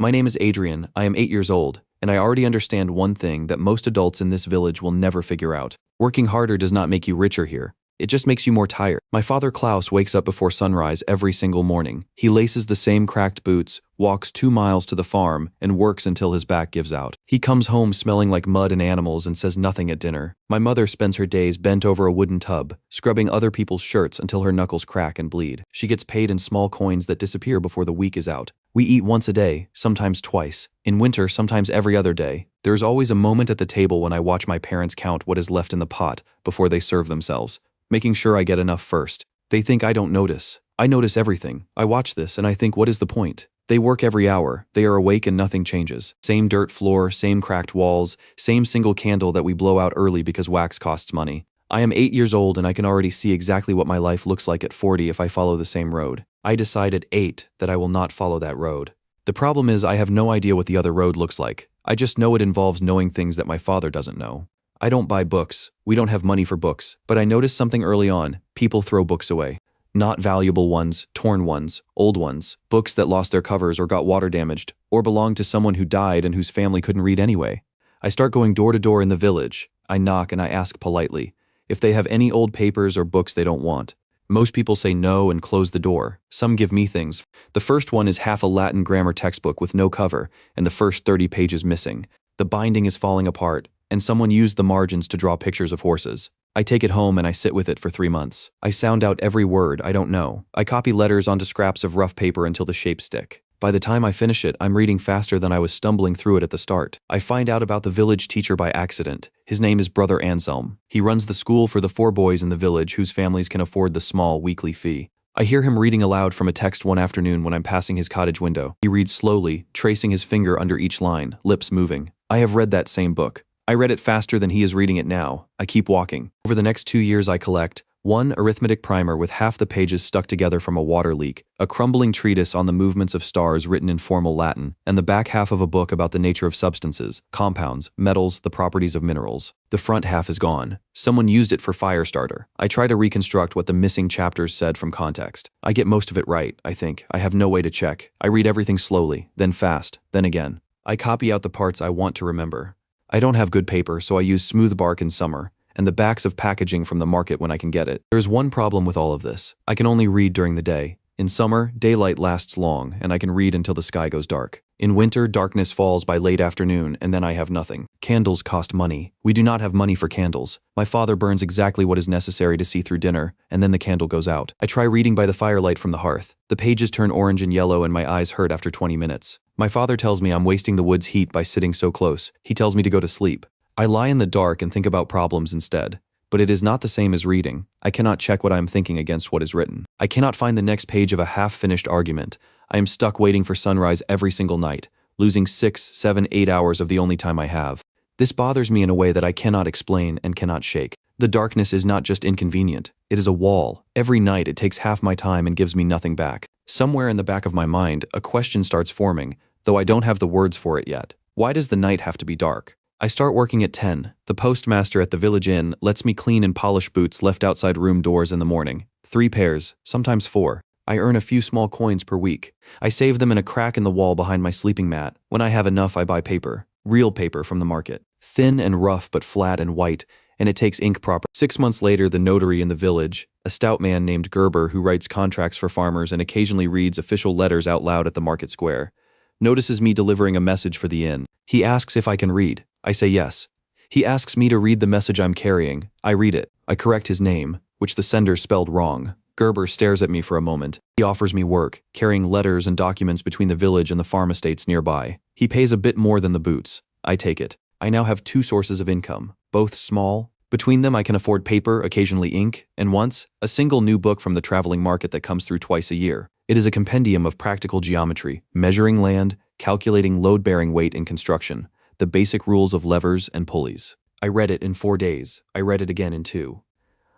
My name is Adrian, I am 8 years old, and I already understand one thing that most adults in this village will never figure out. Working harder does not make you richer here. It just makes you more tired. My father Klaus wakes up before sunrise every single morning. He laces the same cracked boots, walks 2 miles to the farm, and works until his back gives out. He comes home smelling like mud and animals and says nothing at dinner. My mother spends her days bent over a wooden tub, scrubbing other people's shirts until her knuckles crack and bleed. She gets paid in small coins that disappear before the week is out. We eat once a day, sometimes twice. In winter, sometimes every other day. There is always a moment at the table when I watch my parents count what is left in the pot before they serve themselves, making sure I get enough first. They think I don't notice. I notice everything. I watch this and I think, what is the point? They work every hour. They are awake and nothing changes. Same dirt floor, same cracked walls, same single candle that we blow out early because wax costs money. I am 8 years old and I can already see exactly what my life looks like at 40 if I follow the same road. I decide at 8 that I will not follow that road. The problem is I have no idea what the other road looks like. I just know it involves knowing things that my father doesn't know. I don't buy books. We don't have money for books. But I noticed something early on. People throw books away. Not valuable ones, torn ones, old ones, books that lost their covers or got water damaged, or belonged to someone who died and whose family couldn't read anyway. I start going door to door in the village. I knock and I ask politely if they have any old papers or books they don't want. Most people say no and close the door. Some give me things. The first one is half a Latin grammar textbook with no cover and the first 30 pages missing. The binding is falling apart, and someone used the margins to draw pictures of horses. I take it home and I sit with it for 3 months. I sound out every word I don't know. I copy letters onto scraps of rough paper until the shapes stick. By the time I finish it, I'm reading faster than I was stumbling through it at the start. I find out about the village teacher by accident. His name is Brother Anselm. He runs the school for the 4 boys in the village whose families can afford the small weekly fee. I hear him reading aloud from a text one afternoon when I'm passing his cottage window. He reads slowly, tracing his finger under each line, lips moving. I have read that same book. I read it faster than he is reading it now. I keep walking. Over the next 2 years I collect 1 arithmetic primer with half the pages stuck together from a water leak, a crumbling treatise on the movements of stars written in formal Latin, and the back half of a book about the nature of substances, compounds, metals, the properties of minerals. The front half is gone. Someone used it for fire starter. I try to reconstruct what the missing chapters said from context. I get most of it right, I think. I have no way to check. I read everything slowly, then fast, then again. I copy out the parts I want to remember. I don't have good paper, so I use smooth bark in summer, and the backs of packaging from the market when I can get it. There is one problem with all of this. I can only read during the day. In summer, daylight lasts long, and I can read until the sky goes dark. In winter, darkness falls by late afternoon, and then I have nothing. Candles cost money. We do not have money for candles. My father burns exactly what is necessary to see through dinner, and then the candle goes out. I try reading by the firelight from the hearth. The pages turn orange and yellow, and my eyes hurt after 20 minutes. My father tells me I'm wasting the wood's heat by sitting so close. He tells me to go to sleep. I lie in the dark and think about problems instead. But it is not the same as reading. I cannot check what I am thinking against what is written. I cannot find the next page of a half-finished argument. I am stuck waiting for sunrise every single night, losing 6, 7, 8 hours of the only time I have. This bothers me in a way that I cannot explain and cannot shake. The darkness is not just inconvenient. It is a wall. Every night it takes half my time and gives me nothing back. Somewhere in the back of my mind, a question starts forming, though I don't have the words for it yet. Why does the night have to be dark? I start working at 10. The postmaster at the village inn lets me clean and polish boots left outside room doors in the morning. 3 pairs, sometimes 4. I earn a few small coins per week. I save them in a crack in the wall behind my sleeping mat. When I have enough, I buy paper. Real paper from the market. Thin and rough but flat and white, and it takes ink proper. 6 months later, the notary in the village, a stout man named Gerber who writes contracts for farmers and occasionally reads official letters out loud at the market square, notices me delivering a message for the inn. He asks if I can read. I say yes. He asks me to read the message I'm carrying. I read it. I correct his name, which the sender spelled wrong. Gerber stares at me for a moment. He offers me work, carrying letters and documents between the village and the farm estates nearby. He pays a bit more than the boots. I take it. I now have 2 sources of income, both small. Between them I can afford paper, occasionally ink, and once, a single new book from the traveling market that comes through twice a year. It is a compendium of practical geometry, measuring land, calculating load-bearing weight in construction, the basic rules of levers and pulleys. I read it in 4 days. I read it again in 2.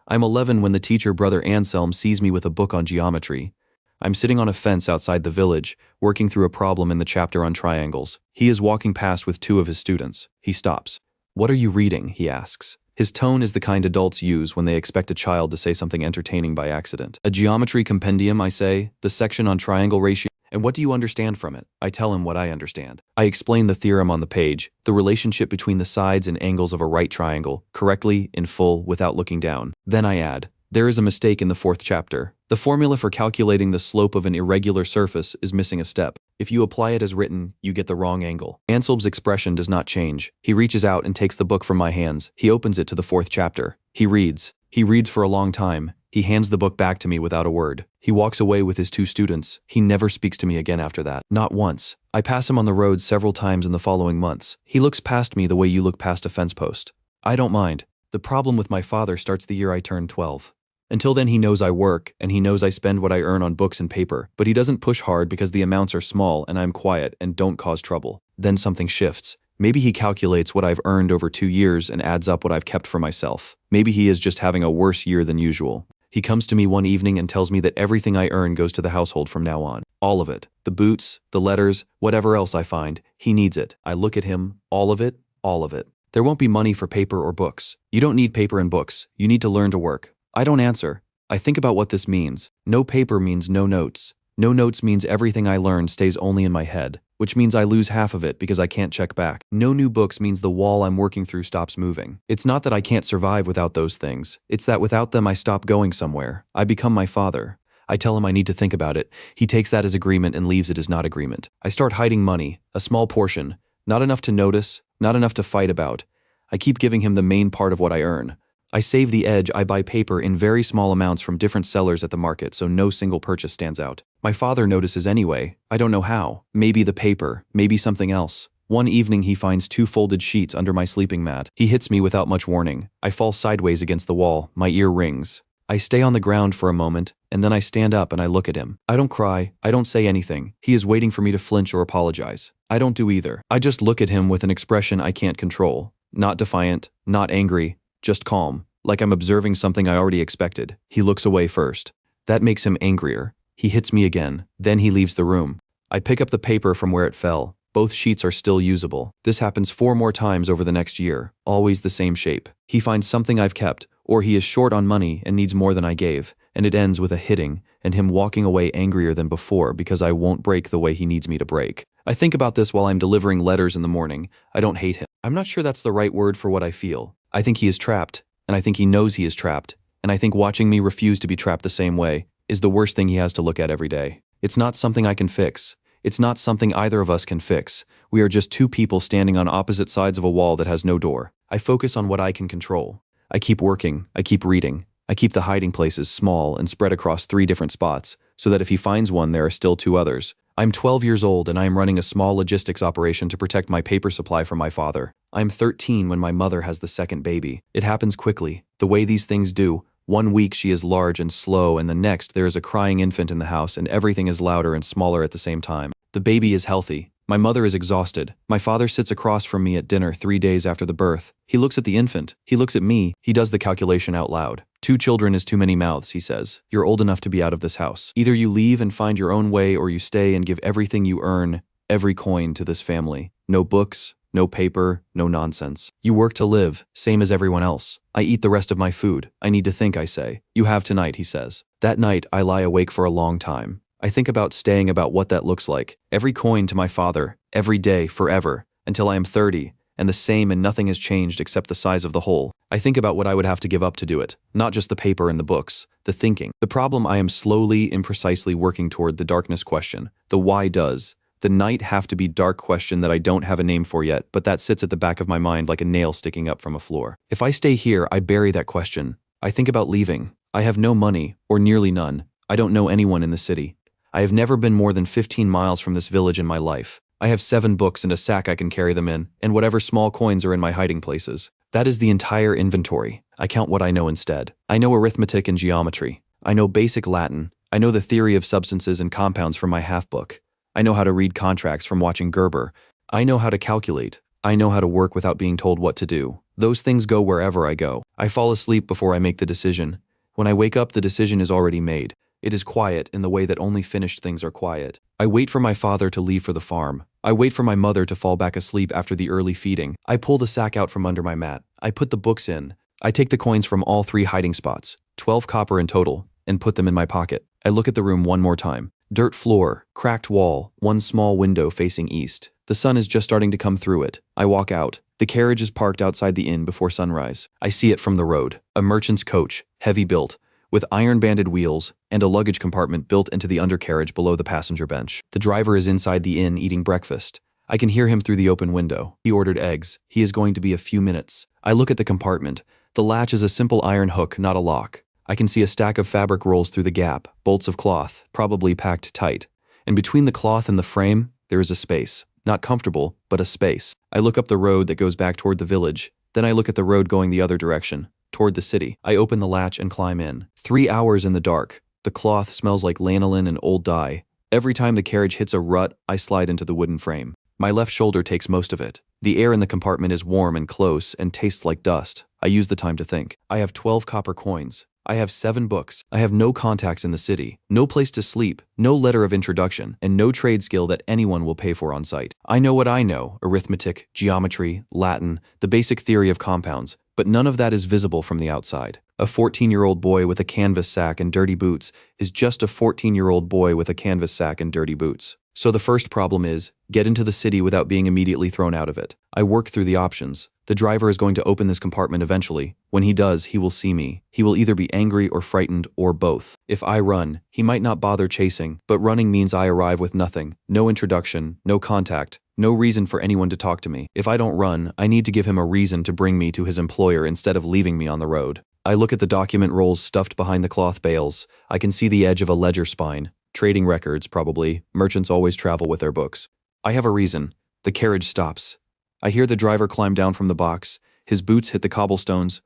I'm 11 when the teacher, Brother Anselm, sees me with a book on geometry. I'm sitting on a fence outside the village, working through a problem in the chapter on triangles. He is walking past with 2 of his students. He stops. "What are you reading?" he asks. His tone is the kind adults use when they expect a child to say something entertaining by accident. "A geometry compendium," I say, "the section on triangle ratio." And what do you understand from it? I tell him what I understand. I explain the theorem on the page, the relationship between the sides and angles of a right triangle, correctly, in full, without looking down. Then I add, there is a mistake in the 4th chapter. The formula for calculating the slope of an irregular surface is missing a step. If you apply it as written, you get the wrong angle. Anselm's expression does not change. He reaches out and takes the book from my hands. He opens it to the 4th chapter. He reads. He reads for a long time. He hands the book back to me without a word. He walks away with his 2 students. He never speaks to me again after that. Not once. I pass him on the road several times in the following months. He looks past me the way you look past a fence post. I don't mind. The problem with my father starts the year I turn 12. Until then he knows I work, and he knows I spend what I earn on books and paper, but he doesn't push hard because the amounts are small and I'm quiet and don't cause trouble. Then something shifts. Maybe he calculates what I've earned over 2 years and adds up what I've kept for myself. Maybe he is just having a worse year than usual. He comes to me one evening and tells me that everything I earn goes to the household from now on. All of it. The boots, the letters, whatever else I find. He needs it. I look at him. All of it. All of it. There won't be money for paper or books. You don't need paper and books. You need to learn to work. I don't answer. I think about what this means. No paper means no notes. No notes means everything I learn stays only in my head, which means I lose half of it because I can't check back. No new books means the wall I'm working through stops moving. It's not that I can't survive without those things. It's that without them I stop going somewhere. I become my father. I tell him I need to think about it. He takes that as agreement and leaves it as not agreement. I start hiding money, a small portion, not enough to notice, not enough to fight about. I keep giving him the main part of what I earn. I save the edge. I buy paper in very small amounts from different sellers at the market so no single purchase stands out. My father notices anyway. I don't know how. Maybe the paper, maybe something else. One evening he finds 2 folded sheets under my sleeping mat. He hits me without much warning. I fall sideways against the wall. My ear rings. I stay on the ground for a moment, and then I stand up and I look at him. I don't cry. I don't say anything. He is waiting for me to flinch or apologize. I don't do either. I just look at him with an expression I can't control. Not defiant, not angry, just calm, like I'm observing something I already expected. He looks away first. That makes him angrier. He hits me again. Then he leaves the room. I pick up the paper from where it fell. Both sheets are still usable. This happens 4 more times over the next year, always the same shape. He finds something I've kept, or he is short on money and needs more than I gave, and it ends with a hitting and him walking away angrier than before because I won't break the way he needs me to break. I think about this while I'm delivering letters in the morning. I don't hate him. I'm not sure that's the right word for what I feel. I think he is trapped, and I think he knows he is trapped, and I think watching me refuse to be trapped the same way is the worst thing he has to look at every day. It's not something I can fix. It's not something either of us can fix. We are just 2 people standing on opposite sides of a wall that has no door. I focus on what I can control. I keep working. I keep reading. I keep the hiding places small and spread across 3 different spots, so that if he finds one, there are still 2 others. I'm 12 years old and I am running a small logistics operation to protect my paper supply from my father. I'm 13 when my mother has the 2nd baby. It happens quickly, the way these things do. 1 week she is large and slow, and the next there is a crying infant in the house and everything is louder and smaller at the same time. The baby is healthy. My mother is exhausted. My father sits across from me at dinner 3 days after the birth. He looks at the infant. He looks at me. He does the calculation out loud. 2 children is too many mouths, he says. You're old enough to be out of this house. Either you leave and find your own way, or you stay and give everything you earn, every coin, to this family. No books, no paper, no nonsense. You work to live, same as everyone else. I eat the rest of my food. I need to think, I say. You have tonight, he says. That night, I lie awake for a long time. I think about staying, about what that looks like. Every coin to my father, every day, forever, until I am 30, and the same, and nothing has changed except the size of the hole. I think about what I would have to give up to do it. Not just the paper and the books, the thinking. The problem I am slowly, imprecisely working toward, the darkness question. The why does the night have to be dark question that I don't have a name for yet, but that sits at the back of my mind like a nail sticking up from a floor. If I stay here, I bury that question. I think about leaving. I have no money, or nearly none. I don't know anyone in the city. I have never been more than 15 miles from this village in my life. I have 7 books and a sack I can carry them in, and whatever small coins are in my hiding places. That is the entire inventory. I count what I know instead. I know arithmetic and geometry. I know basic Latin. I know the theory of substances and compounds from my half-book. I know how to read contracts from watching Gerber. I know how to calculate. I know how to work without being told what to do. Those things go wherever I go. I fall asleep before I make the decision. When I wake up, the decision is already made. It is quiet in the way that only finished things are quiet. I wait for my father to leave for the farm. I wait for my mother to fall back asleep after the early feeding. I pull the sack out from under my mat. I put the books in. I take the coins from all 3 hiding spots, 12 copper in total, and put them in my pocket. I look at the room one more time. Dirt floor, cracked wall, one small window facing east. The sun is just starting to come through it. I walk out. The carriage is parked outside the inn before sunrise. I see it from the road. A merchant's coach, heavy built, with iron-banded wheels and a luggage compartment built into the undercarriage below the passenger bench. The driver is inside the inn eating breakfast. I can hear him through the open window. He ordered eggs. He is going to be a few minutes. I look at the compartment. The latch is a simple iron hook, not a lock. I can see a stack of fabric rolls through the gap, bolts of cloth, probably packed tight. And between the cloth and the frame, there is a space. Not comfortable, but a space. I look up the road that goes back toward the village. Then I look at the road going the other direction, toward the city. I open the latch and climb in. 3 hours in the dark. The cloth smells like lanolin and old dye. Every time the carriage hits a rut, I slide into the wooden frame. My left shoulder takes most of it. The air in the compartment is warm and close and tastes like dust. I use the time to think. I have 12 copper coins. I have 7 books. I have no contacts in the city, no place to sleep, no letter of introduction, and no trade skill that anyone will pay for on site. I know what I know: arithmetic, geometry, Latin, the basic theory of compounds, but none of that is visible from the outside. A 14-year-old boy with a canvas sack and dirty boots is just a 14-year-old boy with a canvas sack and dirty boots. So the first problem is, get into the city without being immediately thrown out of it. I work through the options. The driver is going to open this compartment eventually. When he does, he will see me. He will either be angry or frightened, or both. If I run, he might not bother chasing, but running means I arrive with nothing. No introduction, no contact, no reason for anyone to talk to me. If I don't run, I need to give him a reason to bring me to his employer instead of leaving me on the road. I look at the document rolls stuffed behind the cloth bales. I can see the edge of a ledger spine. Trading records, probably. Merchants always travel with their books. I have a reason. The carriage stops. I hear the driver climb down from the box. His boots hit the cobblestones,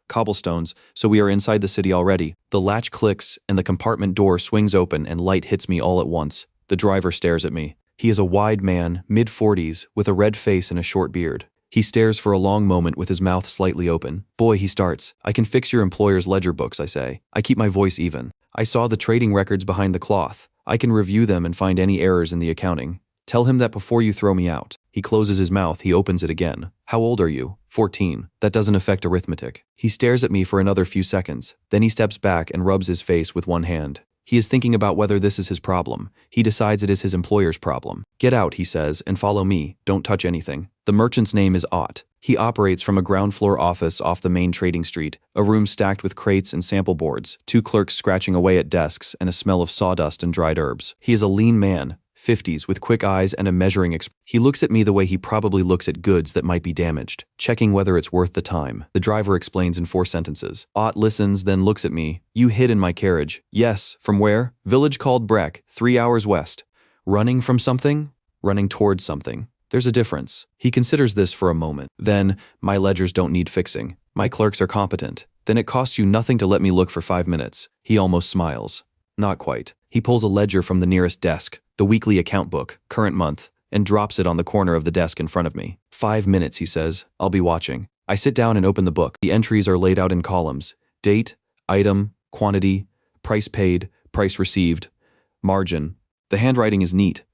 so we are inside the city already. The latch clicks, and the compartment door swings open and light hits me all at once. The driver stares at me. He is a wide man, mid-40s, with a red face and a short beard. He stares for a long moment with his mouth slightly open. Boy, he starts. I can fix your employer's ledger books, I say. I keep my voice even. I saw the trading records behind the cloth. I can review them and find any errors in the accounting. Tell him that before you throw me out. He closes his mouth, he opens it again. How old are you? 14. That doesn't affect arithmetic. He stares at me for another few seconds. Then he steps back and rubs his face with one hand. He is thinking about whether this is his problem. He decides it is his employer's problem. Get out, he says, and follow me. Don't touch anything. The merchant's name is Ott. He operates from a ground floor office off the main trading street, a room stacked with crates and sample boards, 2 clerks scratching away at desks, and a smell of sawdust and dried herbs. He is a lean man, 50s, with quick eyes and a measuring expression. He looks at me the way he probably looks at goods that might be damaged, checking whether it's worth the time. The driver explains in 4 sentences. Ott listens, then looks at me. You hid in my carriage. Yes. From where? Village called Breck, 3 hours west. Running from something? Running towards something. There's a difference. He considers this for a moment. Then, my ledgers don't need fixing. My clerks are competent. Then it costs you nothing to let me look for 5 minutes. He almost smiles. Not quite. He pulls a ledger from the nearest desk, the weekly account book, current month, and drops it on the corner of the desk in front of me. 5 minutes, he says. I'll be watching. I sit down and open the book. The entries are laid out in columns. Date, item, quantity, price paid, price received, margin. The handwriting is neat.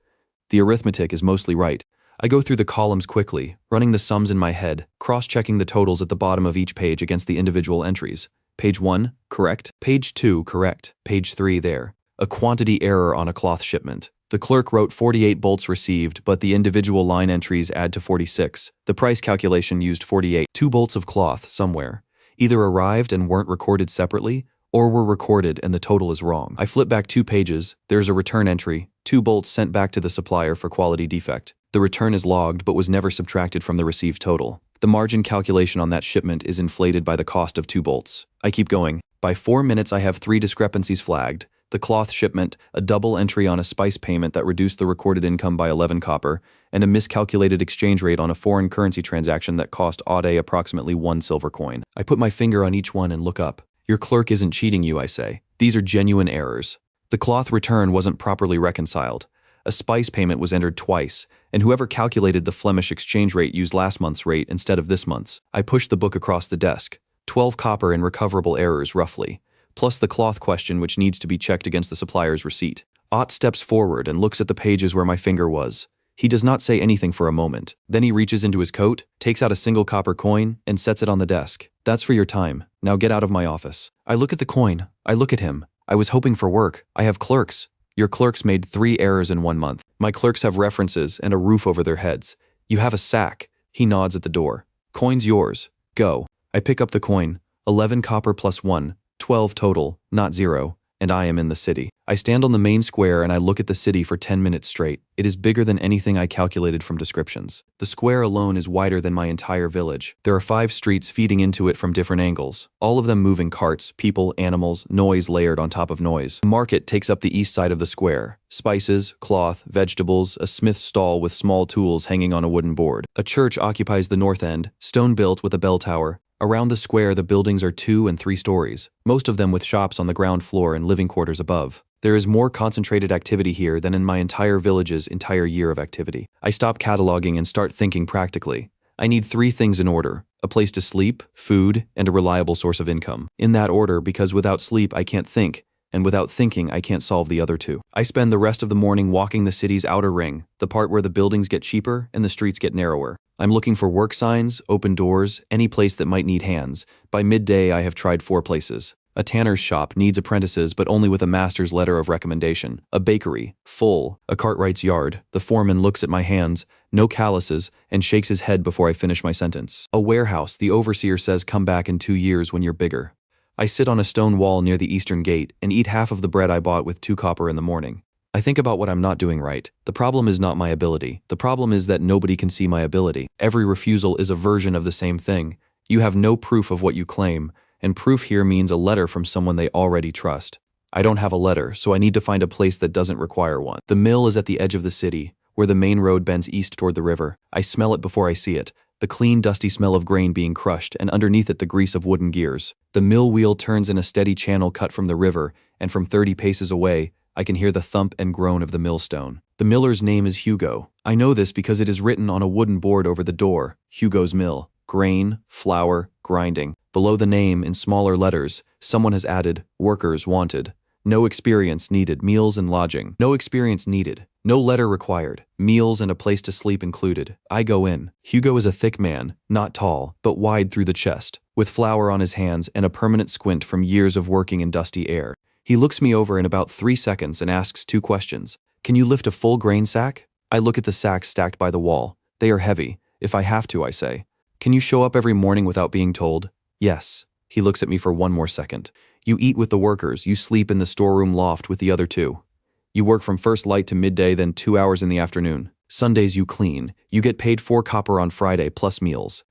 The arithmetic is mostly right. I go through the columns quickly, running the sums in my head, cross-checking the totals at the bottom of each page against the individual entries. Page 1, correct. Page 2, correct. Page 3, there. A quantity error on a cloth shipment. The clerk wrote 48 bolts received, but the individual line entries add to 46. The price calculation used 48. 2 bolts of cloth somewhere. Either arrived and weren't recorded separately, or were recorded and the total is wrong. I flip back 2 pages. There's a return entry. 2 bolts sent back to the supplier for quality defect. The return is logged but was never subtracted from the received total. The margin calculation on that shipment is inflated by the cost of 2 bolts. I keep going. By 4 minutes I have 3 discrepancies flagged. The cloth shipment, a double entry on a spice payment that reduced the recorded income by 11 copper, and a miscalculated exchange rate on a foreign currency transaction that cost Aude approximately 1 silver coin. I put my finger on each one and look up. Your clerk isn't cheating you, I say. These are genuine errors. The cloth return wasn't properly reconciled. A spice payment was entered twice, and whoever calculated the Flemish exchange rate used last month's rate instead of this month's. I pushed the book across the desk. 12 copper in recoverable errors, roughly, plus the cloth question which needs to be checked against the supplier's receipt. Ott steps forward and looks at the pages where my finger was. He does not say anything for a moment. Then he reaches into his coat, takes out a single copper coin, and sets it on the desk. That's for your time. Now get out of my office. I look at the coin. I look at him. I was hoping for work. I have clerks. Your clerks made 3 errors in 1 month. My clerks have references and a roof over their heads. You have a sack. He nods at the door. Coin's yours. Go. I pick up the coin. 11 copper plus 1. 12 total, not 0. And I am in the city. I stand on the main square and I look at the city for 10 minutes straight. It is bigger than anything I calculated from descriptions. The square alone is wider than my entire village. There are 5 streets feeding into it from different angles, all of them moving carts, people, animals, noise layered on top of noise. The market takes up the east side of the square. Spices, cloth, vegetables, a smith's stall with small tools hanging on a wooden board. A church occupies the north end, stone-built with a bell tower. Around the square, the buildings are 2 and 3 stories, most of them with shops on the ground floor and living quarters above. There is more concentrated activity here than in my entire village's entire year of activity. I stop cataloging and start thinking practically. I need 3 things in order: a place to sleep, food, and a reliable source of income. In that order, because without sleep I can't think, and without thinking I can't solve the other 2. I spend the rest of the morning walking the city's outer ring, the part where the buildings get cheaper and the streets get narrower. I'm looking for work signs, open doors, any place that might need hands. By midday, I have tried 4 places. A tanner's shop needs apprentices, but only with a master's letter of recommendation. A bakery, full. A cartwright's yard. The foreman looks at my hands, no calluses, and shakes his head before I finish my sentence. A warehouse, the overseer says come back in 2 years when you're bigger. I sit on a stone wall near the eastern gate and eat half of the bread I bought with 2 copper in the morning. I think about what I'm not doing right. The problem is not my ability. The problem is that nobody can see my ability. Every refusal is a version of the same thing. You have no proof of what you claim, and proof here means a letter from someone they already trust. I don't have a letter, so I need to find a place that doesn't require one. The mill is at the edge of the city, where the main road bends east toward the river. I smell it before I see it. The clean, dusty smell of grain being crushed, and underneath it the grease of wooden gears. The mill wheel turns in a steady channel cut from the river, and from 30 paces away, I can hear the thump and groan of the millstone. The miller's name is Hugo. I know this because it is written on a wooden board over the door, Hugo's Mill. Grain, flour, grinding. Below the name, in smaller letters, someone has added, workers wanted. No experience needed, meals and lodging. No experience needed. No letter required. Meals and a place to sleep included. I go in. Hugo is a thick man, not tall, but wide through the chest, with flour on his hands and a permanent squint from years of working in dusty air. He looks me over in about 3 seconds and asks 2 questions. Can you lift a full grain sack? I look at the sacks stacked by the wall. They are heavy. If I have to, I say. Can you show up every morning without being told? Yes. He looks at me for 1 more second. You eat with the workers. You sleep in the storeroom loft with the other 2. You work from first light to midday, then 2 hours in the afternoon. Sundays you clean. You get paid 4 copper on Friday plus meals.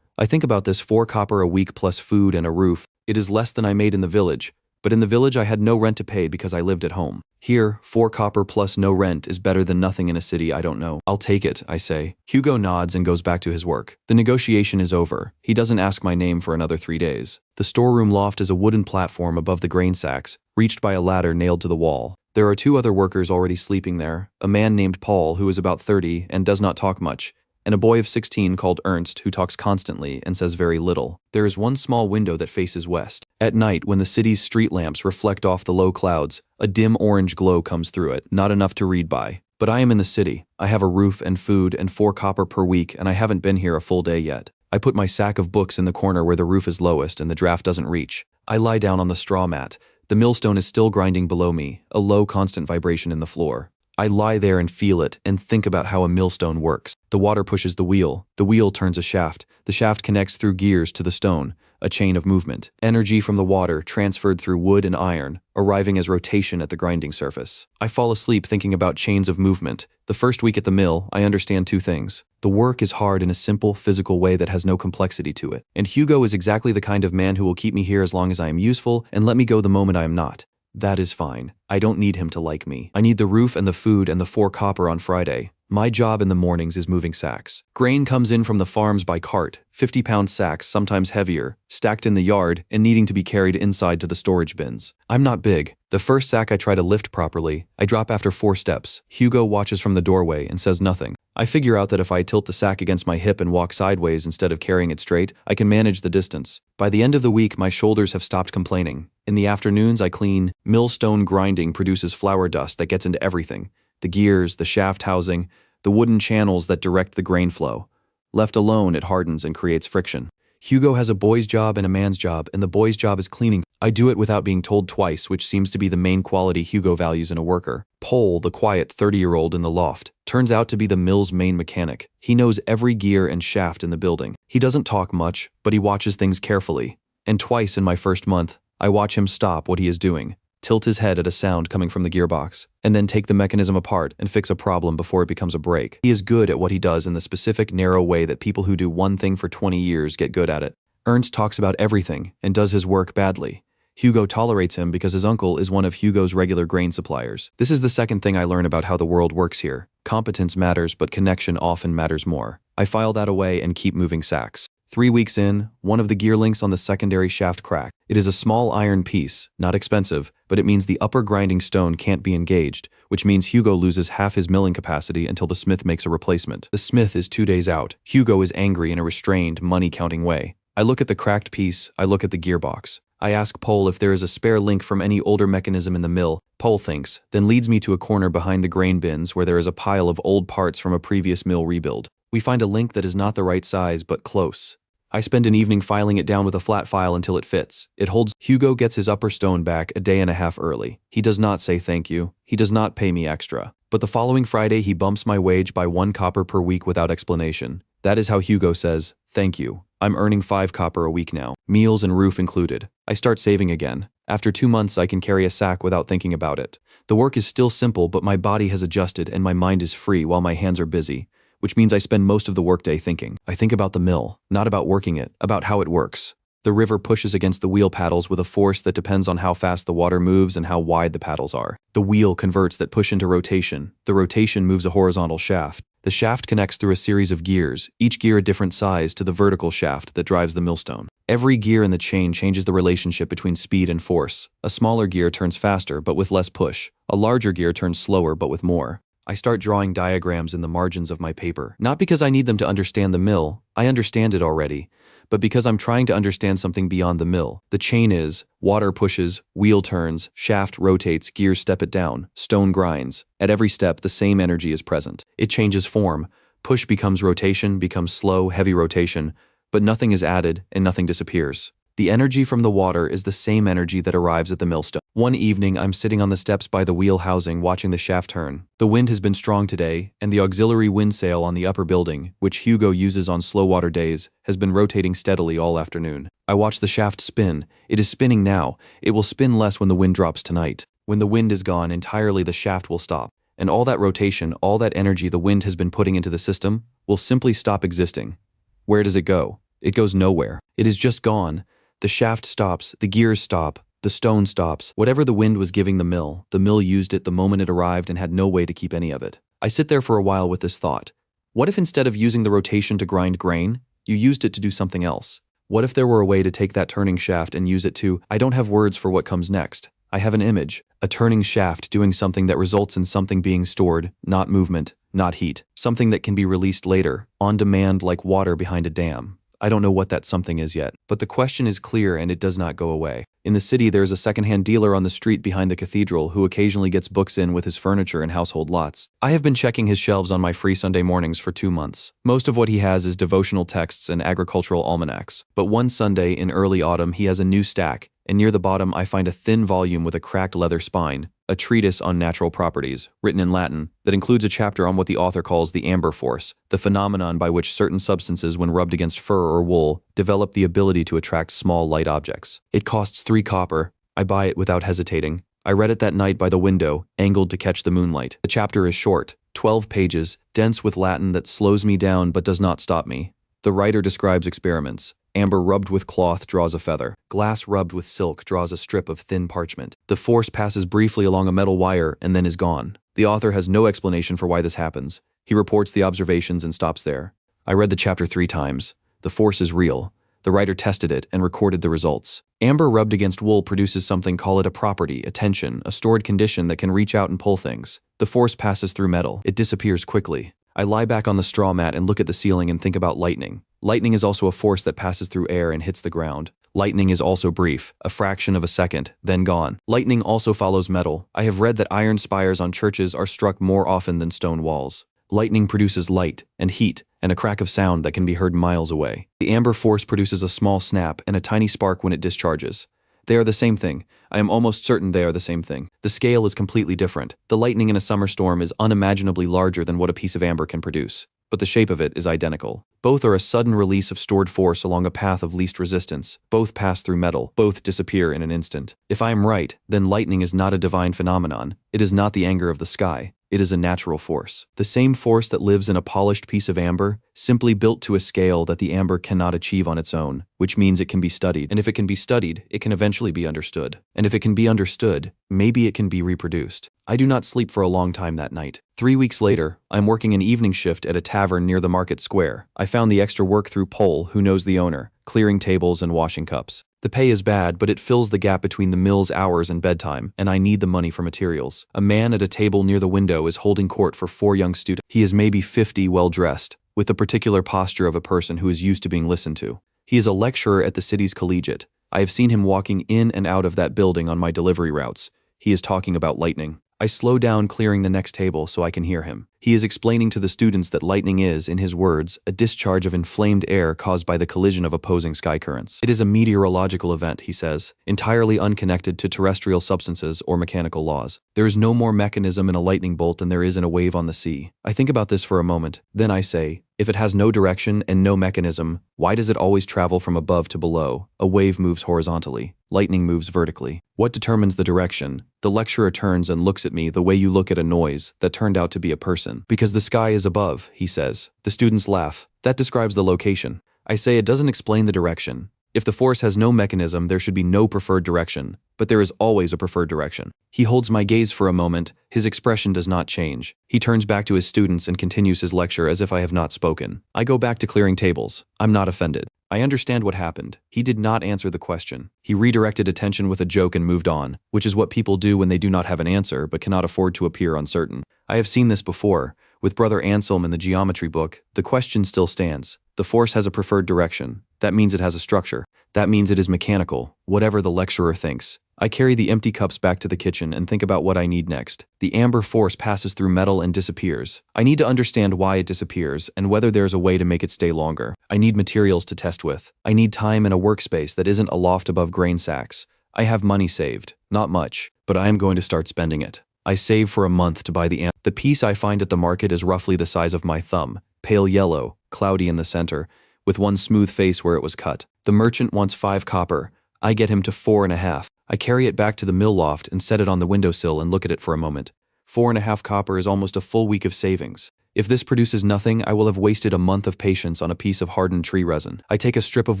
I think about this 4 copper a week plus food and a roof. It is less than I made in the village. But in the village I had no rent to pay because I lived at home. Here, 4 copper plus no rent is better than nothing in a city I don't know. I'll take it, I say. Hugo nods and goes back to his work. The negotiation is over. He doesn't ask my name for another 3 days. The storeroom loft is a wooden platform above the grain sacks, reached by a ladder nailed to the wall. There are 2 other workers already sleeping there, a man named Paul who is about 30 and does not talk much, and a boy of 16 called Ernst who talks constantly and says very little. There is 1 small window that faces west. At night, when the city's street lamps reflect off the low clouds, a dim orange glow comes through it, not enough to read by. But I am in the city. I have a roof and food and 4 copper per week, and I haven't been here a full day yet. I put my sack of books in the corner where the roof is lowest and the draft doesn't reach. I lie down on the straw mat. The millstone is still grinding below me, a low constant vibration in the floor. I lie there and feel it and think about how a millstone works. The water pushes the wheel turns a shaft. The shaft connects through gears to the stone, a chain of movement. Energy from the water transferred through wood and iron, arriving as rotation at the grinding surface. I fall asleep thinking about chains of movement. The first week at the mill, I understand 2 things. The work is hard in a simple, physical way that has no complexity to it. And Hugo is exactly the kind of man who will keep me here as long as I am useful and let me go the moment I am not. That is fine. I don't need him to like me. I need the roof and the food and the 4 copper on Friday. My job in the mornings is moving sacks. Grain comes in from the farms by cart, 50-pound sacks, sometimes heavier, stacked in the yard and needing to be carried inside to the storage bins. I'm not big. The first sack I try to lift properly, I drop after 4 steps. Hugo watches from the doorway and says nothing. I figure out that if I tilt the sack against my hip and walk sideways instead of carrying it straight, I can manage the distance. By the end of the week, my shoulders have stopped complaining. In the afternoons, I clean. Millstone grinding produces flour dust that gets into everything. The gears, the shaft housing, the wooden channels that direct the grain flow. Left alone, it hardens and creates friction. Hugo has a boy's job and a man's job, and the boy's job is cleaning. I do it without being told twice, which seems to be the main quality Hugo values in a worker. Pole, the quiet 30-year-old in the loft, turns out to be the mill's main mechanic. He knows every gear and shaft in the building. He doesn't talk much, but he watches things carefully. And twice in my first month, I watch him stop what he is doing, tilt his head at a sound coming from the gearbox, and then take the mechanism apart and fix a problem before it becomes a break. He is good at what he does in the specific, narrow way that people who do one thing for 20 years get good at it. Ernst talks about everything and does his work badly. Hugo tolerates him because his uncle is one of Hugo's regular grain suppliers. This is the second thing I learn about how the world works here. Competence matters, but connection often matters more. I file that away and keep moving sacks. 3 weeks in, one of the gear links on the secondary shaft cracked. It is a small iron piece, not expensive, but it means the upper grinding stone can't be engaged, which means Hugo loses half his milling capacity until the smith makes a replacement. The smith is 2 days out. Hugo is angry in a restrained, money-counting way. I look at the cracked piece, I look at the gearbox. I ask Pole if there is a spare link from any older mechanism in the mill. Pole thinks, then leads me to a corner behind the grain bins where there is a pile of old parts from a previous mill rebuild. We find a link that is not the right size, but close. I spend an evening filing it down with a flat file until it fits. It holds. Hugo gets his upper stone back a day and a half early. He does not say thank you. He does not pay me extra. But the following Friday he bumps my wage by 1 copper per week without explanation. That is how Hugo says, thank you. I'm earning 5 copper a week now, meals and roof included. I start saving again. After 2 months I can carry a sack without thinking about it. The work is still simple, but my body has adjusted and my mind is free while my hands are busy, which means I spend most of the workday thinking. I think about the mill, not about working it, about how it works. The river pushes against the wheel paddles with a force that depends on how fast the water moves and how wide the paddles are. The wheel converts that push into rotation. The rotation moves a horizontal shaft. The shaft connects through a series of gears, each gear a different size, to the vertical shaft that drives the millstone. Every gear in the chain changes the relationship between speed and force. A smaller gear turns faster but with less push. A larger gear turns slower but with more. I start drawing diagrams in the margins of my paper, not because I need them to understand the mill, I understand it already, but because I'm trying to understand something beyond the mill. The chain is, water pushes, wheel turns, shaft rotates, gears step it down, stone grinds. At every step, the same energy is present. It changes form. Push becomes rotation, becomes slow, heavy rotation, but nothing is added and nothing disappears. The energy from the water is the same energy that arrives at the millstone. One evening, I'm sitting on the steps by the wheel housing watching the shaft turn. The wind has been strong today, and the auxiliary wind sail on the upper building, which Hugo uses on slow water days, has been rotating steadily all afternoon. I watch the shaft spin. It is spinning now. It will spin less when the wind drops tonight. When the wind is gone entirely, the shaft will stop. And all that rotation, all that energy the wind has been putting into the system, will simply stop existing. Where does it go? It goes nowhere. It is just gone. The shaft stops, the gears stop, the stone stops. Whatever the wind was giving the mill used it the moment it arrived and had no way to keep any of it. I sit there for a while with this thought. What if instead of using the rotation to grind grain, you used it to do something else? What if there were a way to take that turning shaft and use it to— I don't have words for what comes next. I have an image. A turning shaft doing something that results in something being stored, not movement, not heat. Something that can be released later, on demand like water behind a dam. I don't know what that something is yet, but the question is clear and it does not go away. In the city, there is a secondhand dealer on the street behind the cathedral who occasionally gets books in with his furniture and household lots. I have been checking his shelves on my free Sunday mornings for 2 months. Most of what he has is devotional texts and agricultural almanacs. But one Sunday in early autumn, he has a new stack, and near the bottom I find a thin volume with a cracked leather spine, a treatise on natural properties, written in Latin, that includes a chapter on what the author calls the amber force, the phenomenon by which certain substances, when rubbed against fur or wool, develop the ability to attract small light objects. It costs 3 copper. I buy it without hesitating. I read it that night by the window, angled to catch the moonlight. The chapter is short, 12 pages, dense with Latin that slows me down but does not stop me. The writer describes experiments. Amber rubbed with cloth draws a feather. Glass rubbed with silk draws a strip of thin parchment. The force passes briefly along a metal wire and then is gone. The author has no explanation for why this happens. He reports the observations and stops there. I read the chapter 3 times. The force is real. The writer tested it and recorded the results. Amber rubbed against wool produces something, call it a property, a tension, a stored condition that can reach out and pull things. The force passes through metal. It disappears quickly. I lie back on the straw mat and look at the ceiling and think about lightning. Lightning is also a force that passes through air and hits the ground. Lightning is also brief, a fraction of a second, then gone. Lightning also follows metal. I have read that iron spires on churches are struck more often than stone walls. Lightning produces light and heat and a crack of sound that can be heard miles away. The amber force produces a small snap and a tiny spark when it discharges. They are the same thing. I am almost certain they are the same thing. The scale is completely different. The lightning in a summer storm is unimaginably larger than what a piece of amber can produce, but the shape of it is identical. Both are a sudden release of stored force along a path of least resistance. Both pass through metal. Both disappear in an instant. If I am right, then lightning is not a divine phenomenon. It is not the anger of the sky. It is a natural force. The same force that lives in a polished piece of amber, simply built to a scale that the amber cannot achieve on its own, which means it can be studied. And if it can be studied, it can eventually be understood. And if it can be understood, maybe it can be reproduced. I do not sleep for a long time that night. 3 weeks later, I'm working an evening shift at a tavern near the market square. I found the extra work through Pole, who knows the owner, clearing tables and washing cups. The pay is bad, but it fills the gap between the mill's hours and bedtime, and I need the money for materials. A man at a table near the window is holding court for 4 young students. He is maybe 50, well-dressed, with the particular posture of a person who is used to being listened to. He is a lecturer at the city's collegiate. I have seen him walking in and out of that building on my delivery routes. He is talking about lightning. I slow down, clearing the next table so I can hear him. He is explaining to the students that lightning is, in his words, a discharge of inflamed air caused by the collision of opposing sky currents. It is a meteorological event, he says, entirely unconnected to terrestrial substances or mechanical laws. There is no more mechanism in a lightning bolt than there is in a wave on the sea. I think about this for a moment. Then I say, if it has no direction and no mechanism, why does it always travel from above to below? A wave moves horizontally. Lightning moves vertically. What determines the direction? The lecturer turns and looks at me the way you look at a noise that turned out to be a person. Because the sky is above, he says. The students laugh. That describes the location. I say it doesn't explain the direction. If the force has no mechanism, there should be no preferred direction. But there is always a preferred direction. He holds my gaze for a moment. His expression does not change. He turns back to his students and continues his lecture as if I have not spoken. I go back to clearing tables. I'm not offended. I understand what happened. He did not answer the question. He redirected attention with a joke and moved on, which is what people do when they do not have an answer but cannot afford to appear uncertain. I have seen this before. With Brother Anselm in the geometry book, the question still stands. The force has a preferred direction. That means it has a structure. That means it is mechanical, whatever the lecturer thinks. I carry the empty cups back to the kitchen and think about what I need next. The amber force passes through metal and disappears. I need to understand why it disappears and whether there is a way to make it stay longer. I need materials to test with. I need time and a workspace that isn't a loft above grain sacks. I have money saved. Not much, but I am going to start spending it. I save for a month to buy the amber. The piece I find at the market is roughly the size of my thumb, pale yellow, cloudy in the center, with one smooth face where it was cut. The merchant wants 5 copper. I get him to 4.5. I carry it back to the mill loft and set it on the windowsill and look at it for a moment. 4.5 copper is almost a full week of savings. If this produces nothing, I will have wasted a month of patience on a piece of hardened tree resin. I take a strip of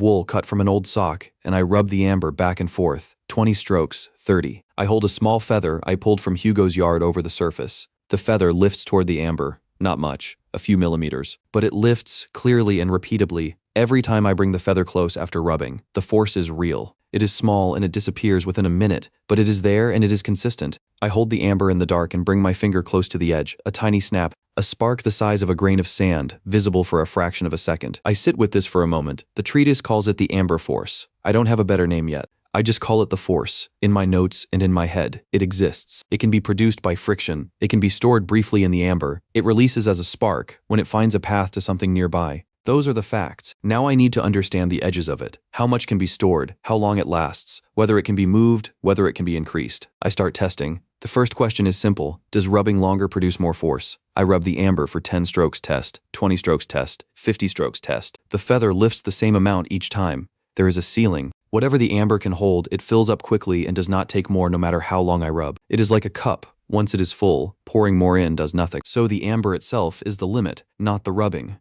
wool cut from an old sock, and I rub the amber back and forth. 20 strokes, 30. I hold a small feather I pulled from Hugo's yard over the surface. The feather lifts toward the amber. Not much, a few millimeters. But it lifts, clearly and repeatably, every time I bring the feather close after rubbing. The force is real. It is small and it disappears within a minute, but it is there and it is consistent. I hold the amber in the dark and bring my finger close to the edge. A tiny snap, a spark the size of a grain of sand, visible for a fraction of a second. I sit with this for a moment. The treatise calls it the amber force. I don't have a better name yet. I just call it the force. In my notes and in my head, it exists. It can be produced by friction. It can be stored briefly in the amber. It releases as a spark when it finds a path to something nearby. Those are the facts. Now I need to understand the edges of it. How much can be stored, how long it lasts, whether it can be moved, whether it can be increased. I start testing. The first question is simple. Does rubbing longer produce more force? I rub the amber for 10 strokes test, 20 strokes test, 50 strokes test. The feather lifts the same amount each time. There is a ceiling. Whatever the amber can hold, it fills up quickly and does not take more no matter how long I rub. It is like a cup. Once it is full, pouring more in does nothing. So the amber itself is the limit, not the rubbing.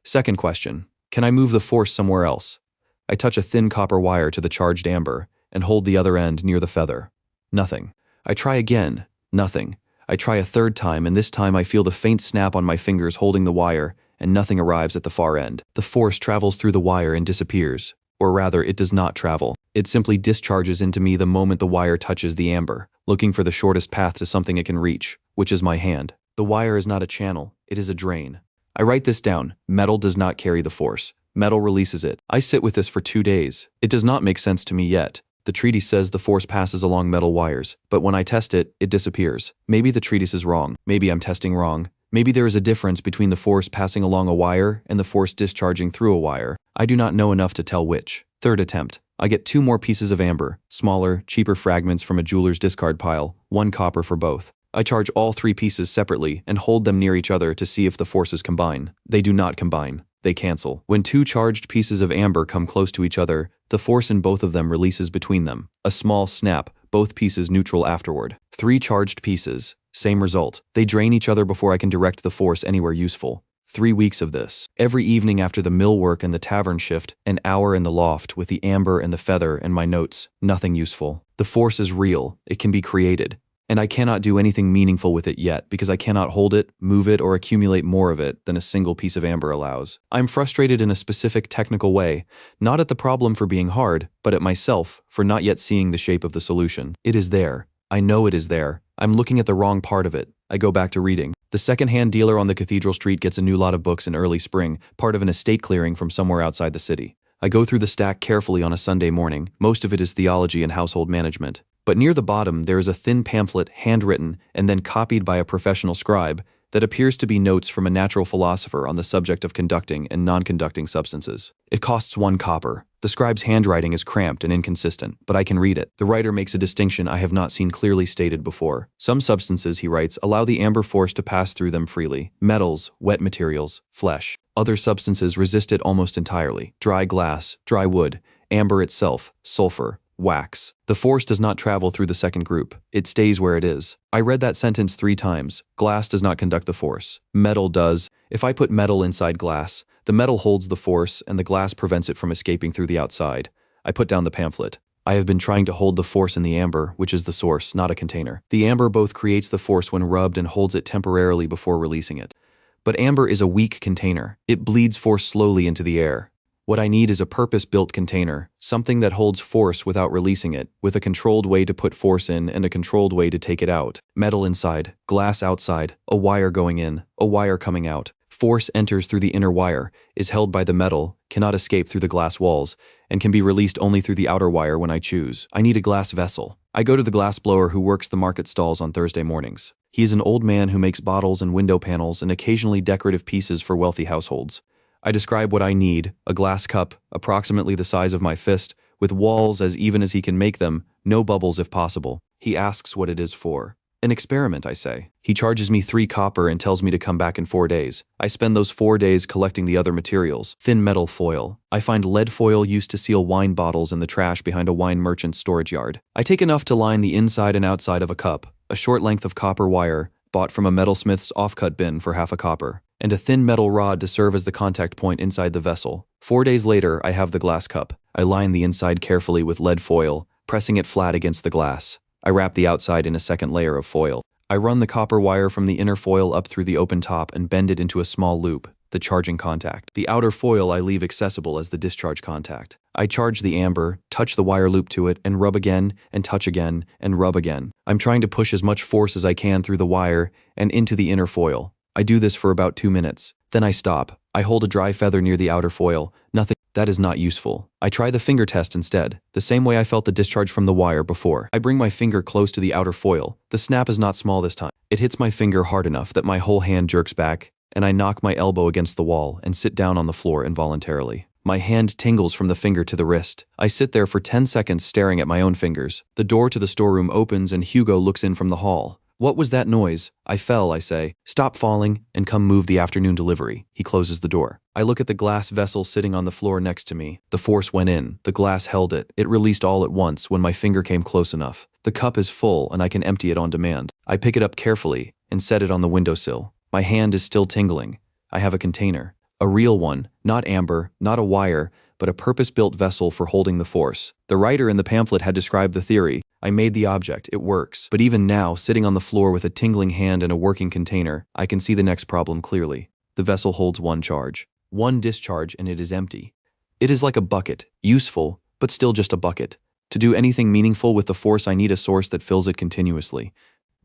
Second question, can I move the force somewhere else? I touch a thin copper wire to the charged amber and hold the other end near the feather. Nothing. I try again. Nothing. I try a third time, and this time I feel the faint snap on my fingers holding the wire, and nothing arrives at the far end. The force travels through the wire and disappears. Or rather, it does not travel. It simply discharges into me the moment the wire touches the amber, looking for the shortest path to something it can reach, which is my hand. The wire is not a channel, it is a drain. I write this down. Metal does not carry the force. Metal releases it. I sit with this for 2 days. It does not make sense to me yet. The treatise says the force passes along metal wires, but when I test it, it disappears. Maybe the treatise is wrong. Maybe I'm testing wrong. Maybe there is a difference between the force passing along a wire and the force discharging through a wire. I do not know enough to tell which. Third attempt. I get 2 more pieces of amber, smaller, cheaper fragments from a jeweler's discard pile, 1 copper for both. I charge all 3 pieces separately and hold them near each other to see if the forces combine. They do not combine. They cancel. When 2 charged pieces of amber come close to each other, the force in both of them releases between them. A small snap, both pieces neutral afterward. 3 charged pieces, same result. They drain each other before I can direct the force anywhere useful. 3 weeks of this. Every evening after the mill work and the tavern shift, an hour in the loft with the amber and the feather and my notes, nothing useful. The force is real, it can be created, and I cannot do anything meaningful with it yet because I cannot hold it, move it, or accumulate more of it than a single piece of amber allows. I'm frustrated in a specific technical way, not at the problem for being hard, but at myself for not yet seeing the shape of the solution. It is there. I know it is there. I'm looking at the wrong part of it. I go back to reading. The second-hand dealer on the Cathedral Street gets a new lot of books in early spring, part of an estate clearing from somewhere outside the city. I go through the stack carefully on a Sunday morning. Most of it is theology and household management. But near the bottom, there is a thin pamphlet, handwritten and then copied by a professional scribe, that appears to be notes from a natural philosopher on the subject of conducting and non-conducting substances. It costs 1 copper. The scribe's handwriting is cramped and inconsistent, but I can read it. The writer makes a distinction I have not seen clearly stated before. Some substances, he writes, allow the amber force to pass through them freely. Metals, wet materials, flesh. Other substances resist it almost entirely. Dry glass, dry wood, amber itself, sulfur, wax. The force does not travel through the second group. It stays where it is. I read that sentence 3 times. Glass does not conduct the force. Metal does. If I put metal inside glass, the metal holds the force and the glass prevents it from escaping through the outside. I put down the pamphlet. I have been trying to hold the force in the amber, which is the source, not a container. The amber both creates the force when rubbed and holds it temporarily before releasing it. But amber is a weak container. It bleeds force slowly into the air. What I need is a purpose-built container, something that holds force without releasing it, with a controlled way to put force in and a controlled way to take it out. Metal inside, glass outside, a wire going in, a wire coming out. Force enters through the inner wire, is held by the metal, cannot escape through the glass walls, and can be released only through the outer wire when I choose. I need a glass vessel. I go to the glassblower who works the market stalls on Thursday mornings. He is an old man who makes bottles and window panels and occasionally decorative pieces for wealthy households. I describe what I need, a glass cup, approximately the size of my fist, with walls as even as he can make them, no bubbles if possible. He asks what it is for. An experiment, I say. He charges me 3 copper and tells me to come back in 4 days. I spend those 4 days collecting the other materials. Thin metal foil. I find lead foil used to seal wine bottles in the trash behind a wine merchant's storage yard. I take enough to line the inside and outside of a cup, a short length of copper wire, bought from a metalsmith's offcut bin for half a copper, and a thin metal rod to serve as the contact point inside the vessel. 4 days later, I have the glass cup. I line the inside carefully with lead foil, pressing it flat against the glass. I wrap the outside in a second layer of foil. I run the copper wire from the inner foil up through the open top and bend it into a small loop, the charging contact. The outer foil I leave accessible as the discharge contact. I charge the amber, touch the wire loop to it, and rub again, and touch again, and rub again. I'm trying to push as much force as I can through the wire and into the inner foil. I do this for about 2 minutes. Then I stop. I hold a dry feather near the outer foil. Nothing. That is not useful. I try the finger test instead, the same way I felt the discharge from the wire before. I bring my finger close to the outer foil. The snap is not small this time. It hits my finger hard enough that my whole hand jerks back, and I knock my elbow against the wall and sit down on the floor involuntarily. My hand tingles from the finger to the wrist. I sit there for 10 seconds staring at my own fingers. The door to the storeroom opens and Hugo looks in from the hall. What was that noise? I fell, I say. Stop falling and come move the afternoon delivery. He closes the door. I look at the glass vessel sitting on the floor next to me. The force went in. The glass held it. It released all at once when my finger came close enough. The cup is full and I can empty it on demand. I pick it up carefully and set it on the windowsill. My hand is still tingling. I have a container. A real one, not amber, not a wire, but a purpose-built vessel for holding the force. The writer in the pamphlet had described the theory. I made the object, it works. But even now, sitting on the floor with a tingling hand and a working container, I can see the next problem clearly. The vessel holds 1 charge. 1 discharge and it is empty. It is like a bucket, useful, but still just a bucket. To do anything meaningful with the force, I need a source that fills it continuously.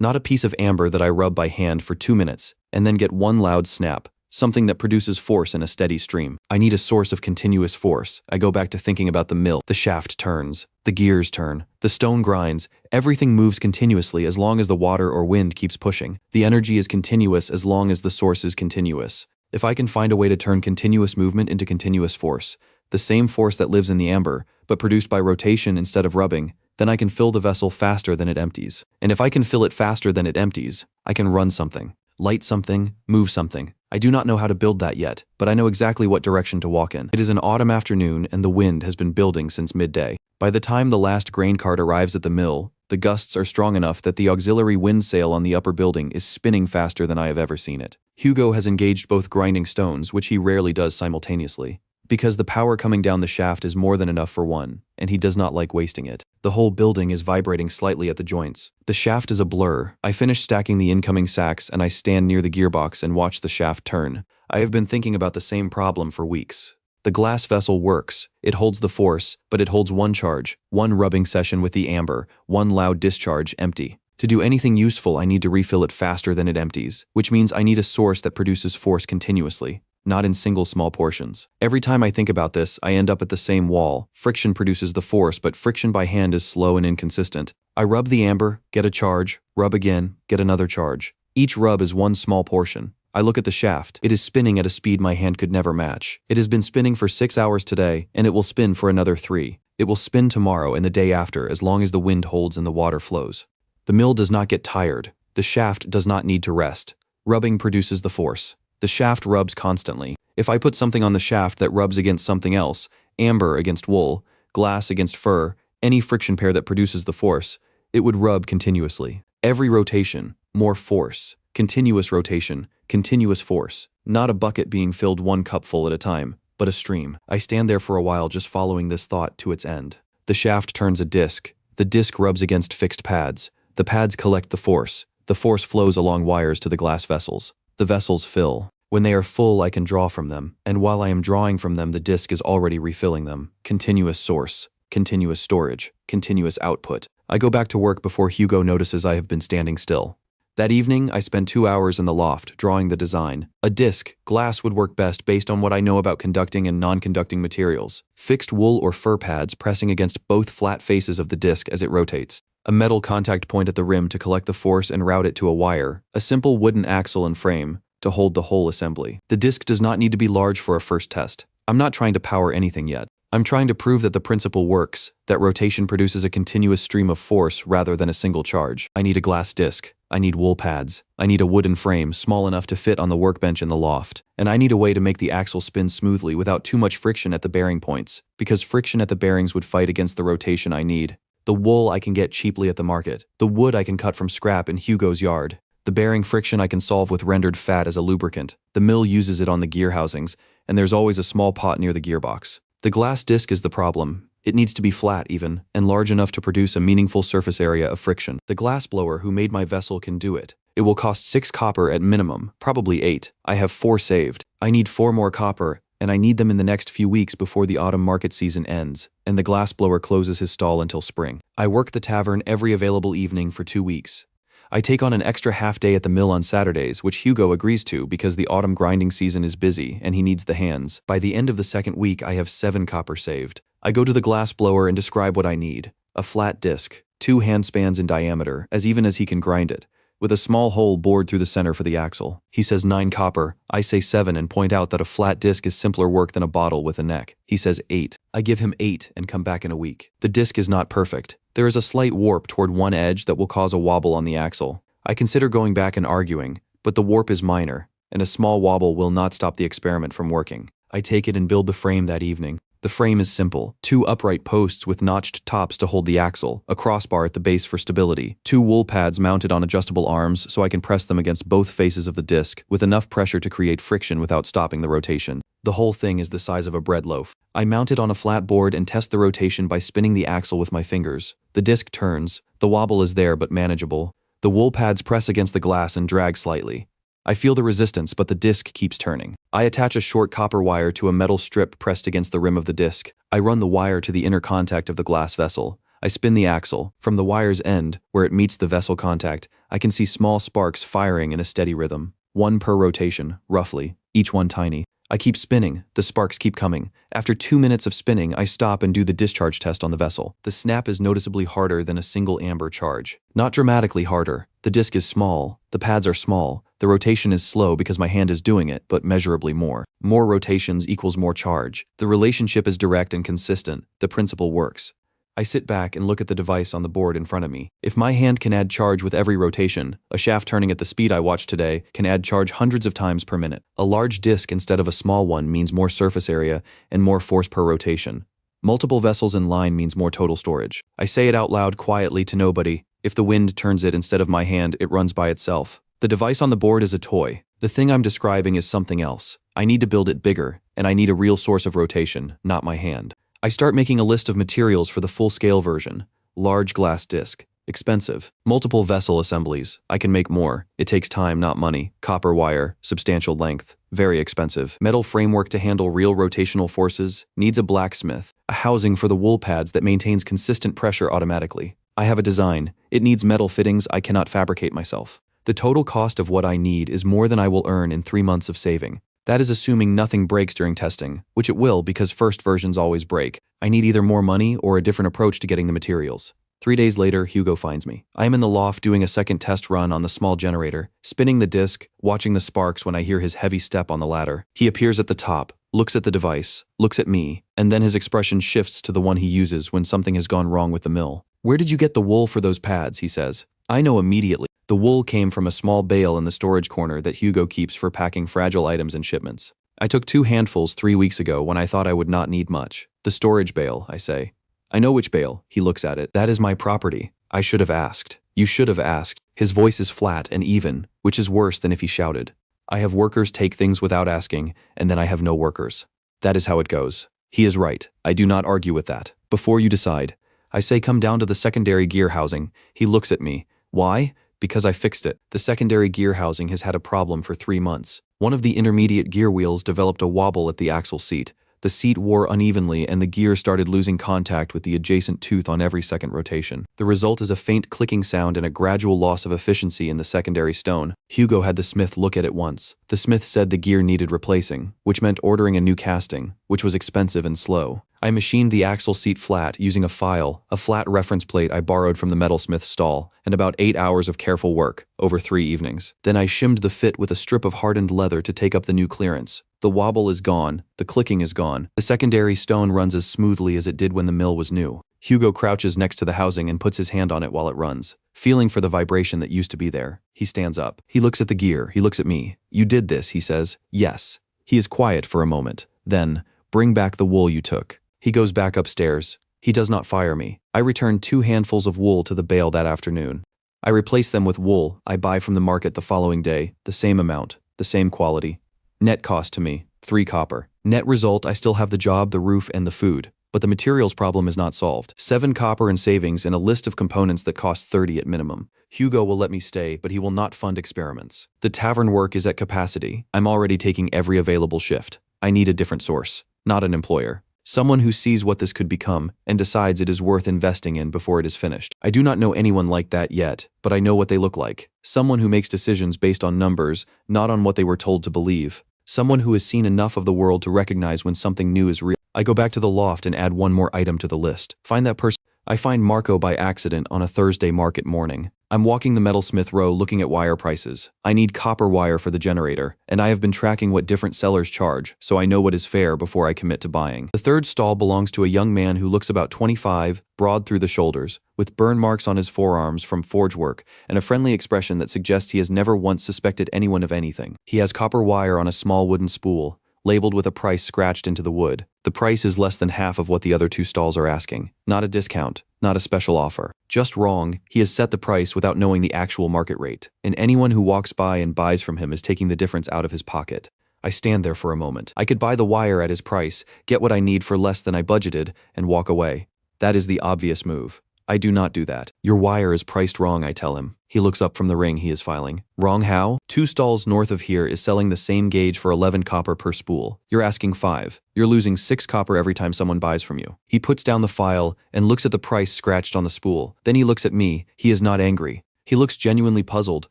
Not a piece of amber that I rub by hand for 2 minutes, and then get 1 loud snap. Something that produces force in a steady stream. I need a source of continuous force. I go back to thinking about the mill. The shaft turns. The gears turn. The stone grinds. Everything moves continuously as long as the water or wind keeps pushing. The energy is continuous as long as the source is continuous. If I can find a way to turn continuous movement into continuous force, the same force that lives in the amber, but produced by rotation instead of rubbing, then I can fill the vessel faster than it empties. And if I can fill it faster than it empties, I can run something, light something, move something. I do not know how to build that yet, but I know exactly what direction to walk in. It is an autumn afternoon and the wind has been building since midday. By the time the last grain cart arrives at the mill, the gusts are strong enough that the auxiliary wind sail on the upper building is spinning faster than I have ever seen it. Hugo has engaged both grinding stones, which he rarely does simultaneously, because the power coming down the shaft is more than enough for one, and he does not like wasting it. The whole building is vibrating slightly at the joints. The shaft is a blur. I finish stacking the incoming sacks and I stand near the gearbox and watch the shaft turn. I have been thinking about the same problem for weeks. The glass vessel works. It holds the force, but it holds one charge, one rubbing session with the amber, one loud discharge empty. To do anything useful, I need to refill it faster than it empties, which means I need a source that produces force continuously, not in single small portions. Every time I think about this, I end up at the same wall. Friction produces the force, but friction by hand is slow and inconsistent. I rub the amber, get a charge, rub again, get another charge. Each rub is one small portion. I look at the shaft. It is spinning at a speed my hand could never match. It has been spinning for 6 hours today, and it will spin for another 3. It will spin tomorrow and the day after as long as the wind holds and the water flows. The mill does not get tired. The shaft does not need to rest. Rubbing produces the force. The shaft rubs constantly. If I put something on the shaft that rubs against something else, amber against wool, glass against fur, any friction pair that produces the force, it would rub continuously. Every rotation, more force. Continuous rotation, continuous force. Not a bucket being filled one cupful at a time, but a stream. I stand there for a while just following this thought to its end. The shaft turns a disc. The disc rubs against fixed pads. The pads collect the force. The force flows along wires to the glass vessels. The vessels fill. When they are full, I can draw from them, and while I am drawing from them, the disc is already refilling them. Continuous source, continuous storage, continuous output. I go back to work before Hugo notices I have been standing still. That evening, I spend 2 hours in the loft drawing the design. A disc, glass would work best based on what I know about conducting and non-conducting materials. Fixed wool or fur pads pressing against both flat faces of the disc as it rotates. A metal contact point at the rim to collect the force and route it to a wire. A simple wooden axle and frame to hold the whole assembly. The disc does not need to be large for a first test. I'm not trying to power anything yet. I'm trying to prove that the principle works, that rotation produces a continuous stream of force rather than a single charge. I need a glass disc. I need wool pads. I need a wooden frame small enough to fit on the workbench in the loft. And I need a way to make the axle spin smoothly without too much friction at the bearing points, because friction at the bearings would fight against the rotation I need. The wool I can get cheaply at the market. The wood I can cut from scrap in Hugo's yard. The bearing friction I can solve with rendered fat as a lubricant. The mill uses it on the gear housings, and there's always a small pot near the gearbox. The glass disc is the problem. It needs to be flat even, and large enough to produce a meaningful surface area of friction. The glassblower who made my vessel can do it. It will cost 6 copper at minimum, probably 8. I have 4 saved. I need 4 more copper, and I need them in the next few weeks before the autumn market season ends, and the glassblower closes his stall until spring. I work the tavern every available evening for 2 weeks. I take on an extra half day at the mill on Saturdays, which Hugo agrees to because the autumn grinding season is busy and he needs the hands. By the end of the second week, I have 7 copper saved. I go to the glassblower and describe what I need. A flat disc, 2 handspans in diameter, as even as he can grind it, with a small hole bored through the center for the axle. He says 9 copper, I say 7 and point out that a flat disc is simpler work than a bottle with a neck. He says 8. I give him 8 and come back in a week. The disc is not perfect. There is a slight warp toward one edge that will cause a wobble on the axle. I consider going back and arguing, but the warp is minor, and a small wobble will not stop the experiment from working. I take it and build the frame that evening. The frame is simple. 2 upright posts with notched tops to hold the axle, a crossbar at the base for stability, 2 wool pads mounted on adjustable arms so I can press them against both faces of the disc, with enough pressure to create friction without stopping the rotation. The whole thing is the size of a bread loaf. I mount it on a flat board and test the rotation by spinning the axle with my fingers. The disc turns. The wobble is there but manageable. The wool pads press against the glass and drag slightly. I feel the resistance, but the disc keeps turning. I attach a short copper wire to a metal strip pressed against the rim of the disc. I run the wire to the inner contact of the glass vessel. I spin the axle. From the wire's end, where it meets the vessel contact, I can see small sparks firing in a steady rhythm. 1 per rotation, roughly, each one tiny. I keep spinning. The sparks keep coming. After 2 minutes of spinning, I stop and do the discharge test on the vessel. The snap is noticeably harder than a single amber charge. Not dramatically harder. The disc is small. The pads are small. The rotation is slow because my hand is doing it, but measurably more. More rotations equals more charge. The relationship is direct and consistent. The principle works. I sit back and look at the device on the board in front of me. If my hand can add charge with every rotation, a shaft turning at the speed I watched today can add charge hundreds of times per minute. A large disc instead of a small one means more surface area and more force per rotation. Multiple vessels in line means more total storage. I say it out loud quietly to nobody. If the wind turns it instead of my hand, it runs by itself. The device on the board is a toy. The thing I'm describing is something else. I need to build it bigger, and I need a real source of rotation, not my hand. I start making a list of materials for the full-scale version. Large glass disc. Expensive. Multiple vessel assemblies. I can make more. It takes time, not money. Copper wire. Substantial length. Very expensive. Metal framework to handle real rotational forces. Needs a blacksmith. A housing for the wool pads that maintains consistent pressure automatically. I have a design. It needs metal fittings I cannot fabricate myself. The total cost of what I need is more than I will earn in 3 months of saving. That is assuming nothing breaks during testing, which it will because first versions always break. I need either more money or a different approach to getting the materials. 3 days later, Hugo finds me. I am in the loft doing a second test run on the small generator, spinning the disc, watching the sparks when I hear his heavy step on the ladder. He appears at the top, looks at the device, looks at me, and then his expression shifts to the one he uses when something has gone wrong with the mill. "Where did you get the wool for those pads?" he says. I know immediately. The wool came from a small bale in the storage corner that Hugo keeps for packing fragile items and shipments. I took 2 handfuls 3 weeks ago when I thought I would not need much. The storage bale, I say. I know which bale. He looks at it. That is my property. I should have asked. You should have asked. His voice is flat and even, which is worse than if he shouted. I have workers take things without asking, and then I have no workers. That is how it goes. He is right. I do not argue with that. Before you decide, I say come down to the secondary gear housing. He looks at me. Why? Because I fixed it. The secondary gear housing has had a problem for 3 months. One of the intermediate gear wheels developed a wobble at the axle seat. The seat wore unevenly and the gear started losing contact with the adjacent tooth on every second rotation. The result is a faint clicking sound and a gradual loss of efficiency in the secondary stone. Hugo had the smith look at it once. The smith said the gear needed replacing, which meant ordering a new casting, which was expensive and slow. I machined the axle seat flat using a file, a flat reference plate I borrowed from the metalsmith's stall, and about 8 hours of careful work, over 3 evenings. Then I shimmed the fit with a strip of hardened leather to take up the new clearance. The wobble is gone, the clicking is gone. The secondary stone runs as smoothly as it did when the mill was new. Hugo crouches next to the housing and puts his hand on it while it runs, feeling for the vibration that used to be there. He stands up. He looks at the gear. He looks at me. "You did this," he says. "Yes." He is quiet for a moment. Then, "Bring back the wool you took." He goes back upstairs. He does not fire me. I return 2 handfuls of wool to the bale that afternoon. I replace them with wool I buy from the market the following day, the same amount, the same quality. Net cost to me, 3 copper. Net result, I still have the job, the roof, and the food. But the materials problem is not solved. 7 copper in savings and a list of components that cost 30 at minimum. Hugo will let me stay, but he will not fund experiments. The tavern work is at capacity. I'm already taking every available shift. I need a different source, not an employer. Someone who sees what this could become and decides it is worth investing in before it is finished. I do not know anyone like that yet, but I know what they look like. Someone who makes decisions based on numbers, not on what they were told to believe. Someone who has seen enough of the world to recognize when something new is real. I go back to the loft and add 1 more item to the list. Find that person. I find Marco by accident on a Thursday market morning. I'm walking the metalsmith row looking at wire prices. I need copper wire for the generator, and I have been tracking what different sellers charge, so I know what is fair before I commit to buying. The third stall belongs to a young man who looks about 25, broad through the shoulders, with burn marks on his forearms from forge work, and a friendly expression that suggests he has never once suspected anyone of anything. He has copper wire on a small wooden spool, labeled with a price scratched into the wood. The price is less than half of what the other 2 stalls are asking. Not a discount, not a special offer. Just wrong, he has set the price without knowing the actual market rate, and anyone who walks by and buys from him is taking the difference out of his pocket. I stand there for a moment. I could buy the wire at his price, get what I need for less than I budgeted, and walk away. That is the obvious move. I do not do that. Your wire is priced wrong, I tell him. He looks up from the ring he is filing. Wrong how? 2 stalls north of here is selling the same gauge for 11 copper per spool. You're asking 5. You're losing 6 copper every time someone buys from you. He puts down the file and looks at the price scratched on the spool. Then he looks at me. He is not angry. He looks genuinely puzzled,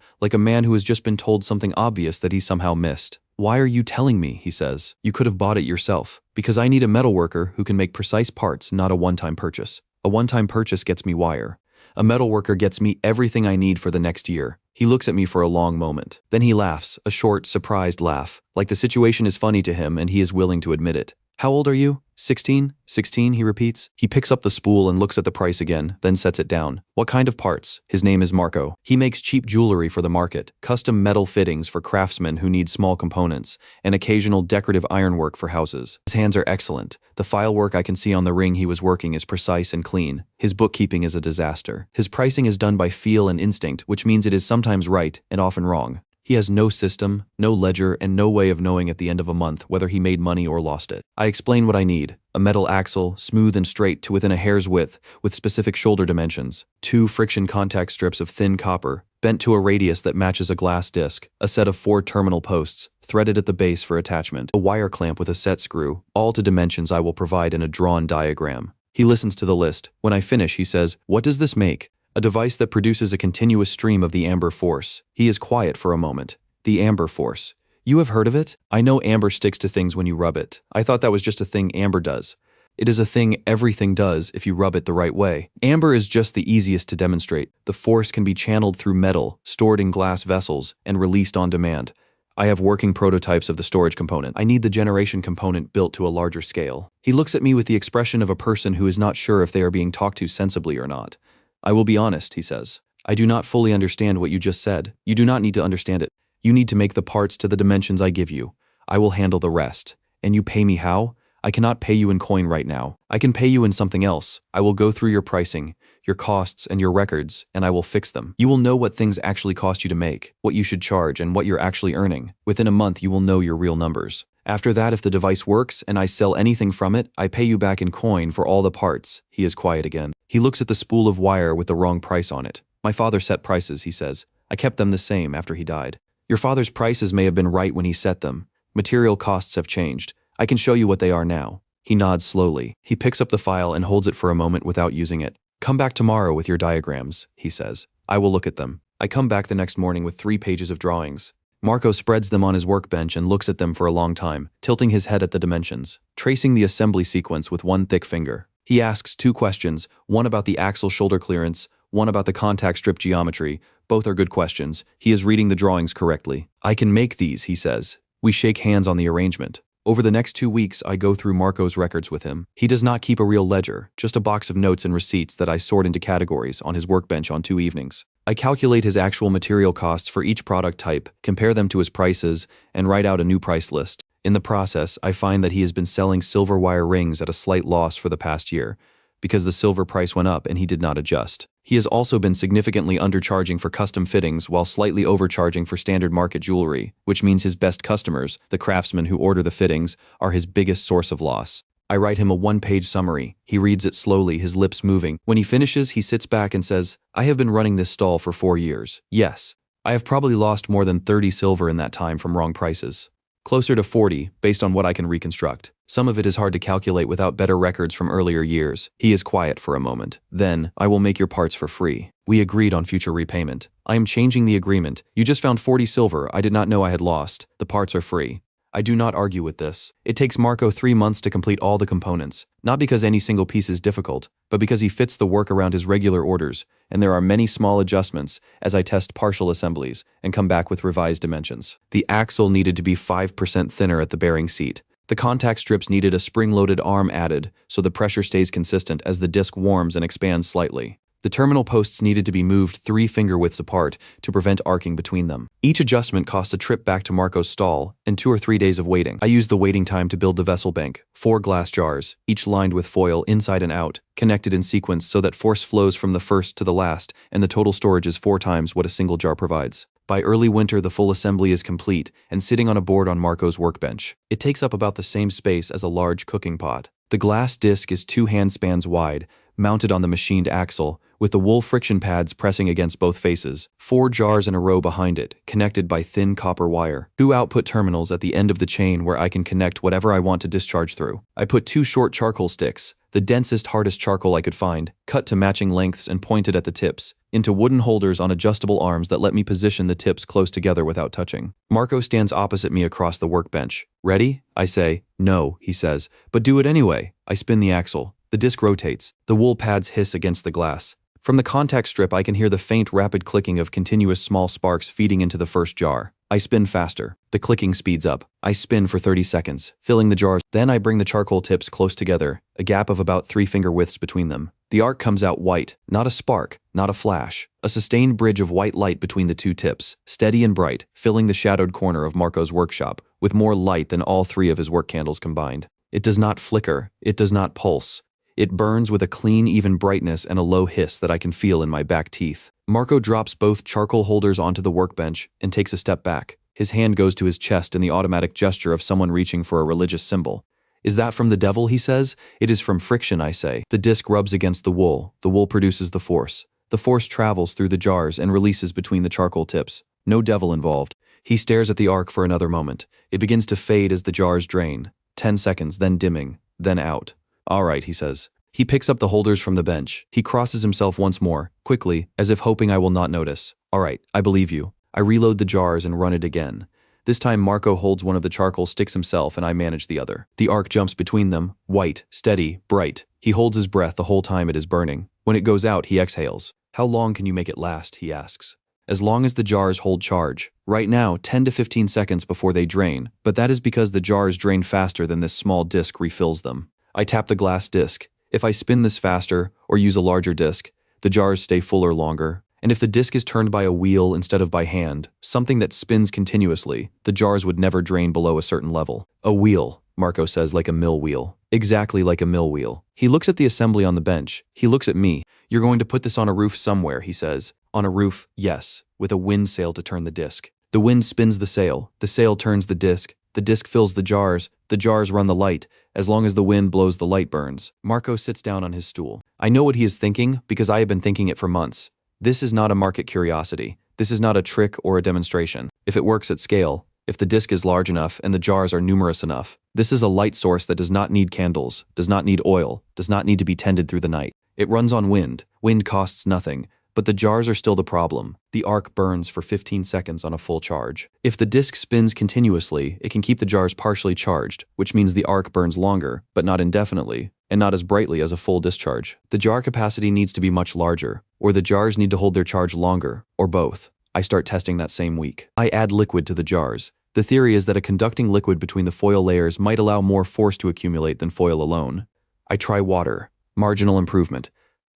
like a man who has just been told something obvious that he somehow missed. Why are you telling me, he says. You could have bought it yourself. Because I need a metalworker who can make precise parts, not a one-time purchase. A one-time purchase gets me wire. A metalworker gets me everything I need for the next year. He looks at me for a long moment. Then he laughs, a short, surprised laugh, like the situation is funny to him and he is willing to admit it. How old are you? 16? 16, he repeats. He picks up the spool and looks at the price again, then sets it down. What kind of parts? His name is Marco. He makes cheap jewelry for the market, custom metal fittings for craftsmen who need small components, and occasional decorative ironwork for houses. His hands are excellent. The file work I can see on the ring he was working is precise and clean. His bookkeeping is a disaster. His pricing is done by feel and instinct, which means it is sometimes right and often wrong. He has no system, no ledger, and no way of knowing at the end of a month whether he made money or lost it. I explain what I need. A metal axle, smooth and straight to within a hair's width, with specific shoulder dimensions. 2 friction contact strips of thin copper, bent to a radius that matches a glass disc. A set of 4 terminal posts, threaded at the base for attachment. A wire clamp with a set screw, all to dimensions I will provide in a drawn diagram. He listens to the list. When I finish, he says, "What does this make?" A device that produces a continuous stream of the amber force. He is quiet for a moment. The amber force. You have heard of it? I know amber sticks to things when you rub it. I thought that was just a thing amber does. It is a thing everything does if you rub it the right way. Amber is just the easiest to demonstrate. The force can be channeled through metal, stored in glass vessels, and released on demand. I have working prototypes of the storage component. I need the generation component built to a larger scale. He looks at me with the expression of a person who is not sure if they are being talked to sensibly or not. I will be honest, he says. I do not fully understand what you just said. You do not need to understand it. You need to make the parts to the dimensions I give you. I will handle the rest. And you pay me how? I cannot pay you in coin right now. I can pay you in something else. I will go through your pricing, your costs, and your records, and I will fix them. You will know what things actually cost you to make, what you should charge, and what you're actually earning. Within a month, you will know your real numbers. After that, if the device works and I sell anything from it, I pay you back in coin for all the parts. He is quiet again. He looks at the spool of wire with the wrong price on it. My father set prices, he says. I kept them the same after he died. Your father's prices may have been right when he set them. Material costs have changed. I can show you what they are now. He nods slowly. He picks up the file and holds it for a moment without using it. Come back tomorrow with your diagrams, he says. I will look at them. I come back the next morning with 3 pages of drawings. Marco spreads them on his workbench and looks at them for a long time, tilting his head at the dimensions, tracing the assembly sequence with one thick finger. He asks 2 questions, one about the axle shoulder clearance, one about the contact strip geometry. Both are good questions. He is reading the drawings correctly. I can make these, he says. We shake hands on the arrangement. Over the next 2 weeks, I go through Marco's records with him. He does not keep a real ledger, just a box of notes and receipts that I sort into categories on his workbench on 2 evenings. I calculate his actual material costs for each product type, compare them to his prices, and write out a new price list. In the process, I find that he has been selling silver wire rings at a slight loss for the past year, because the silver price went up and he did not adjust. He has also been significantly undercharging for custom fittings while slightly overcharging for standard market jewelry, which means his best customers, the craftsmen who order the fittings, are his biggest source of loss. I write him a 1-page summary. He reads it slowly, his lips moving. When he finishes, he sits back and says, I have been running this stall for 4 years. Yes, I have probably lost more than 30 silver in that time from wrong prices. Closer to 40, based on what I can reconstruct. Some of it is hard to calculate without better records from earlier years. He is quiet for a moment. Then, I will make your parts for free. We agreed on future repayment. I am changing the agreement. You just found 40 silver I did not know I had lost. The parts are free. I do not argue with this. It takes Marco 3 months to complete all the components, not because any single piece is difficult, but because he fits the work around his regular orders, and there are many small adjustments as I test partial assemblies and come back with revised dimensions. The axle needed to be 5% thinner at the bearing seat. The contact strips needed a spring-loaded arm added so the pressure stays consistent as the disc warms and expands slightly. The terminal posts needed to be moved 3 finger widths apart to prevent arcing between them. Each adjustment cost a trip back to Marco's stall and 2 or 3 days of waiting. I used the waiting time to build the vessel bank, 4 glass jars, each lined with foil inside and out, connected in sequence so that force flows from the first to the last, and the total storage is 4 times what a single jar provides. By early winter, the full assembly is complete and sitting on a board on Marco's workbench. It takes up about the same space as a large cooking pot. The glass disc is 2 handspans wide, mounted on the machined axle, with the wool friction pads pressing against both faces. 4 jars in a row behind it, connected by thin copper wire. 2 output terminals at the end of the chain where I can connect whatever I want to discharge through. I put 2 short charcoal sticks, the densest, hardest charcoal I could find, cut to matching lengths and pointed at the tips, into wooden holders on adjustable arms that let me position the tips close together without touching. Marco stands opposite me across the workbench. Ready? I say. No, he says, but do it anyway. I spin the axle. The disc rotates. The wool pads hiss against the glass. From the contact strip, I can hear the faint, rapid clicking of continuous small sparks feeding into the first jar. I spin faster. The clicking speeds up. I spin for 30 seconds, filling the jars. Then I bring the charcoal tips close together, a gap of about 3 finger widths between them. The arc comes out white, not a spark, not a flash, a sustained bridge of white light between the 2 tips, steady and bright, filling the shadowed corner of Marco's workshop, with more light than all 3 of his work candles combined. It does not flicker. It does not pulse. It burns with a clean, even brightness and a low hiss that I can feel in my back teeth. Marco drops both charcoal holders onto the workbench and takes a step back. His hand goes to his chest in the automatic gesture of someone reaching for a religious symbol. Is that from the devil, he says? It is from friction, I say. The disc rubs against the wool. The wool produces the force. The force travels through the jars and releases between the charcoal tips. No devil involved. He stares at the arc for another moment. It begins to fade as the jars drain. 10 seconds, then dimming, then out. All right, he says. He picks up the holders from the bench. He crosses himself once more, quickly, as if hoping I will not notice. All right, I believe you. I reload the jars and run it again. This time Marco holds one of the charcoal sticks himself and I manage the other. The arc jumps between them, white, steady, bright. He holds his breath the whole time it is burning. When it goes out, he exhales. How long can you make it last, he asks. As long as the jars hold charge. Right now, 10 to 15 seconds before they drain, but that is because the jars drain faster than this small disc refills them. I tap the glass disc. If I spin this faster, or use a larger disc, the jars stay fuller longer. And if the disc is turned by a wheel instead of by hand, something that spins continuously, the jars would never drain below a certain level. A wheel, Marco says, like a mill wheel. Exactly like a mill wheel. He looks at the assembly on the bench. He looks at me. You're going to put this on a roof somewhere, he says. On a roof, yes, with a wind sail to turn the disc. The wind spins the sail turns the disc fills the jars run the light. As long as the wind blows, the light burns. Marco sits down on his stool. I know what he is thinking because I have been thinking it for months. This is not a market curiosity. This is not a trick or a demonstration. If it works at scale, if the disc is large enough and the jars are numerous enough, this is a light source that does not need candles, does not need oil, does not need to be tended through the night. It runs on wind. Wind costs nothing. But the jars are still the problem. The arc burns for 15 seconds on a full charge. If the disc spins continuously, it can keep the jars partially charged, which means the arc burns longer, but not indefinitely, and not as brightly as a full discharge. The jar capacity needs to be much larger, or the jars need to hold their charge longer, or both. I start testing that same week. I add liquid to the jars. The theory is that a conducting liquid between the foil layers might allow more force to accumulate than foil alone. I try water. Marginal improvement.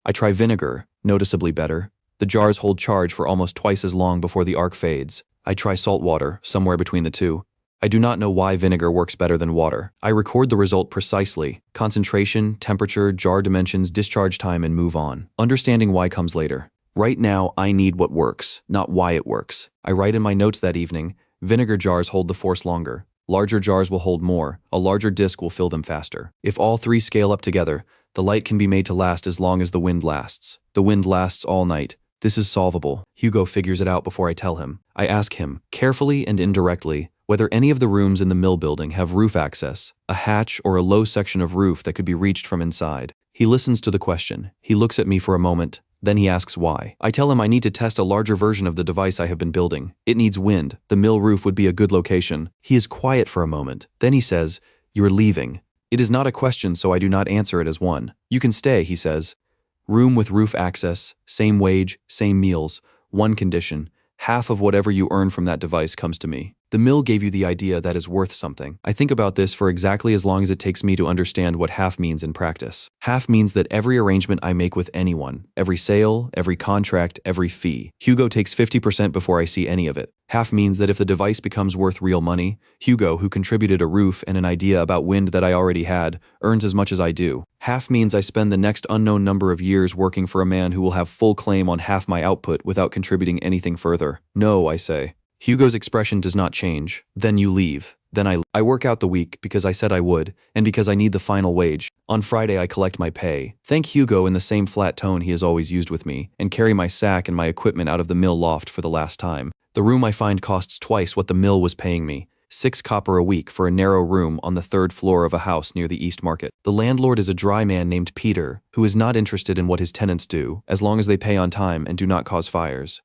I try vinegar. Noticeably better. The jars hold charge for almost twice as long before the arc fades. I try salt water, somewhere between the two. I do not know why vinegar works better than water. I record the result precisely. Concentration, temperature, jar dimensions, discharge time, and move on. Understanding why comes later. Right now, I need what works, not why it works. I write in my notes that evening, vinegar jars hold the force longer. Larger jars will hold more. A larger disc will fill them faster. If all 3 scale up together, the light can be made to last as long as the wind lasts. The wind lasts all night. This is solvable. Hugo figures it out before I tell him. I ask him, carefully and indirectly, whether any of the rooms in the mill building have roof access, a hatch or a low section of roof that could be reached from inside. He listens to the question. He looks at me for a moment. Then he asks why. I tell him I need to test a larger version of the device I have been building. It needs wind. The mill roof would be a good location. He is quiet for a moment. Then he says, "You're leaving." It is not a question, so I do not answer it as one. "You can stay," he says. "Room with roof access, same wage, same meals, one condition. Half of whatever you earn from that device comes to me." The mill gave you the idea that is worth something. I think about this for exactly as long as it takes me to understand what half means in practice. Half means that every arrangement I make with anyone, every sale, every contract, every fee, Hugo takes 50% before I see any of it. Half means that if the device becomes worth real money, Hugo, who contributed a roof and an idea about wind that I already had, earns as much as I do. Half means I spend the next unknown number of years working for a man who will have full claim on half my output without contributing anything further. No, I say. Hugo's expression does not change. Then you leave. Then I work out the week because I said I would, and because I need the final wage. On Friday I collect my pay. Thank Hugo in the same flat tone he has always used with me, and carry my sack and my equipment out of the mill loft for the last time. The room I find costs twice what the mill was paying me. 6 copper a week for a narrow room on the 3rd floor of a house near the East Market. The landlord is a dry man named Peter, who is not interested in what his tenants do, as long as they pay on time and do not cause fires.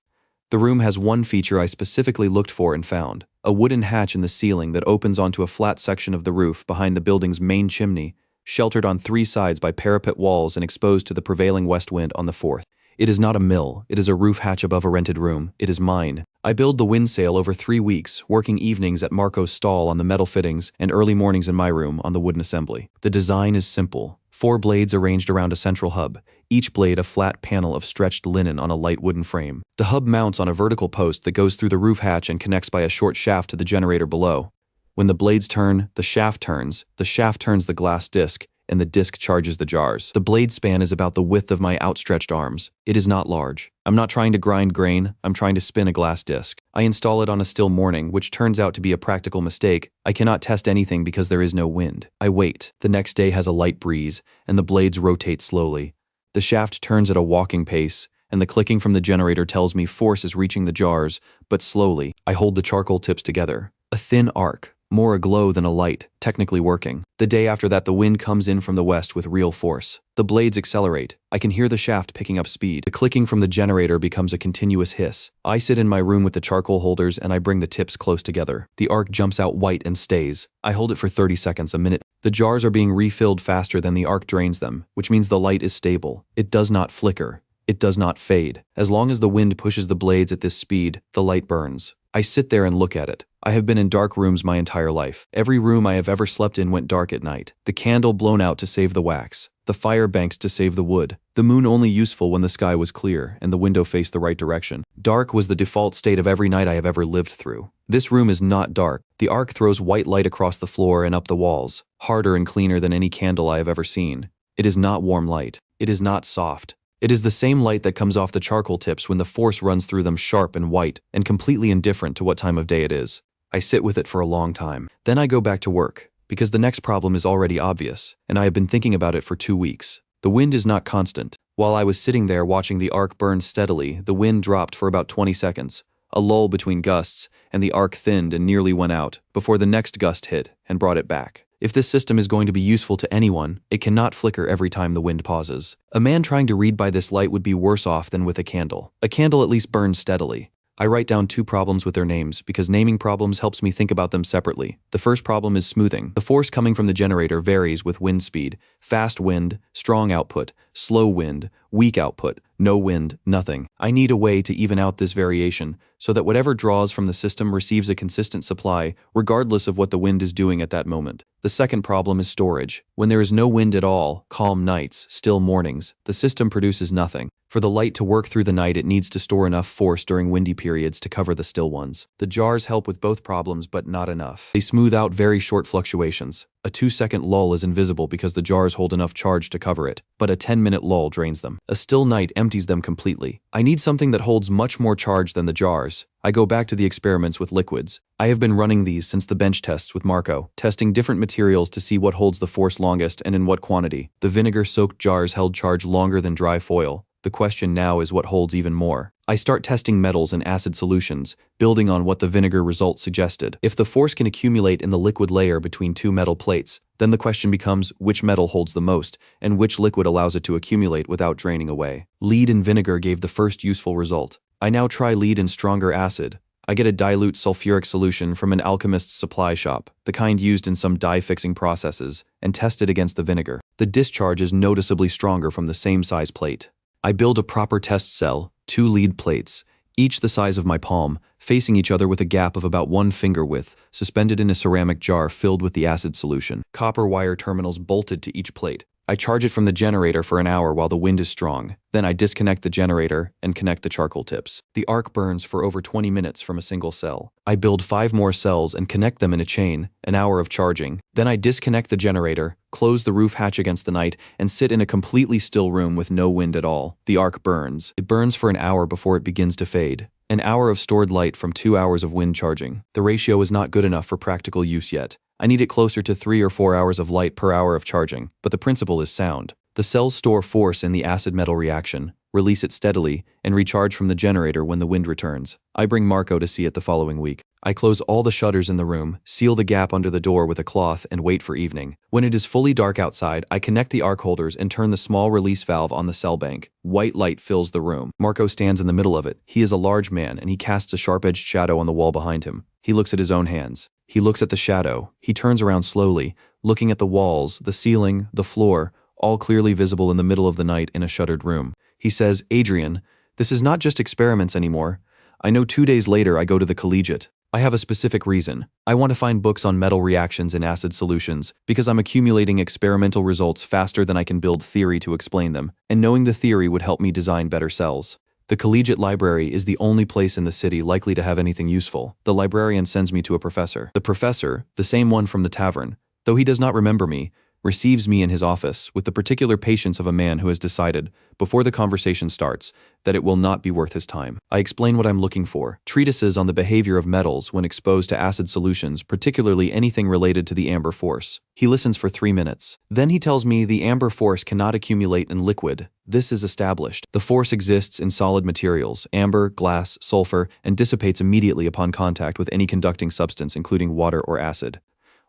The room has one feature I specifically looked for and found: a wooden hatch in the ceiling that opens onto a flat section of the roof behind the building's main chimney, sheltered on 3 sides by parapet walls and exposed to the prevailing west wind on the 4th. It is not a mill, it is a roof hatch above a rented room. It is mine. I build the windsail over 3 weeks, working evenings at Marco's stall on the metal fittings and early mornings in my room on the wooden assembly. The design is simple. 4 blades arranged around a central hub, each blade a flat panel of stretched linen on a light wooden frame. The hub mounts on a vertical post that goes through the roof hatch and connects by a short shaft to the generator below. When the blades turn, the shaft turns the glass disc, and the disc charges the jars. The blade span is about the width of my outstretched arms. It is not large. I'm not trying to grind grain, I'm trying to spin a glass disc. I install it on a still morning, which turns out to be a practical mistake. I cannot test anything because there is no wind. I wait. The next day has a light breeze, and the blades rotate slowly. The shaft turns at a walking pace, and the clicking from the generator tells me force is reaching the jars, but slowly. I hold the charcoal tips together. A thin arc. More aglow than a light, technically working. The day after that, the wind comes in from the west with real force. The blades accelerate. I can hear the shaft picking up speed. The clicking from the generator becomes a continuous hiss. I sit in my room with the charcoal holders and I bring the tips close together. The arc jumps out white and stays. I hold it for 30 seconds, a minute. The jars are being refilled faster than the arc drains them, which means the light is stable. It does not flicker. It does not fade. As long as the wind pushes the blades at this speed, the light burns. I sit there and look at it. I have been in dark rooms my entire life. Every room I have ever slept in went dark at night. The candle blown out to save the wax. The fire banked to save the wood. The moon only useful when the sky was clear and the window faced the right direction. Dark was the default state of every night I have ever lived through. This room is not dark. The arc throws white light across the floor and up the walls, harder and cleaner than any candle I have ever seen. It is not warm light. It is not soft. It is the same light that comes off the charcoal tips when the force runs through them, sharp and white, and completely indifferent to what time of day it is. I sit with it for a long time. Then I go back to work, because the next problem is already obvious, and I have been thinking about it for 2 weeks. The wind is not constant. While I was sitting there watching the arc burn steadily, the wind dropped for about 20 seconds, a lull between gusts, and the arc thinned and nearly went out, before the next gust hit and brought it back. If this system is going to be useful to anyone, it cannot flicker every time the wind pauses. A man trying to read by this light would be worse off than with a candle. A candle at least burns steadily. I write down 2 problems with their names because naming problems helps me think about them separately. The first problem is smoothing. The force coming from the generator varies with wind speed. Fast wind, strong output, slow wind, weak output, no wind, nothing. I need a way to even out this variation so that whatever draws from the system receives a consistent supply regardless of what the wind is doing at that moment. The second problem is storage. When there is no wind at all, calm nights, still mornings, the system produces nothing. For the light to work through the night, it needs to store enough force during windy periods to cover the still ones. The jars help with both problems, but not enough. They smooth out very short fluctuations. A 2-second lull is invisible because the jars hold enough charge to cover it, but a 10-minute lull drains them. A still night empties them completely. I need something that holds much more charge than the jars. I go back to the experiments with liquids. I have been running these since the bench tests with Marco, testing different materials to see what holds the force longest and in what quantity. The vinegar-soaked jars held charge longer than dry foil. The question now is what holds even more. I start testing metals in acid solutions, building on what the vinegar results suggested. If the force can accumulate in the liquid layer between 2 metal plates, then the question becomes which metal holds the most, and which liquid allows it to accumulate without draining away. Lead in vinegar gave the first useful result. I now try lead in stronger acid. I get a dilute sulfuric solution from an alchemist's supply shop, the kind used in some dye-fixing processes, and test it against the vinegar. The discharge is noticeably stronger from the same size plate. I build a proper test cell, 2 lead plates, each the size of my palm, facing each other with a gap of about 1 finger width, suspended in a ceramic jar filled with the acid solution. Copper wire terminals bolted to each plate. I charge it from the generator for an hour while the wind is strong. Then I disconnect the generator and connect the charcoal tips. The arc burns for over 20 minutes from a single cell. I build 5 more cells and connect them in a chain, an hour of charging. Then I disconnect the generator, close the roof hatch against the night, and sit in a completely still room with no wind at all. The arc burns. It burns for an hour before it begins to fade. An hour of stored light from 2 hours of wind charging. The ratio is not good enough for practical use yet. I need it closer to 3 or 4 hours of light per hour of charging, but the principle is sound. The cells store force in the acid-metal reaction, release it steadily, and recharge from the generator when the wind returns. I bring Marco to see it the following week. I close all the shutters in the room, seal the gap under the door with a cloth, and wait for evening. When it is fully dark outside, I connect the arc holders and turn the small release valve on the cell bank. White light fills the room. Marco stands in the middle of it. He is a large man, and he casts a sharp-edged shadow on the wall behind him. He looks at his own hands. He looks at the shadow. He turns around slowly, looking at the walls, the ceiling, the floor, all clearly visible in the middle of the night in a shuttered room. He says, "Adrian, this is not just experiments anymore. I know 2 days later I go to the collegiate. I have a specific reason. I want to find books on metal reactions in acid solutions because I'm accumulating experimental results faster than I can build theory to explain them, and knowing the theory would help me design better cells. The collegiate library is the only place in the city likely to have anything useful. The librarian sends me to a professor. The professor, the same one from the tavern, though he does not remember me, receives me in his office with the particular patience of a man who has decided, before the conversation starts, that it will not be worth his time. I explain what I'm looking for. Treatises on the behavior of metals when exposed to acid solutions, particularly anything related to the amber force. He listens for 3 minutes. Then he tells me the amber force cannot accumulate in liquid. This is established. The force exists in solid materials, amber, glass, sulfur, and dissipates immediately upon contact with any conducting substance, including water or acid.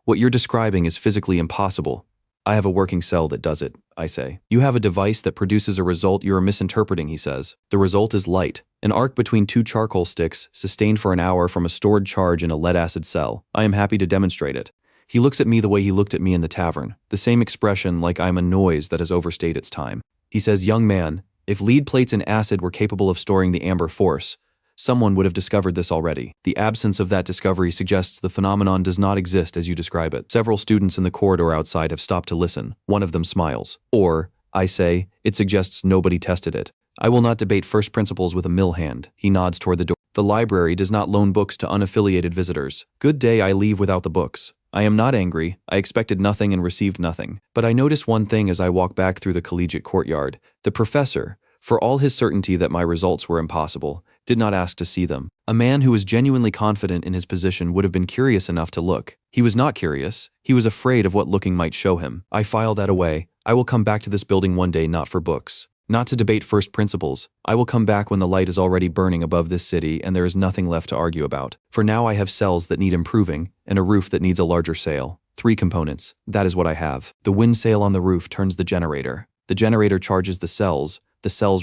What you're describing is physically impossible. I have a working cell that does it, I say. You have a device that produces a result you are misinterpreting, he says. The result is light. An arc between 2 charcoal sticks, sustained for an hour from a stored charge in a lead-acid cell. I am happy to demonstrate it. He looks at me the way he looked at me in the tavern, the same expression like I am a noise that has overstayed its time. He says, "Young man, if lead plates and acid were capable of storing the amber force, someone would have discovered this already. The absence of that discovery suggests the phenomenon does not exist as you describe it. Several students in the corridor outside have stopped to listen. One of them smiles. Or, I say, it suggests nobody tested it. I will not debate first principles with a mill hand." He nods toward the door. "The library does not loan books to unaffiliated visitors. Good day, I leave without the books. I am not angry. I expected nothing and received nothing. But I notice one thing as I walk back through the collegiate courtyard. The professor, for all his certainty that my results were impossible, did not ask to see them. A man who was genuinely confident in his position would have been curious enough to look. He was not curious. He was afraid of what looking might show him. I file that away. I will come back to this building one day not for books, not to debate first principles. I will come back when the light is already burning above this city and there is nothing left to argue about. For now I have cells that need improving and a roof that needs a larger sail. 3 components. That is what I have. The wind sail on the roof turns the generator. The generator charges the cells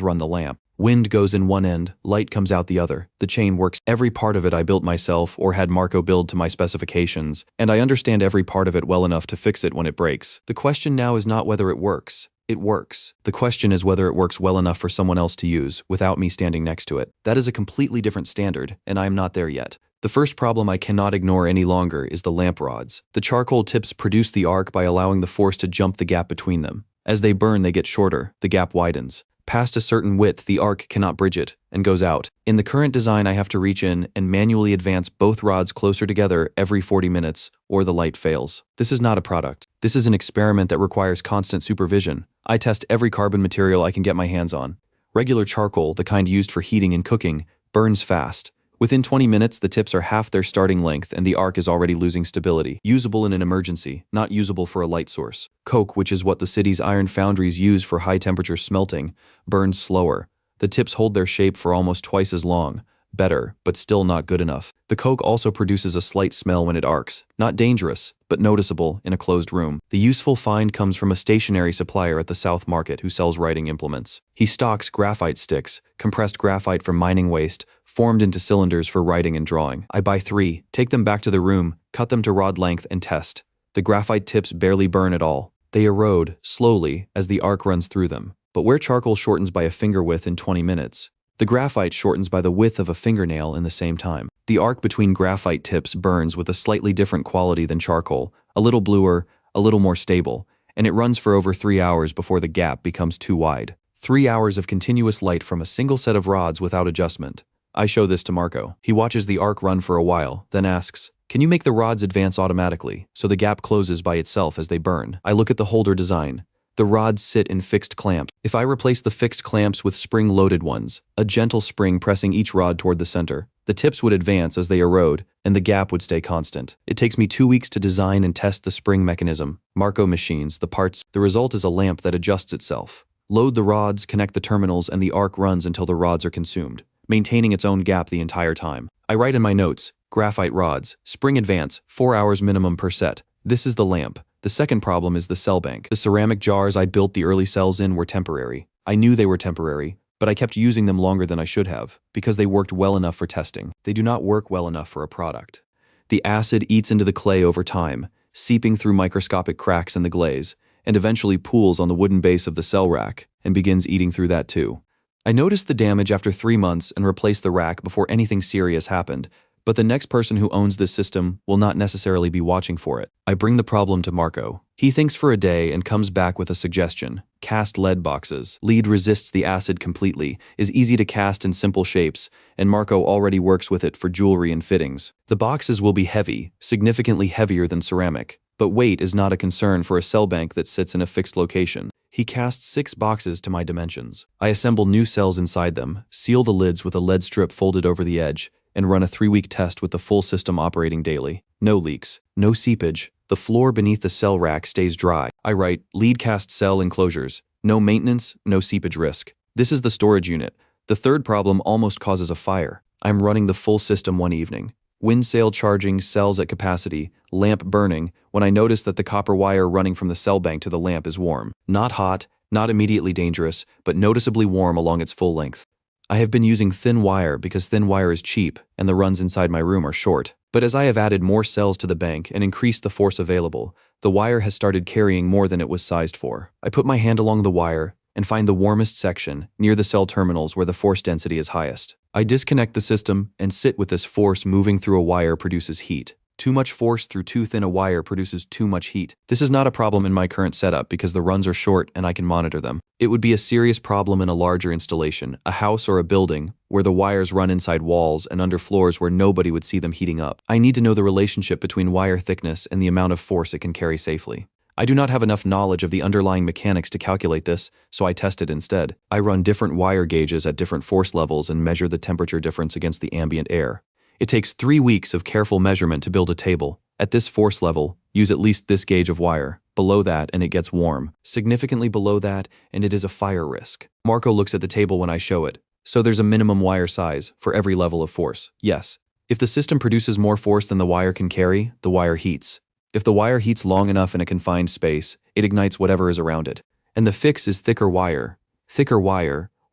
run the lamp. Wind goes in one end, light comes out the other. The chain works. Every part of it I built myself or had Marco build to my specifications, and I understand every part of it well enough to fix it when it breaks. The question now is not whether it works. It works. The question is whether it works well enough for someone else to use, without me standing next to it. That is a completely different standard, and I am not there yet. The first problem I cannot ignore any longer is the lamp rods. The charcoal tips produce the arc by allowing the force to jump the gap between them. As they burn, they get shorter. The gap widens. Past a certain width, the arc cannot bridge it, and goes out. In the current design, I have to reach in and manually advance both rods closer together every 40 minutes, or the light fails. This is not a product. This is an experiment that requires constant supervision. I test every carbon material I can get my hands on. Regular charcoal, the kind used for heating and cooking, burns fast. Within 20 minutes, the tips are half their starting length and the arc is already losing stability. Usable in an emergency, not usable for a light source. Coke, which is what the city's iron foundries use for high-temperature smelting, burns slower. The tips hold their shape for almost twice as long. Better, but still not good enough. The coke also produces a slight smell when it arcs. Not dangerous, but noticeable in a closed room. The useful find comes from a stationary supplier at the South Market who sells writing implements. He stocks graphite sticks, compressed graphite from mining waste, formed into cylinders for writing and drawing. I buy 3, take them back to the room, cut them to rod length, and test. The graphite tips barely burn at all. They erode, slowly, as the arc runs through them. But where charcoal shortens by a finger width in 20 minutes, the graphite shortens by the width of a fingernail in the same time. The arc between graphite tips burns with a slightly different quality than charcoal, a little bluer, a little more stable, and it runs for over 3 hours before the gap becomes too wide. 3 hours of continuous light from a single set of rods without adjustment. I show this to Marco. He watches the arc run for a while, then asks, "Can you make the rods advance automatically, so the gap closes by itself as they burn?" I look at the holder design. The rods sit in fixed clamps. If I replace the fixed clamps with spring-loaded ones, a gentle spring pressing each rod toward the center, the tips would advance as they erode, and the gap would stay constant. It takes me 2 weeks to design and test the spring mechanism. Marco machines the parts. The result is a lamp that adjusts itself. Load the rods, connect the terminals, and the arc runs until the rods are consumed, maintaining its own gap the entire time. I write in my notes, graphite rods, spring advance, 4 hours minimum per set. This is the lamp. The second problem is the cell bank. The ceramic jars I built the early cells in were temporary. I knew they were temporary, but I kept using them longer than I should have, because they worked well enough for testing. They do not work well enough for a product. The acid eats into the clay over time, seeping through microscopic cracks in the glaze, and eventually pools on the wooden base of the cell rack, and begins eating through that too. I noticed the damage after 3 months and replaced the rack before anything serious happened, but the next person who owns this system will not necessarily be watching for it. I bring the problem to Marco. He thinks for a day and comes back with a suggestion. Cast lead boxes. Lead resists the acid completely, is easy to cast in simple shapes, and Marco already works with it for jewelry and fittings. The boxes will be heavy, significantly heavier than ceramic, but weight is not a concern for a cell bank that sits in a fixed location. He casts 6 boxes to my dimensions. I assemble new cells inside them, seal the lids with a lead strip folded over the edge, and run a 3-week test with the full system operating daily. No leaks, no seepage. The floor beneath the cell rack stays dry. I write, lead cast cell enclosures. No maintenance, no seepage risk. This is the storage unit. The third problem almost causes a fire. I'm running the full system one evening. Wind sail charging, cells at capacity, lamp burning, when I notice that the copper wire running from the cell bank to the lamp is warm. Not hot, not immediately dangerous, but noticeably warm along its full length. I have been using thin wire because thin wire is cheap and the runs inside my room are short. But as I have added more cells to the bank and increased the force available, the wire has started carrying more than it was sized for. I put my hand along the wire and find the warmest section, near the cell terminals where the force density is highest. I disconnect the system and sit with this force moving through a wire produces heat. Too much force through too thin a wire produces too much heat. This is not a problem in my current setup because the runs are short and I can monitor them. It would be a serious problem in a larger installation, a house or a building, where the wires run inside walls and under floors where nobody would see them heating up. I need to know the relationship between wire thickness and the amount of force it can carry safely. I do not have enough knowledge of the underlying mechanics to calculate this, so I test it instead. I run different wire gauges at different force levels and measure the temperature difference against the ambient air. It takes 3 weeks of careful measurement to build a table. At this force level, use at least this gauge of wire. Below that, and it gets warm. Significantly below that, and it is a fire risk. Marco looks at the table when I show it. So there's a minimum wire size for every level of force. Yes. If the system produces more force than the wire can carry, the wire heats. If the wire heats long enough in a confined space, it ignites whatever is around it. And the fix is thicker wire,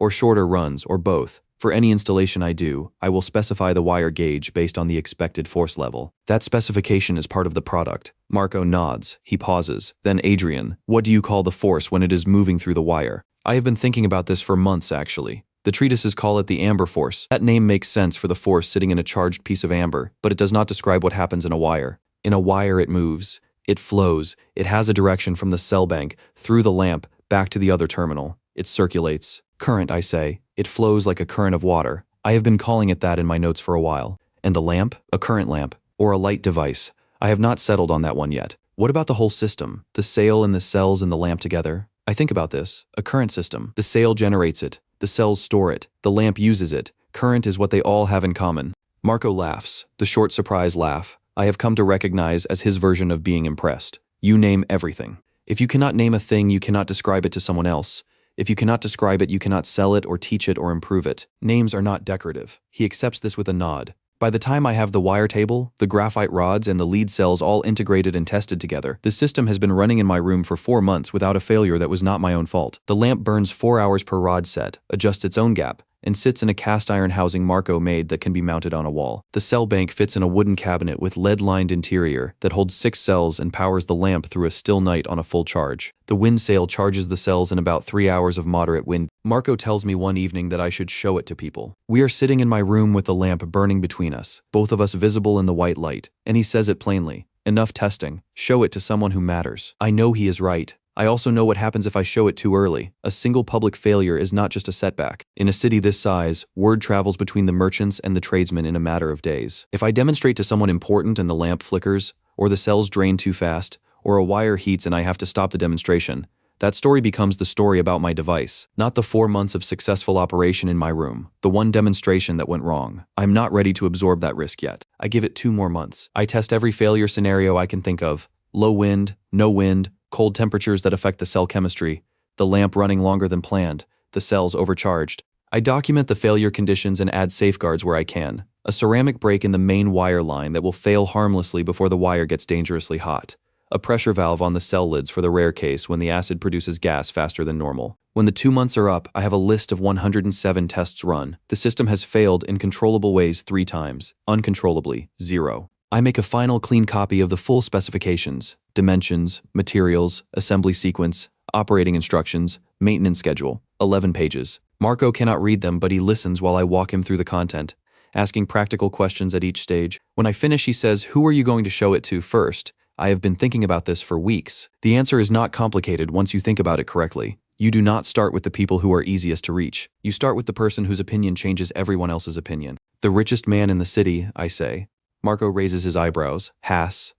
or shorter runs, or both. For any installation I do, I will specify the wire gauge based on the expected force level. That specification is part of the product. Marco nods. He pauses. Then Adrian, what do you call the force when it is moving through the wire? I have been thinking about this for months, actually. The treatises call it the amber force. That name makes sense for the force sitting in a charged piece of amber, but it does not describe what happens in a wire. In a wire it moves. It flows. It has a direction from the cell bank, through the lamp, back to the other terminal. It circulates. Current, I say. It flows like a current of water. I have been calling it that in my notes for a while. And the lamp? A current lamp. Or a light device. I have not settled on that one yet. What about the whole system? The sail and the cells and the lamp together? I think about this. A current system. The sail generates it. The cells store it. The lamp uses it. Current is what they all have in common. Marco laughs. The short surprise laugh. I have come to recognize as his version of being impressed. You name everything. If you cannot name a thing, you cannot describe it to someone else. If you cannot describe it, you cannot sell it or teach it or improve it. Names are not decorative. He accepts this with a nod. By the time I have the wire table, the graphite rods, and the lead cells all integrated and tested together, the system has been running in my room for 4 months without a failure that was not my own fault. The lamp burns 4 hours per rod set, adjusts its own gap, and sits in a cast iron housing Marco made that can be mounted on a wall. The cell bank fits in a wooden cabinet with lead-lined interior that holds 6 cells and powers the lamp through a still night on a full charge. The wind sail charges the cells in about 3 hours of moderate wind. Marco tells me one evening that I should show it to people. We are sitting in my room with the lamp burning between us, both of us visible in the white light, and he says it plainly. Enough testing. Show it to someone who matters. I know he is right. I also know what happens if I show it too early. A single public failure is not just a setback. In a city this size, word travels between the merchants and the tradesmen in a matter of days. If I demonstrate to someone important and the lamp flickers, or the cells drain too fast, or a wire heats and I have to stop the demonstration, that story becomes the story about my device, not the 4 months of successful operation in my room, the one demonstration that went wrong. I'm not ready to absorb that risk yet. I give it 2 more months. I test every failure scenario I can think of. Low wind, no wind, cold temperatures that affect the cell chemistry, the lamp running longer than planned, the cells overcharged. I document the failure conditions and add safeguards where I can. A ceramic break in the main wire line that will fail harmlessly before the wire gets dangerously hot. A pressure valve on the cell lids for the rare case when the acid produces gas faster than normal. When the 2 months are up, I have a list of 107 tests run. The system has failed in controllable ways 3 times, uncontrollably, 0. I make a final clean copy of the full specifications, dimensions, materials, assembly sequence, operating instructions, maintenance schedule, 11 pages. Marco cannot read them, but he listens while I walk him through the content, asking practical questions at each stage. When I finish, he says, "Who are you going to show it to first?" I have been thinking about this for weeks. The answer is not complicated once you think about it correctly. You do not start with the people who are easiest to reach. You start with the person whose opinion changes everyone else's opinion. The richest man in the city, I say. Marco raises his eyebrows. Haas.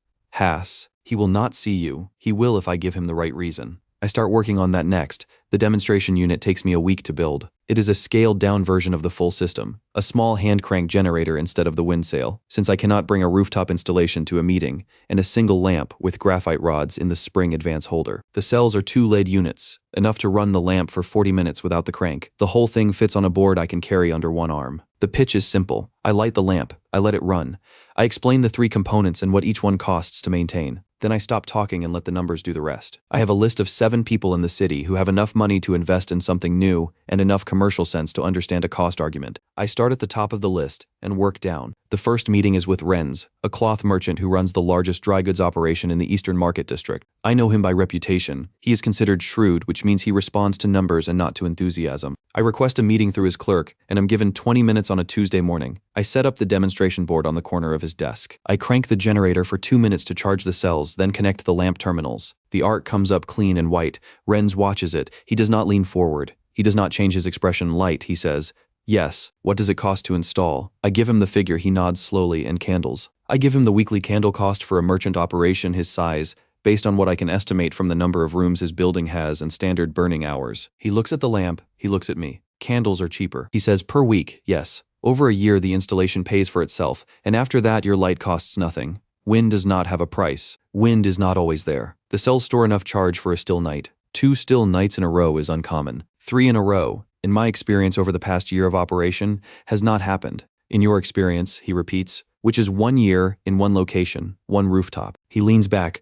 He will not see you. He will if I give him the right reason. I start working on that next. The demonstration unit takes me a week to build. It is a scaled-down version of the full system, a small hand-crank generator instead of the wind sail, since I cannot bring a rooftop installation to a meeting, and a single lamp with graphite rods in the spring advance holder. The cells are 2 lead units, enough to run the lamp for 40 minutes without the crank. The whole thing fits on a board I can carry under one arm. The pitch is simple. I light the lamp. I let it run. I explain the 3 components and what each one costs to maintain. Then I stop talking and let the numbers do the rest. I have a list of 7 people in the city who have enough money to invest in something new and enough commercial sense to understand a cost argument. I start at the top of the list and work down. The first meeting is with Renz, a cloth merchant who runs the largest dry goods operation in the Eastern Market District. I know him by reputation. He is considered shrewd, which means he responds to numbers and not to enthusiasm. I request a meeting through his clerk, and am given 20 minutes on a Tuesday morning. I set up the demonstration board on the corner of his desk. I crank the generator for 2 minutes to charge the cells, then connect the lamp terminals. The arc comes up clean and white. Renz watches it. He does not lean forward. He does not change his expression light. He says, "Yes, what does it cost to install?" I give him the figure. He nods slowly and candles. I give him the weekly candle cost for a merchant operation his size, based on what I can estimate from the number of rooms his building has and standard burning hours. He looks at the lamp. He looks at me. Candles are cheaper. He says, "Per week, yes. Over a year the installation pays for itself, and after that your light costs nothing. Wind does not have a price. Wind is not always there. The cells store enough charge for a still night. 2 still nights in a row is uncommon. 3 in a row, in my experience over the past year of operation, has not happened. In your experience," he repeats, "which is 1 year in 1 location, 1 rooftop." He leans back.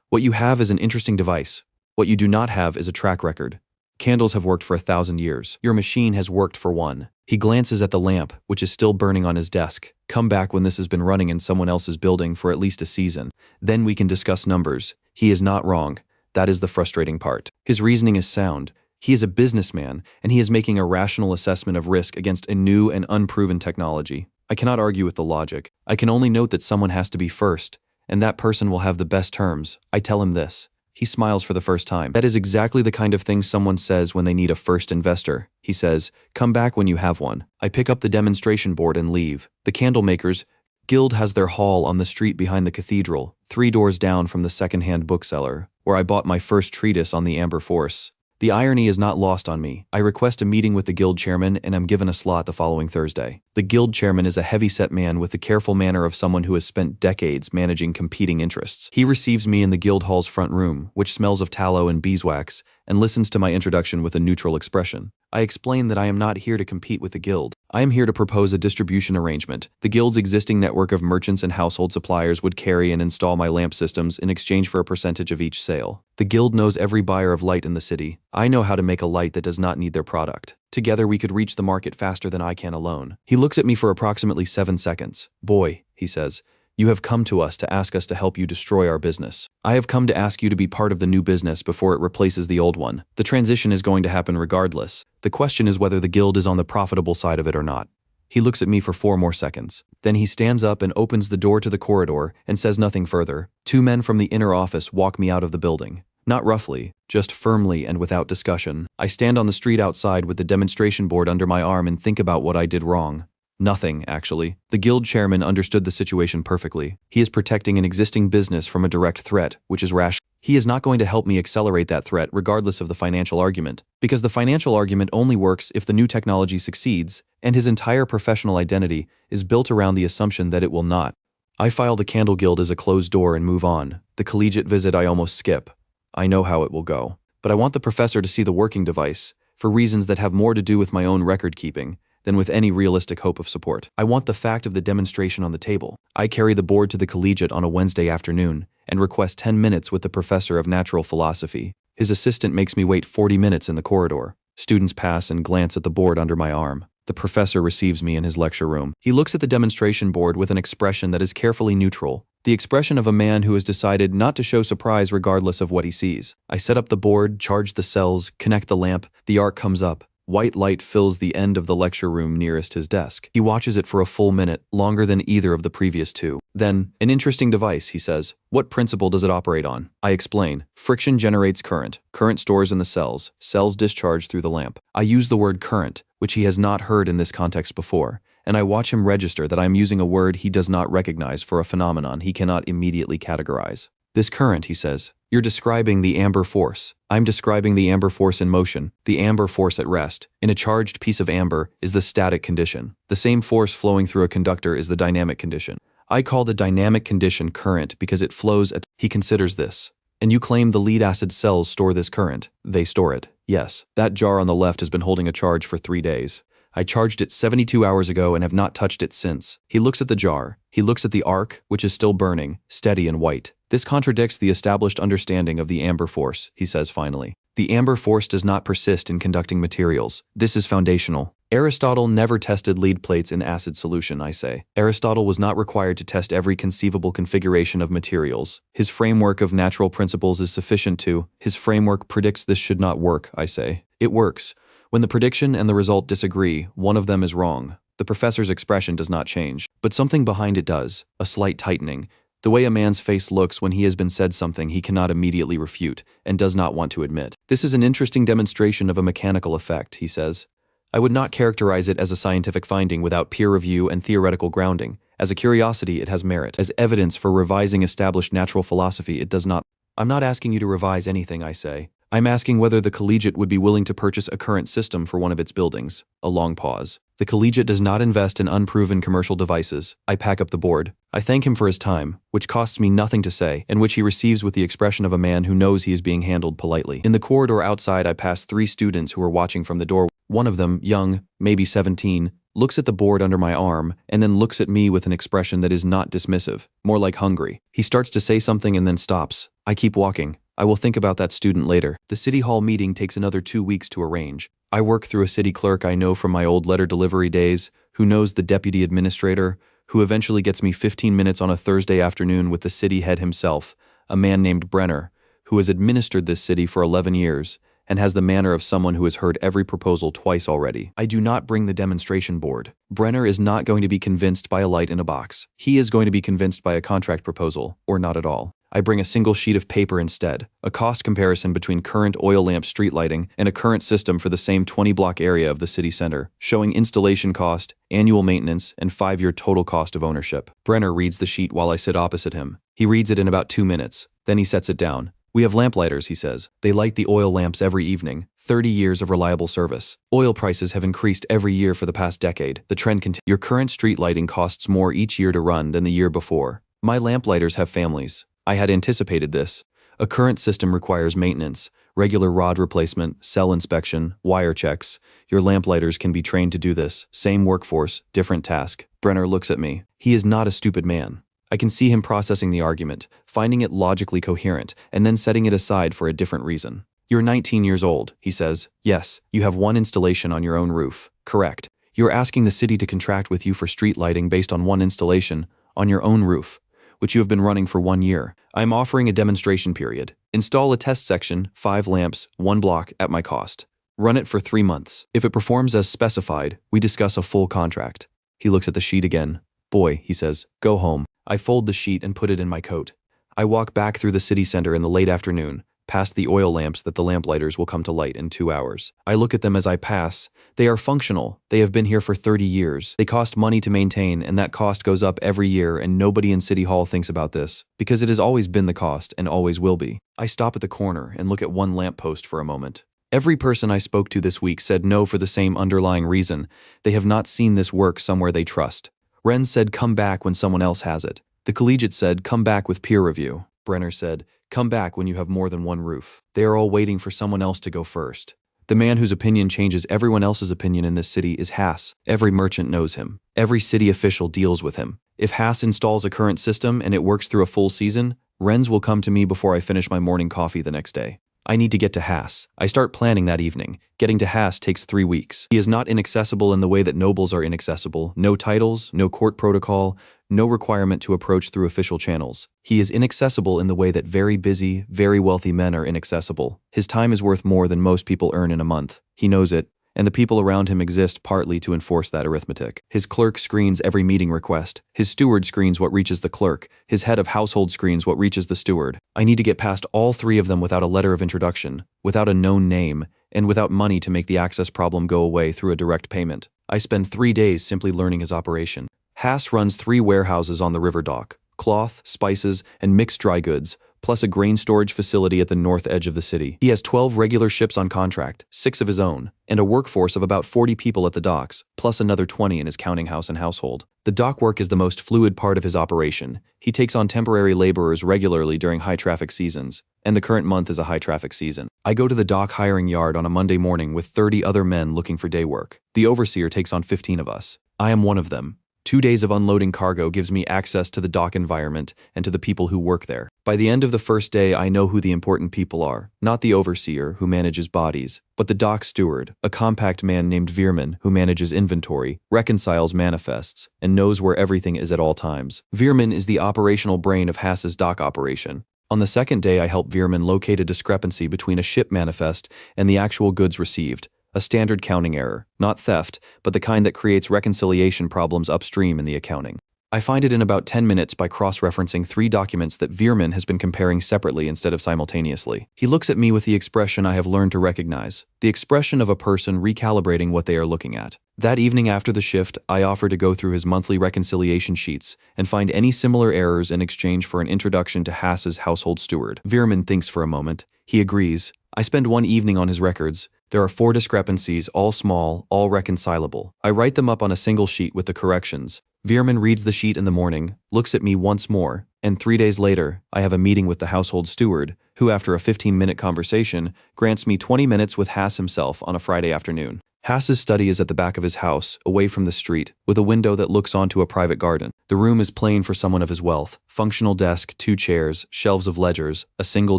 "What you have is an interesting device. What you do not have is a track record. Candles have worked for 1,000 years. Your machine has worked for 1. He glances at the lamp, which is still burning on his desk. "Come back when this has been running in someone else's building for at least a season. Then we can discuss numbers." He is not wrong. That is the frustrating part. His reasoning is sound. He is a businessman, and he is making a rational assessment of risk against a new and unproven technology. I cannot argue with the logic. I can only note that someone has to be first, and that person will have the best terms. I tell him this. He smiles for the first time. That is exactly the kind of thing someone says when they need a first investor. He says, "Come back when you have one." I pick up the demonstration board and leave. The candle makers' guild has their hall on the street behind the cathedral, 3 doors down from the second-hand bookseller, where I bought my first treatise on the Amber Force. The irony is not lost on me. I request a meeting with the guild chairman and am given a slot the following Thursday. The guild chairman is a heavy-set man with the careful manner of someone who has spent decades managing competing interests. He receives me in the guild hall's front room, which smells of tallow and beeswax, and listens to my introduction with a neutral expression. I explain that I am not here to compete with the guild. I am here to propose a distribution arrangement. The guild's existing network of merchants and household suppliers would carry and install my lamp systems in exchange for a percentage of each sale. The guild knows every buyer of light in the city. I know how to make a light that does not need their product. Together we could reach the market faster than I can alone. He looks at me for approximately 7 seconds. "Boy," he says, "you have come to us to ask us to help you destroy our business. I have come to ask you to be part of the new business before it replaces the old one. The transition is going to happen regardless. The question is whether the guild is on the profitable side of it or not." He looks at me for 4 more seconds. Then he stands up and opens the door to the corridor and says nothing further. 2 men from the inner office walk me out of the building. Not roughly, just firmly and without discussion. I stand on the street outside with the demonstration board under my arm and think about what I did wrong. Nothing, actually. The guild chairman understood the situation perfectly. He is protecting an existing business from a direct threat, which is rash. He is not going to help me accelerate that threat regardless of the financial argument, because the financial argument only works if the new technology succeeds, and his entire professional identity is built around the assumption that it will not. I file the Candle Guild as a closed door and move on. The collegiate visit I almost skip. I know how it will go. But I want the professor to see the working device, for reasons that have more to do with my own record keeping than with any realistic hope of support. I want the fact of the demonstration on the table. I carry the board to the collegiate on a Wednesday afternoon and request 10 minutes with the professor of natural philosophy. His assistant makes me wait 40 minutes in the corridor. Students pass and glance at the board under my arm. The professor receives me in his lecture room. He looks at the demonstration board with an expression that is carefully neutral, the expression of a man who has decided not to show surprise regardless of what he sees. I set up the board, charge the cells, connect the lamp. The arc comes up. White light fills the end of the lecture room nearest his desk. He watches it for a full minute, longer than either of the previous two. Then, an interesting device, he says. What principle does it operate on? I explain. Friction generates current. Current stores in the cells. Cells discharge through the lamp. I use the word current, which he has not heard in this context before, and I watch him register that I am using a word he does not recognize for a phenomenon he cannot immediately categorize. This current, he says. You're describing the amber force. I'm describing the amber force in motion, the amber force at rest. In a charged piece of amber is the static condition. The same force flowing through a conductor is the dynamic condition. I call the dynamic condition current because it flows at... He considers this. And you claim the lead acid cells store this current. They store it. Yes, that jar on the left has been holding a charge for 3 days. I charged it 72 hours ago and have not touched it since. He looks at the jar. He looks at the arc, which is still burning, steady and white. This contradicts the established understanding of the amber force, he says finally. The amber force does not persist in conducting materials. This is foundational. Aristotle never tested lead plates in acid solution, I say. Aristotle was not required to test every conceivable configuration of materials. His framework of natural principles is sufficient to. His framework predicts this should not work, I say. It works. When the prediction and the result disagree, one of them is wrong. The professor's expression does not change, but something behind it does, a slight tightening. The way a man's face looks when he has been said something he cannot immediately refute and does not want to admit. This is an interesting demonstration of a mechanical effect, he says. I would not characterize it as a scientific finding without peer review and theoretical grounding. As a curiosity, it has merit. As evidence for revising established natural philosophy, it does not. I'm not asking you to revise anything, I say. I'm asking whether the collegiate would be willing to purchase a current system for one of its buildings. A long pause. The collegiate does not invest in unproven commercial devices. I pack up the board. I thank him for his time, which costs me nothing to say, and which he receives with the expression of a man who knows he is being handled politely. In the corridor outside, I pass 3 students who are watching from the door. One of them, young, maybe 17, looks at the board under my arm, and then looks at me with an expression that is not dismissive, more like hungry. He starts to say something and then stops. I keep walking. I will think about that student later. The city hall meeting takes another 2 weeks to arrange. I work through a city clerk I know from my old letter delivery days, who knows the deputy administrator, who eventually gets me 15 minutes on a Thursday afternoon with the city head himself, a man named Brenner, who has administered this city for 11 years, and has the manner of someone who has heard every proposal twice already. I do not bring the demonstration board. Brenner is not going to be convinced by a light in a box. He is going to be convinced by a contract proposal, or not at all. I bring a single sheet of paper instead, a cost comparison between current oil lamp street lighting and a current system for the same 20-block area of the city center, showing installation cost, annual maintenance, and 5-year total cost of ownership. Brenner reads the sheet while I sit opposite him. He reads it in about 2 minutes. Then he sets it down. We have lamplighters, he says. They light the oil lamps every evening. 30 years of reliable service. Oil prices have increased every year for the past decade. The trend continues. Your current street lighting costs more each year to run than the year before. My lamplighters have families. I had anticipated this. A current system requires maintenance, regular rod replacement, cell inspection, wire checks. Your lamplighters can be trained to do this. Same workforce, different task. Brenner looks at me. He is not a stupid man. I can see him processing the argument, finding it logically coherent, and then setting it aside for a different reason. You're 19 years old, he says. Yes, you have 1 installation on your own roof. Correct. You're asking the city to contract with you for street lighting based on 1 installation on your own roof, which you have been running for 1 year. I'm offering a demonstration period. Install a test section, 5 lamps, 1 block at my cost. Run it for 3 months. If it performs as specified, we discuss a full contract. He looks at the sheet again. Boy, he says, go home. I fold the sheet and put it in my coat. I walk back through the city center in the late afternoon, past the oil lamps that the lamplighters will come to light in 2 hours. I look at them as I pass. They are functional. They have been here for 30 years. They cost money to maintain, and that cost goes up every year, and nobody in City Hall thinks about this, because it has always been the cost and always will be. I stop at the corner and look at one lamppost for a moment. Every person I spoke to this week said no for the same underlying reason. They have not seen this work somewhere they trust. Wren said come back when someone else has it. The collegiate said come back with peer review. Brenner said come back when you have more than one roof. They are all waiting for someone else to go first. The man whose opinion changes everyone else's opinion in this city is Haas. Every merchant knows him. Every city official deals with him. If Haas installs a current system and it works through a full season, Wrens will come to me before I finish my morning coffee the next day. I need to get to Haas. I start planning that evening. Getting to Haas takes 3 weeks. He is not inaccessible in the way that nobles are inaccessible. No titles, no court protocol, no requirement to approach through official channels. He is inaccessible in the way that very busy, very wealthy men are inaccessible. His time is worth more than most people earn in a month. He knows it, and the people around him exist partly to enforce that arithmetic. His clerk screens every meeting request. His steward screens what reaches the clerk. His head of household screens what reaches the steward. I need to get past all 3 of them without a letter of introduction, without a known name, and without money to make the access problem go away through a direct payment. I spend 3 days simply learning his operation. Haas runs 3 warehouses on the river dock: cloth, spices, and mixed dry goods, plus a grain storage facility at the north edge of the city. He has 12 regular ships on contract, 6 of his own, and a workforce of about 40 people at the docks, plus another 20 in his counting house and household. The dock work is the most fluid part of his operation. He takes on temporary laborers regularly during high-traffic seasons, and the current month is a high-traffic season. I go to the dock hiring yard on a Monday morning with 30 other men looking for day work. The overseer takes on 15 of us. I am one of them. 2 days of unloading cargo gives me access to the dock environment and to the people who work there. By the end of the first day, I know who the important people are, not the overseer, who manages bodies, but the dock steward, a compact man named Veerman, who manages inventory, reconciles manifests, and knows where everything is at all times. Veerman is the operational brain of Haas's dock operation. On the second day, I help Veerman locate a discrepancy between a ship manifest and the actual goods received. A standard counting error, not theft, but the kind that creates reconciliation problems upstream in the accounting. I find it in about 10 minutes by cross-referencing 3 documents that Veerman has been comparing separately instead of simultaneously. He looks at me with the expression I have learned to recognize, the expression of a person recalibrating what they are looking at. That evening after the shift, I offer to go through his monthly reconciliation sheets and find any similar errors in exchange for an introduction to Haas's household steward. Veerman thinks for a moment. He agrees. I spend one evening on his records. There are 4 discrepancies, all small, all reconcilable. I write them up on a single sheet with the corrections. Veerman reads the sheet in the morning, looks at me once more, and 3 days later, I have a meeting with the household steward, who after a 15-minute conversation, grants me 20 minutes with Haas himself on a Friday afternoon. Haas's study is at the back of his house, away from the street, with a window that looks onto a private garden. The room is plain for someone of his wealth. Functional desk, 2 chairs, shelves of ledgers, a single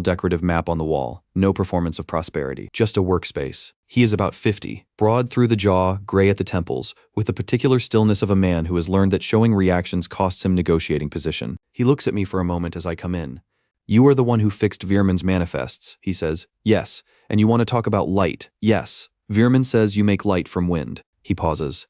decorative map on the wall. No performance of prosperity. Just a workspace. He is about 50, broad through the jaw, gray at the temples, with the particular stillness of a man who has learned that showing reactions costs him negotiating position. He looks at me for a moment as I come in. You are the one who fixed Veerman's manifests, he says. Yes. And you want to talk about light? Yes. Veerman says you make light from wind. He pauses.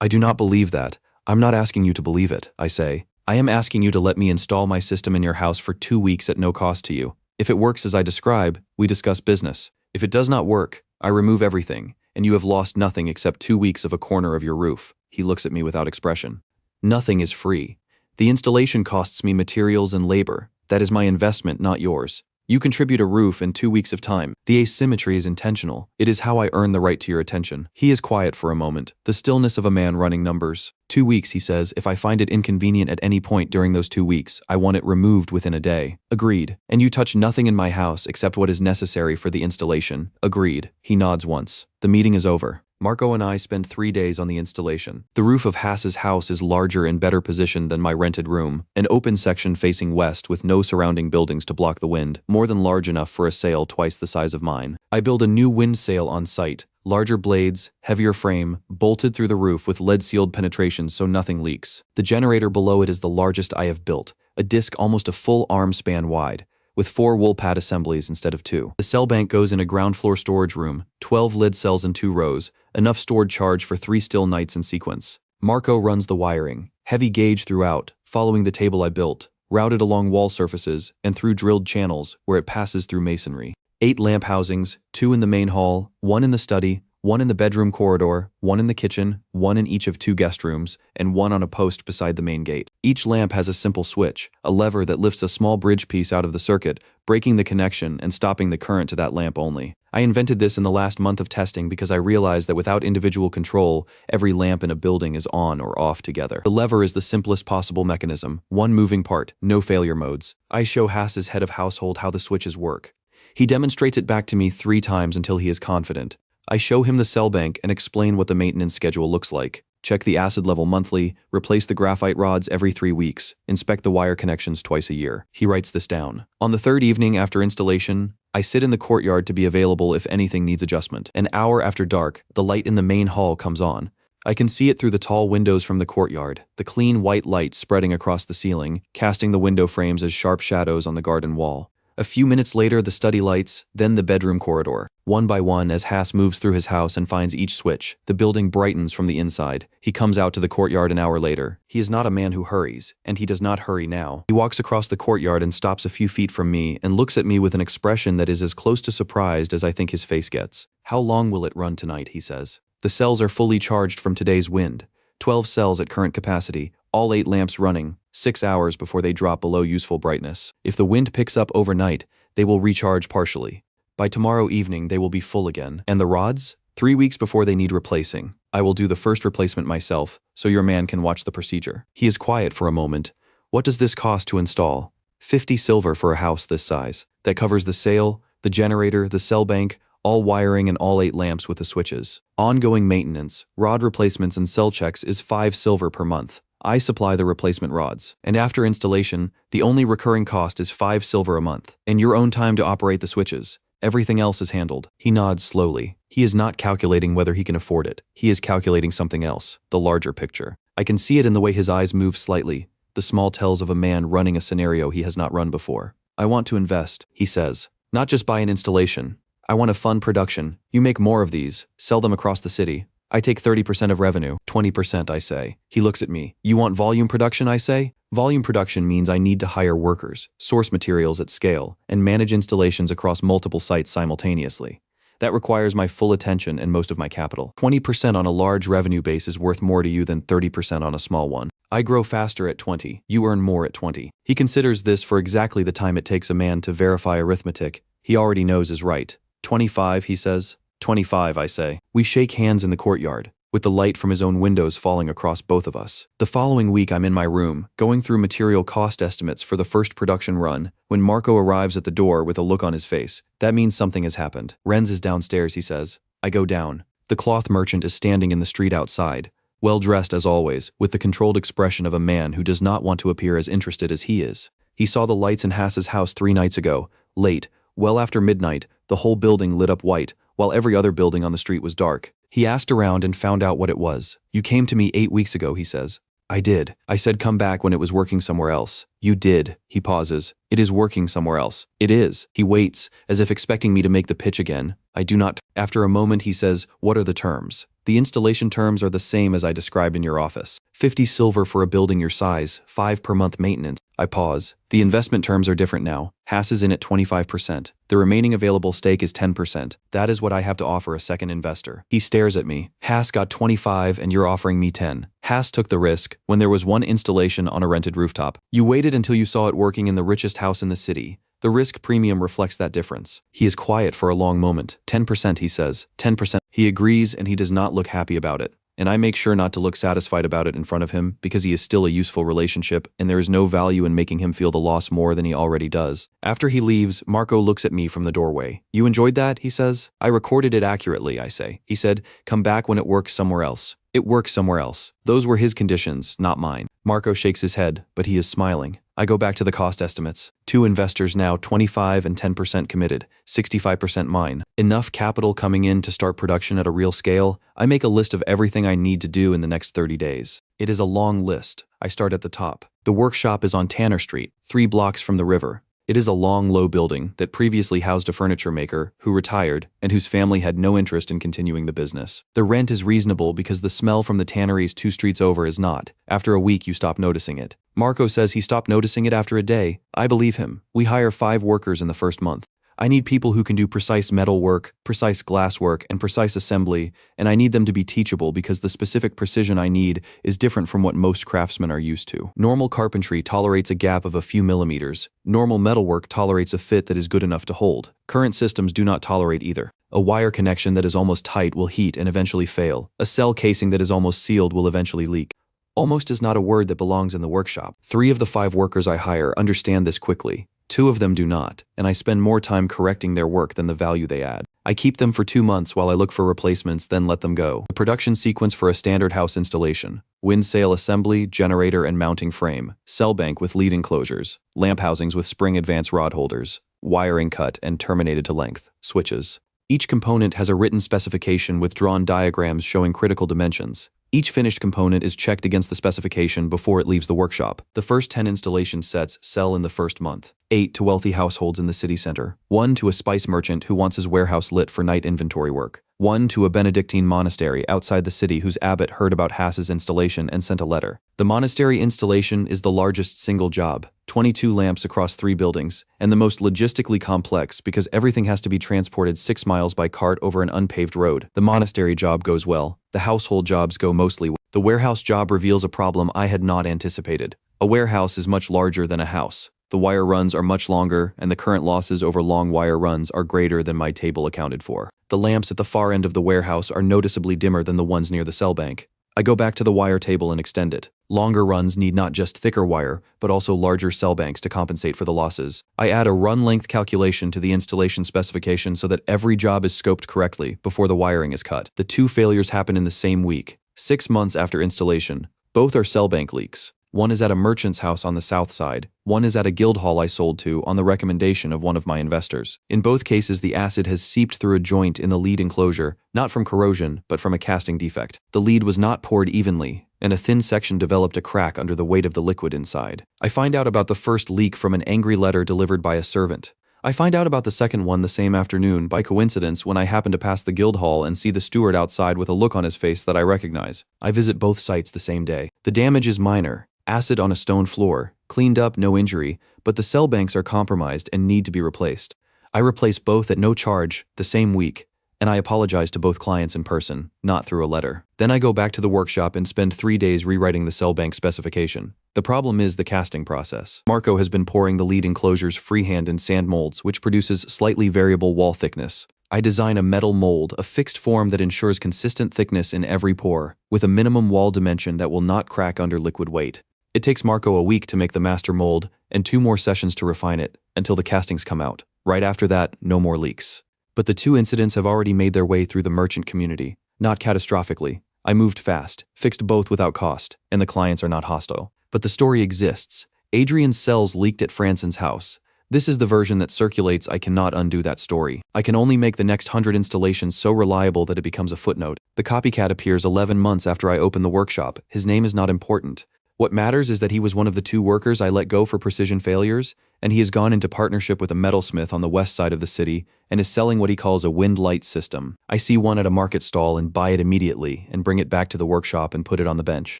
I do not believe that. I'm not asking you to believe it, I say. I am asking you to let me install my system in your house for 2 weeks at no cost to you. If it works as I describe, we discuss business. If it does not work, I remove everything, and you have lost nothing except 2 weeks of a corner of your roof. He looks at me without expression. Nothing is free. The installation costs me materials and labor. That is my investment, not yours. You contribute a roof in 2 weeks of time. The asymmetry is intentional. It is how I earn the right to your attention. He is quiet for a moment, the stillness of a man running numbers. 2 weeks, he says. If I find it inconvenient at any point during those 2 weeks, I want it removed within a day. Agreed. And you touch nothing in my house except what is necessary for the installation. Agreed. He nods once. The meeting is over. Marco and I spend 3 days on the installation. The roof of Haas's house is larger and better positioned than my rented room, an open section facing west with no surrounding buildings to block the wind, more than large enough for a sail twice the size of mine. I build a new wind sail on site, larger blades, heavier frame, bolted through the roof with lead-sealed penetrations so nothing leaks. The generator below it is the largest I have built, a disc almost a full arm span wide, with 4 wool pad assemblies instead of 2. The cell bank goes in a ground floor storage room, 12 lid cells in 2 rows, enough stored charge for 3 still nights in sequence. Marco runs the wiring, heavy gauge throughout, following the table I built. routed along wall surfaces and through drilled channels where it passes through masonry. 8 lamp housings, 2 in the main hall, 1 in the study, 1 in the bedroom corridor, 1 in the kitchen, 1 in each of 2 guest rooms, and 1 on a post beside the main gate. Each lamp has a simple switch, a lever that lifts a small bridge piece out of the circuit, breaking the connection and stopping the current to that lamp only. I invented this in the last month of testing because I realized that without individual control, every lamp in a building is on or off together. The lever is the simplest possible mechanism, one moving part, no failure modes. I show Haas's head of household how the switches work. He demonstrates it back to me 3 times until he is confident. I show him the cell bank and explain what the maintenance schedule looks like. Check the acid level monthly, replace the graphite rods every 3 weeks, inspect the wire connections twice a year. He writes this down. On the 3rd evening after installation, I sit in the courtyard to be available if anything needs adjustment. An hour after dark, the light in the main hall comes on. I can see it through the tall windows from the courtyard, the clean white light spreading across the ceiling, casting the window frames as sharp shadows on the garden wall. A few minutes later, the study lights, then the bedroom corridor. One by one, as Haas moves through his house and finds each switch, the building brightens from the inside. He comes out to the courtyard an hour later. He is not a man who hurries, and he does not hurry now. He walks across the courtyard and stops a few feet from me and looks at me with an expression that is as close to surprised as I think his face gets. "How long will it run tonight?" he says. "The cells are fully charged from today's wind. 12 cells at current capacity, all 8 lamps running, 6 hours before they drop below useful brightness. If the wind picks up overnight, they will recharge partially. By tomorrow evening, they will be full again. And the rods? 3 weeks before they need replacing. I will do the first replacement myself, so your man can watch the procedure." He is quiet for a moment. "What does this cost to install?" 50 silver for a house this size. That covers the sail, the generator, the cell bank, all wiring and all 8 lamps with the switches. Ongoing maintenance, rod replacements and cell checks is 5 silver per month. I supply the replacement rods. And after installation, the only recurring cost is 5 silver a month. And your own time to operate the switches. Everything else is handled. He nods slowly. He is not calculating whether he can afford it. He is calculating something else, the larger picture. I can see it in the way his eyes move slightly, the small tells of a man running a scenario he has not run before. "I want to invest," he says. "Not just buy an installation. I want to fund production. You make more of these, sell them across the city. I take 30% of revenue, 20%, I say. He looks at me. "You want volume production," I say. "Volume production means I need to hire workers, source materials at scale, and manage installations across multiple sites simultaneously. That requires my full attention and most of my capital. 20% on a large revenue base is worth more to you than 30% on a small one. I grow faster at 20. You earn more at 20. He considers this for exactly the time it takes a man to verify arithmetic he already knows is right. 25, he says. 25, I say. We shake hands in the courtyard, with the light from his own windows falling across both of us. The following week, I'm in my room, going through material cost estimates for the first production run, when Marco arrives at the door with a look on his face. That means something has happened. "Renz is downstairs," he says. I go down. The cloth merchant is standing in the street outside, well dressed as always, with the controlled expression of a man who does not want to appear as interested as he is. He saw the lights in Haas's house 3 nights ago, late, well after midnight, the whole building lit up white, while every other building on the street was dark. He asked around and found out what it was. "You came to me 8 weeks ago," he says. "I did. I said come back when it was working somewhere else." "You did." He pauses. "It is working somewhere else." "It is." He waits, as if expecting me to make the pitch again. I do not. After a moment he says, "What are the terms?" "The installation terms are the same as I described in your office. 50 silver for a building your size, 5 per month maintenance." I pause. "The investment terms are different now. Haas is in at 25%. The remaining available stake is 10%. That is what I have to offer a second investor." He stares at me. "Haas got 25 and you're offering me 10. Haas took the risk when there was one installation on a rented rooftop. You waited until you saw it working in the richest house in the city. The risk premium reflects that difference." He is quiet for a long moment. 10%, he says. 10%. He agrees and he does not look happy about it. And I make sure not to look satisfied about it in front of him because he is still a useful relationship and there is no value in making him feel the loss more than he already does. After he leaves, Marco looks at me from the doorway. "You enjoyed that?" he says. "I recorded it accurately," I say. He said, "Come back when it works somewhere else." It works somewhere else. Those were his conditions, not mine. Marco shakes his head, but he is smiling. I go back to the cost estimates. 2 investors now, 25 and 10% committed, 65% mine. Enough capital coming in to start production at a real scale. I make a list of everything I need to do in the next 30 days. It is a long list. I start at the top. The workshop is on Tanner Street, 3 blocks from the river. It is a long, low building that previously housed a furniture maker who retired and whose family had no interest in continuing the business. The rent is reasonable because the smell from the tanneries 2 streets over is not. After a week, you stop noticing it. Marco says he stopped noticing it after a day. I believe him. We hire 5 workers in the first month. I need people who can do precise metal work, precise glass work, and precise assembly, and I need them to be teachable because the specific precision I need is different from what most craftsmen are used to. Normal carpentry tolerates a gap of a few millimeters. Normal metalwork tolerates a fit that is good enough to hold. Current systems do not tolerate either. A wire connection that is almost tight will heat and eventually fail. A cell casing that is almost sealed will eventually leak. Almost is not a word that belongs in the workshop. 3 of the 5 workers I hire understand this quickly. 2 of them do not, and I spend more time correcting their work than the value they add. I keep them for 2 months while I look for replacements, then let them go. The production sequence for a standard house installation: wind sail assembly, generator and mounting frame, cell bank with lead enclosures, lamp housings with spring advance rod holders, wiring cut and terminated to length, switches. Each component has a written specification with drawn diagrams showing critical dimensions. Each finished component is checked against the specification before it leaves the workshop. The first 10 installation sets sell in the first month. 8 to wealthy households in the city center. 1 to a spice merchant who wants his warehouse lit for night inventory work. 1 to a Benedictine monastery outside the city whose abbot heard about Hass's installation and sent a letter. The monastery installation is the largest single job, 22 lamps across 3 buildings, and the most logistically complex because everything has to be transported 6 miles by cart over an unpaved road. The monastery job goes well. The household jobs go mostly well. The warehouse job reveals a problem I had not anticipated. A warehouse is much larger than a house. The wire runs are much longer, and the current losses over long wire runs are greater than my table accounted for. The lamps at the far end of the warehouse are noticeably dimmer than the ones near the cell bank. I go back to the wire table and extend it. Longer runs need not just thicker wire, but also larger cell banks to compensate for the losses. I add a run length calculation to the installation specification so that every job is scoped correctly before the wiring is cut. The 2 failures happen in the same week, 6 months after installation. Both are cell bank leaks. One is at a merchant's house on the south side. One is at a guild hall I sold to on the recommendation of one of my investors. In both cases, the acid has seeped through a joint in the lead enclosure, not from corrosion, but from a casting defect. The lead was not poured evenly, and a thin section developed a crack under the weight of the liquid inside. I find out about the first leak from an angry letter delivered by a servant. I find out about the second one the same afternoon by coincidence when I happen to pass the guild hall and see the steward outside with a look on his face that I recognize. I visit both sites the same day. The damage is minor. Acid on a stone floor, cleaned up, no injury, but the cell banks are compromised and need to be replaced. I replace both at no charge the same week, and I apologize to both clients in person, not through a letter. Then I go back to the workshop and spend 3 days rewriting the cell bank specification. The problem is the casting process. Marco has been pouring the lead enclosures freehand in sand molds, which produces slightly variable wall thickness. I design a metal mold, a fixed form that ensures consistent thickness in every pour, with a minimum wall dimension that will not crack under liquid weight. It takes Marco a week to make the master mold and 2 more sessions to refine it until the castings come out. Right after that, no more leaks. But the 2 incidents have already made their way through the merchant community. Not catastrophically. I moved fast, fixed both without cost, and the clients are not hostile. But the story exists. Adrian's cells leaked at Franson's house. This is the version that circulates. I cannot undo that story. I can only make the next 100 installations so reliable that it becomes a footnote. The copycat appears 11 months after I open the workshop. His name is not important. What matters is that he was one of the 2 workers I let go for precision failures, and he has gone into partnership with a metalsmith on the west side of the city and is selling what he calls a wind light system. I see one at a market stall and buy it immediately and bring it back to the workshop and put it on the bench.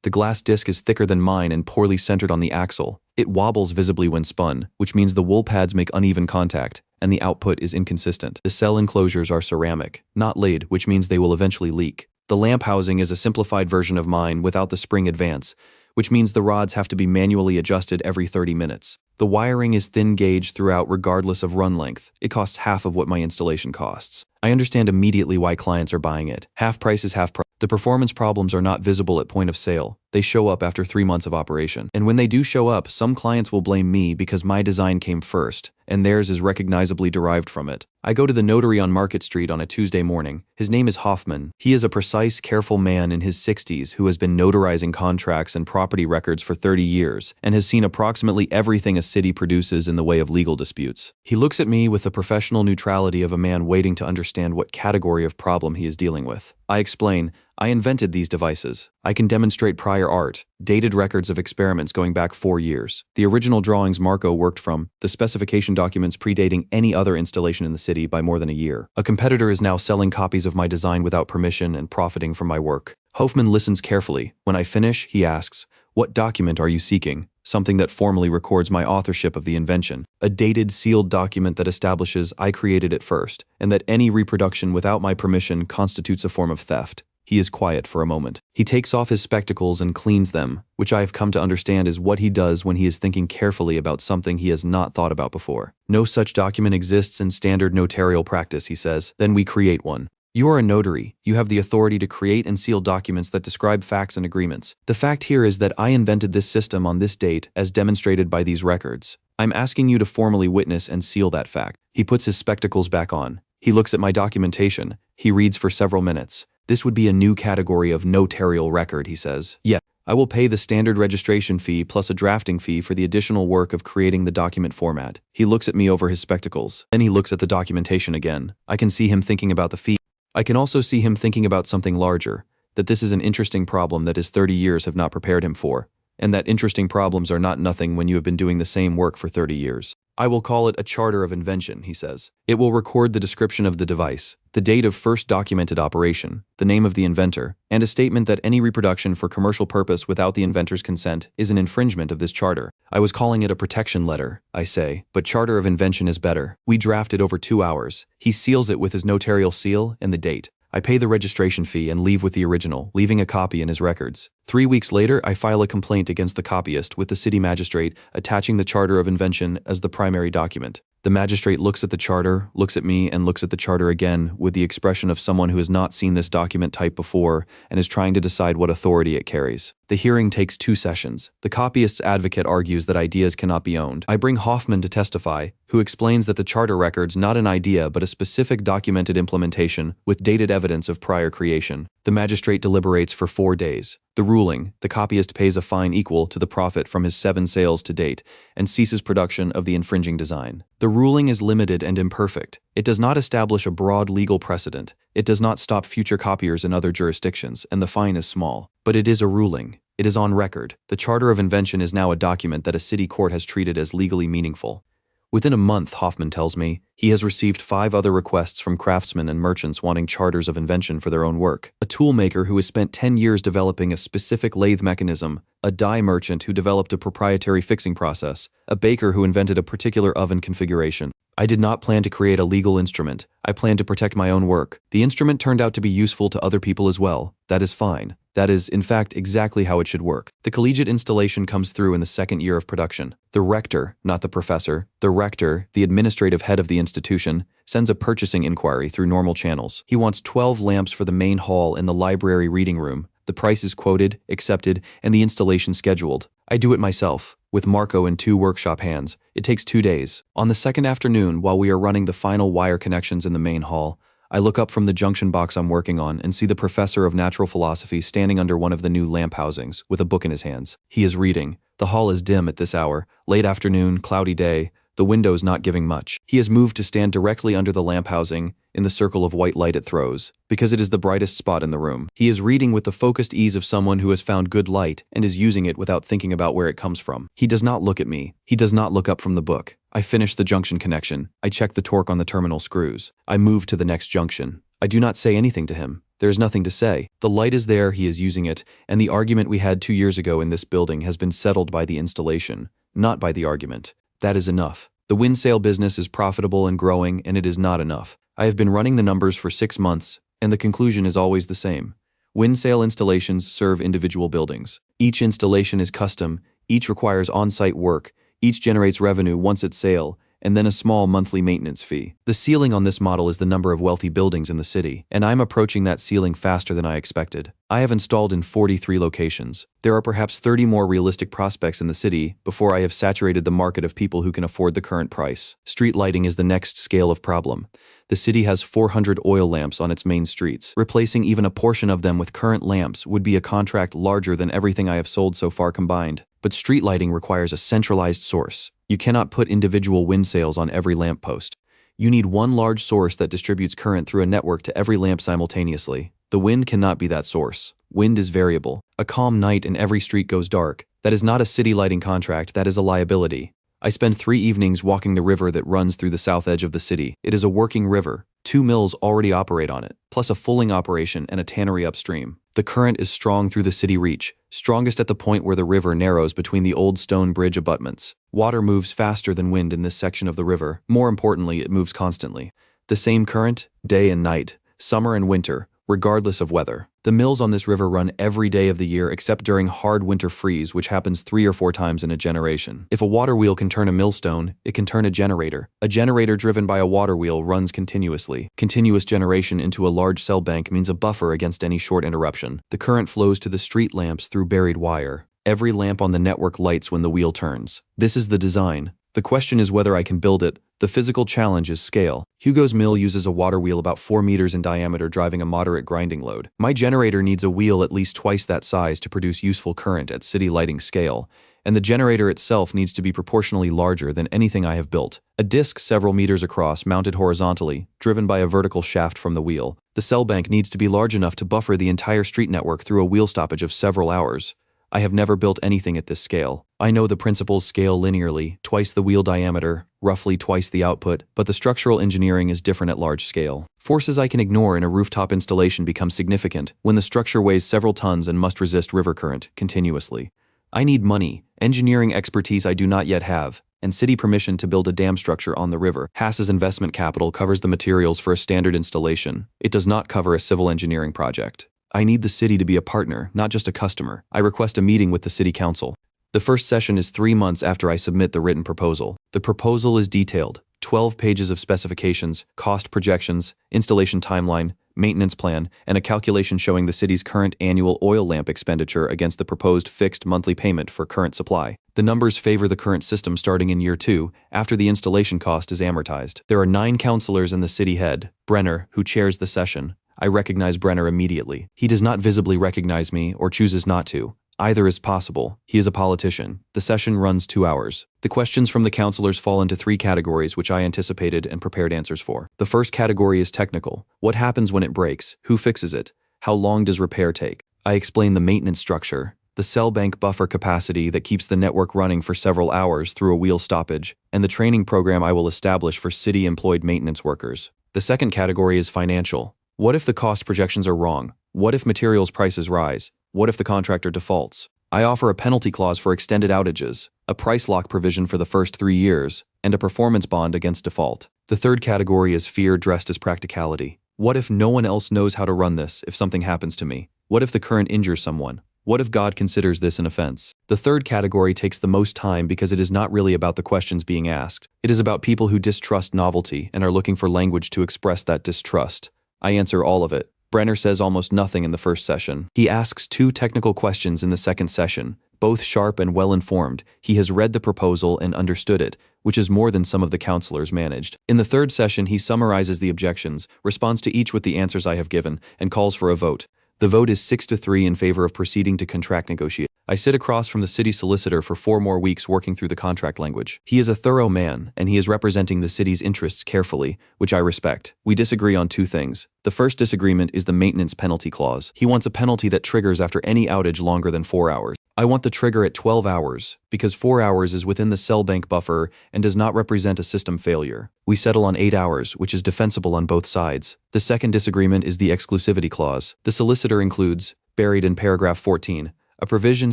The glass disc is thicker than mine and poorly centered on the axle. It wobbles visibly when spun, which means the wool pads make uneven contact, and the output is inconsistent. The cell enclosures are ceramic, not lead, which means they will eventually leak. The lamp housing is a simplified version of mine without the spring advance, which means the rods have to be manually adjusted every 30 minutes. The wiring is thin gauge throughout regardless of run length. It costs half of what my installation costs. I understand immediately why clients are buying it. Half price is half price. The performance problems are not visible at point of sale. They show up after 3 months of operation. And when they do show up, some clients will blame me because my design came first, and theirs is recognizably derived from it. I go to the notary on Market Street on a Tuesday morning. His name is Hoffman. He is a precise, careful man in his 60s who has been notarizing contracts and property records for 30 years and has seen approximately everything a city produces in the way of legal disputes. He looks at me with the professional neutrality of a man waiting to understand understand what category of problem he is dealing with. I explain, I invented these devices. I can demonstrate prior art, dated records of experiments going back 4 years. The original drawings Marco worked from, the specification documents predating any other installation in the city by more than a year. A competitor is now selling copies of my design without permission and profiting from my work. Hoffman listens carefully. When I finish, he asks, "What document are you seeking?" Something that formally records my authorship of the invention. A dated, sealed document that establishes I created it first, and that any reproduction without my permission constitutes a form of theft. He is quiet for a moment. He takes off his spectacles and cleans them, which I have come to understand is what he does when he is thinking carefully about something he has not thought about before. No such document exists in standard notarial practice, he says. Then we create one. You are a notary. You have the authority to create and seal documents that describe facts and agreements. The fact here is that I invented this system on this date as demonstrated by these records. I'm asking you to formally witness and seal that fact. He puts his spectacles back on. He looks at my documentation. He reads for several minutes. This would be a new category of notarial record, he says. Yeah, I will pay the standard registration fee plus a drafting fee for the additional work of creating the document format. He looks at me over his spectacles. Then he looks at the documentation again. I can see him thinking about the fee. I can also see him thinking about something larger, that this is an interesting problem that his 30 years have not prepared him for, and that interesting problems are not nothing when you have been doing the same work for 30 years. I will call it a charter of invention, he says. It will record the description of the device, the date of first documented operation, the name of the inventor, and a statement that any reproduction for commercial purpose without the inventor's consent is an infringement of this charter. I was calling it a protection letter, I say, but charter of invention is better. We draft it over 2 hours. He seals it with his notarial seal and the date. I pay the registration fee and leave with the original, leaving a copy in his records. 3 weeks later, I file a complaint against the copyist with the city magistrate, attaching the charter of invention as the primary document. The magistrate looks at the charter, looks at me, and looks at the charter again with the expression of someone who has not seen this document type before and is trying to decide what authority it carries. The hearing takes 2 sessions. The copyist's advocate argues that ideas cannot be owned. I bring Hoffman to testify, who explains that the charter record's not an idea but a specific documented implementation with dated evidence of prior creation. The magistrate deliberates for 4 days. The ruling, the copyist pays a fine equal to the profit from his 7 sales to date and ceases production of the infringing design. The ruling is limited and imperfect. It does not establish a broad legal precedent. It does not stop future copiers in other jurisdictions, and the fine is small. But it is a ruling. It is on record. The Charter of Invention is now a document that a city court has treated as legally meaningful. Within a month, Hoffman tells me, he has received 5 other requests from craftsmen and merchants wanting charters of invention for their own work. A tool maker who has spent 10 years developing a specific lathe mechanism, a die merchant who developed a proprietary fixing process, a baker who invented a particular oven configuration. I did not plan to create a legal instrument. I planned to protect my own work. The instrument turned out to be useful to other people as well. That is fine. That is, in fact, exactly how it should work. The collegiate installation comes through in the 2nd year of production. The rector, not the professor, the rector, the administrative head of the institution, sends a purchasing inquiry through normal channels. He wants 12 lamps for the main hall in the library reading room. The price is quoted, accepted, and the installation scheduled. I do it myself, with Marco in 2 workshop hands. It takes 2 days. On the 2nd afternoon, while we are running the final wire connections in the main hall, I look up from the junction box I'm working on and see the professor of natural philosophy standing under one of the new lamp housings with a book in his hands. He is reading. The hall is dim at this hour, late afternoon, cloudy day, the windows not giving much. He has moved to stand directly under the lamp housing in the circle of white light it throws, because it is the brightest spot in the room. He is reading with the focused ease of someone who has found good light and is using it without thinking about where it comes from. He does not look at me. He does not look up from the book. I finish the junction connection. I check the torque on the terminal screws. I move to the next junction. I do not say anything to him. There is nothing to say. The light is there, he is using it, and the argument we had 2 years ago in this building has been settled by the installation, not by the argument. That is enough. The wind sail business is profitable and growing, and it is not enough. I have been running the numbers for 6 months, and the conclusion is always the same. Wind sail installations serve individual buildings. Each installation is custom, each requires on-site work, each generates revenue once at sale, and then a small monthly maintenance fee. The ceiling on this model is the number of wealthy buildings in the city, and I'm approaching that ceiling faster than I expected. I have installed in 43 locations. There are perhaps 30 more realistic prospects in the city before I have saturated the market of people who can afford the current price. Street lighting is the next scale of problem. The city has 400 oil lamps on its main streets. Replacing even a portion of them with current lamps would be a contract larger than everything I have sold so far combined. But street lighting requires a centralized source. You cannot put individual wind sails on every lamppost. You need one large source that distributes current through a network to every lamp simultaneously. The wind cannot be that source. Wind is variable. A calm night and every street goes dark. That is not a city lighting contract, that is a liability. I spend 3 evenings walking the river that runs through the south edge of the city. It is a working river. 2 mills already operate on it, plus a fulling operation and a tannery upstream. The current is strong through the city reach, strongest at the point where the river narrows between the old stone bridge abutments. Water moves faster than wind in this section of the river. More importantly, it moves constantly. The same current, day and night, summer and winter, regardless of weather. The mills on this river run every day of the year except during hard winter freeze, which happens 3 or 4 times in a generation. If a water wheel can turn a millstone, it can turn a generator. A generator driven by a water wheel runs continuously. Continuous generation into a large cell bank means a buffer against any short interruption. The current flows to the street lamps through buried wire. Every lamp on the network lights when the wheel turns. This is the design. The question is whether I can build it. The physical challenge is scale. Hugo's mill uses a water wheel about 4 meters in diameter driving a moderate grinding load. My generator needs a wheel at least twice that size to produce useful current at city lighting scale, and the generator itself needs to be proportionally larger than anything I have built. A disc several meters across, mounted horizontally, driven by a vertical shaft from the wheel. The cell bank needs to be large enough to buffer the entire street network through a wheel stoppage of several hours. I have never built anything at this scale. I know the principles scale linearly, twice the wheel diameter, roughly twice the output, but the structural engineering is different at large scale. Forces I can ignore in a rooftop installation become significant when the structure weighs several tons and must resist river current continuously. I need money, engineering expertise I do not yet have, and city permission to build a dam structure on the river. Haas's investment capital covers the materials for a standard installation. It does not cover a civil engineering project. I need the city to be a partner, not just a customer. I request a meeting with the city council. The first session is 3 months after I submit the written proposal. The proposal is detailed. 12 pages of specifications, cost projections, installation timeline, maintenance plan, and a calculation showing the city's current annual oil lamp expenditure against the proposed fixed monthly payment for current supply. The numbers favor the current system starting in year 2, after the installation cost is amortized. There are 9 councilors and the city head, Brenner, who chairs the session. I recognize Brenner immediately. He does not visibly recognize me or chooses not to. Either is possible. He is a politician. The session runs 2 hours. The questions from the councilors fall into 3 categories which I anticipated and prepared answers for. The first category is technical. What happens when it breaks? Who fixes it? How long does repair take? I explain the maintenance structure, the cell bank buffer capacity that keeps the network running for several hours through a wheel stoppage, and the training program I will establish for city-employed maintenance workers. The second category is financial. What if the cost projections are wrong? What if materials prices rise? What if the contractor defaults? I offer a penalty clause for extended outages, a price lock provision for the first 3 years, and a performance bond against default. The third category is fear dressed as practicality. What if no one else knows how to run this if something happens to me? What if the current injures someone? What if God considers this an offense? The third category takes the most time because it is not really about the questions being asked. It is about people who distrust novelty and are looking for language to express that distrust. I answer all of it. Brenner says almost nothing in the first session. He asks 2 technical questions in the second session, both sharp and well-informed. He has read the proposal and understood it, which is more than some of the councilors managed. In the third session, he summarizes the objections, responds to each with the answers I have given, and calls for a vote. The vote is 6-3 in favor of proceeding to contract negotiation. I sit across from the city solicitor for 4 more weeks working through the contract language. He is a thorough man, and he is representing the city's interests carefully, which I respect. We disagree on 2 things. The first disagreement is the maintenance penalty clause. He wants a penalty that triggers after any outage longer than 4 hours. I want the trigger at 12 hours, because 4 hours is within the cell bank buffer and does not represent a system failure. We settle on 8 hours, which is defensible on both sides. The second disagreement is the exclusivity clause. The solicitor includes, buried in paragraph 14, a provision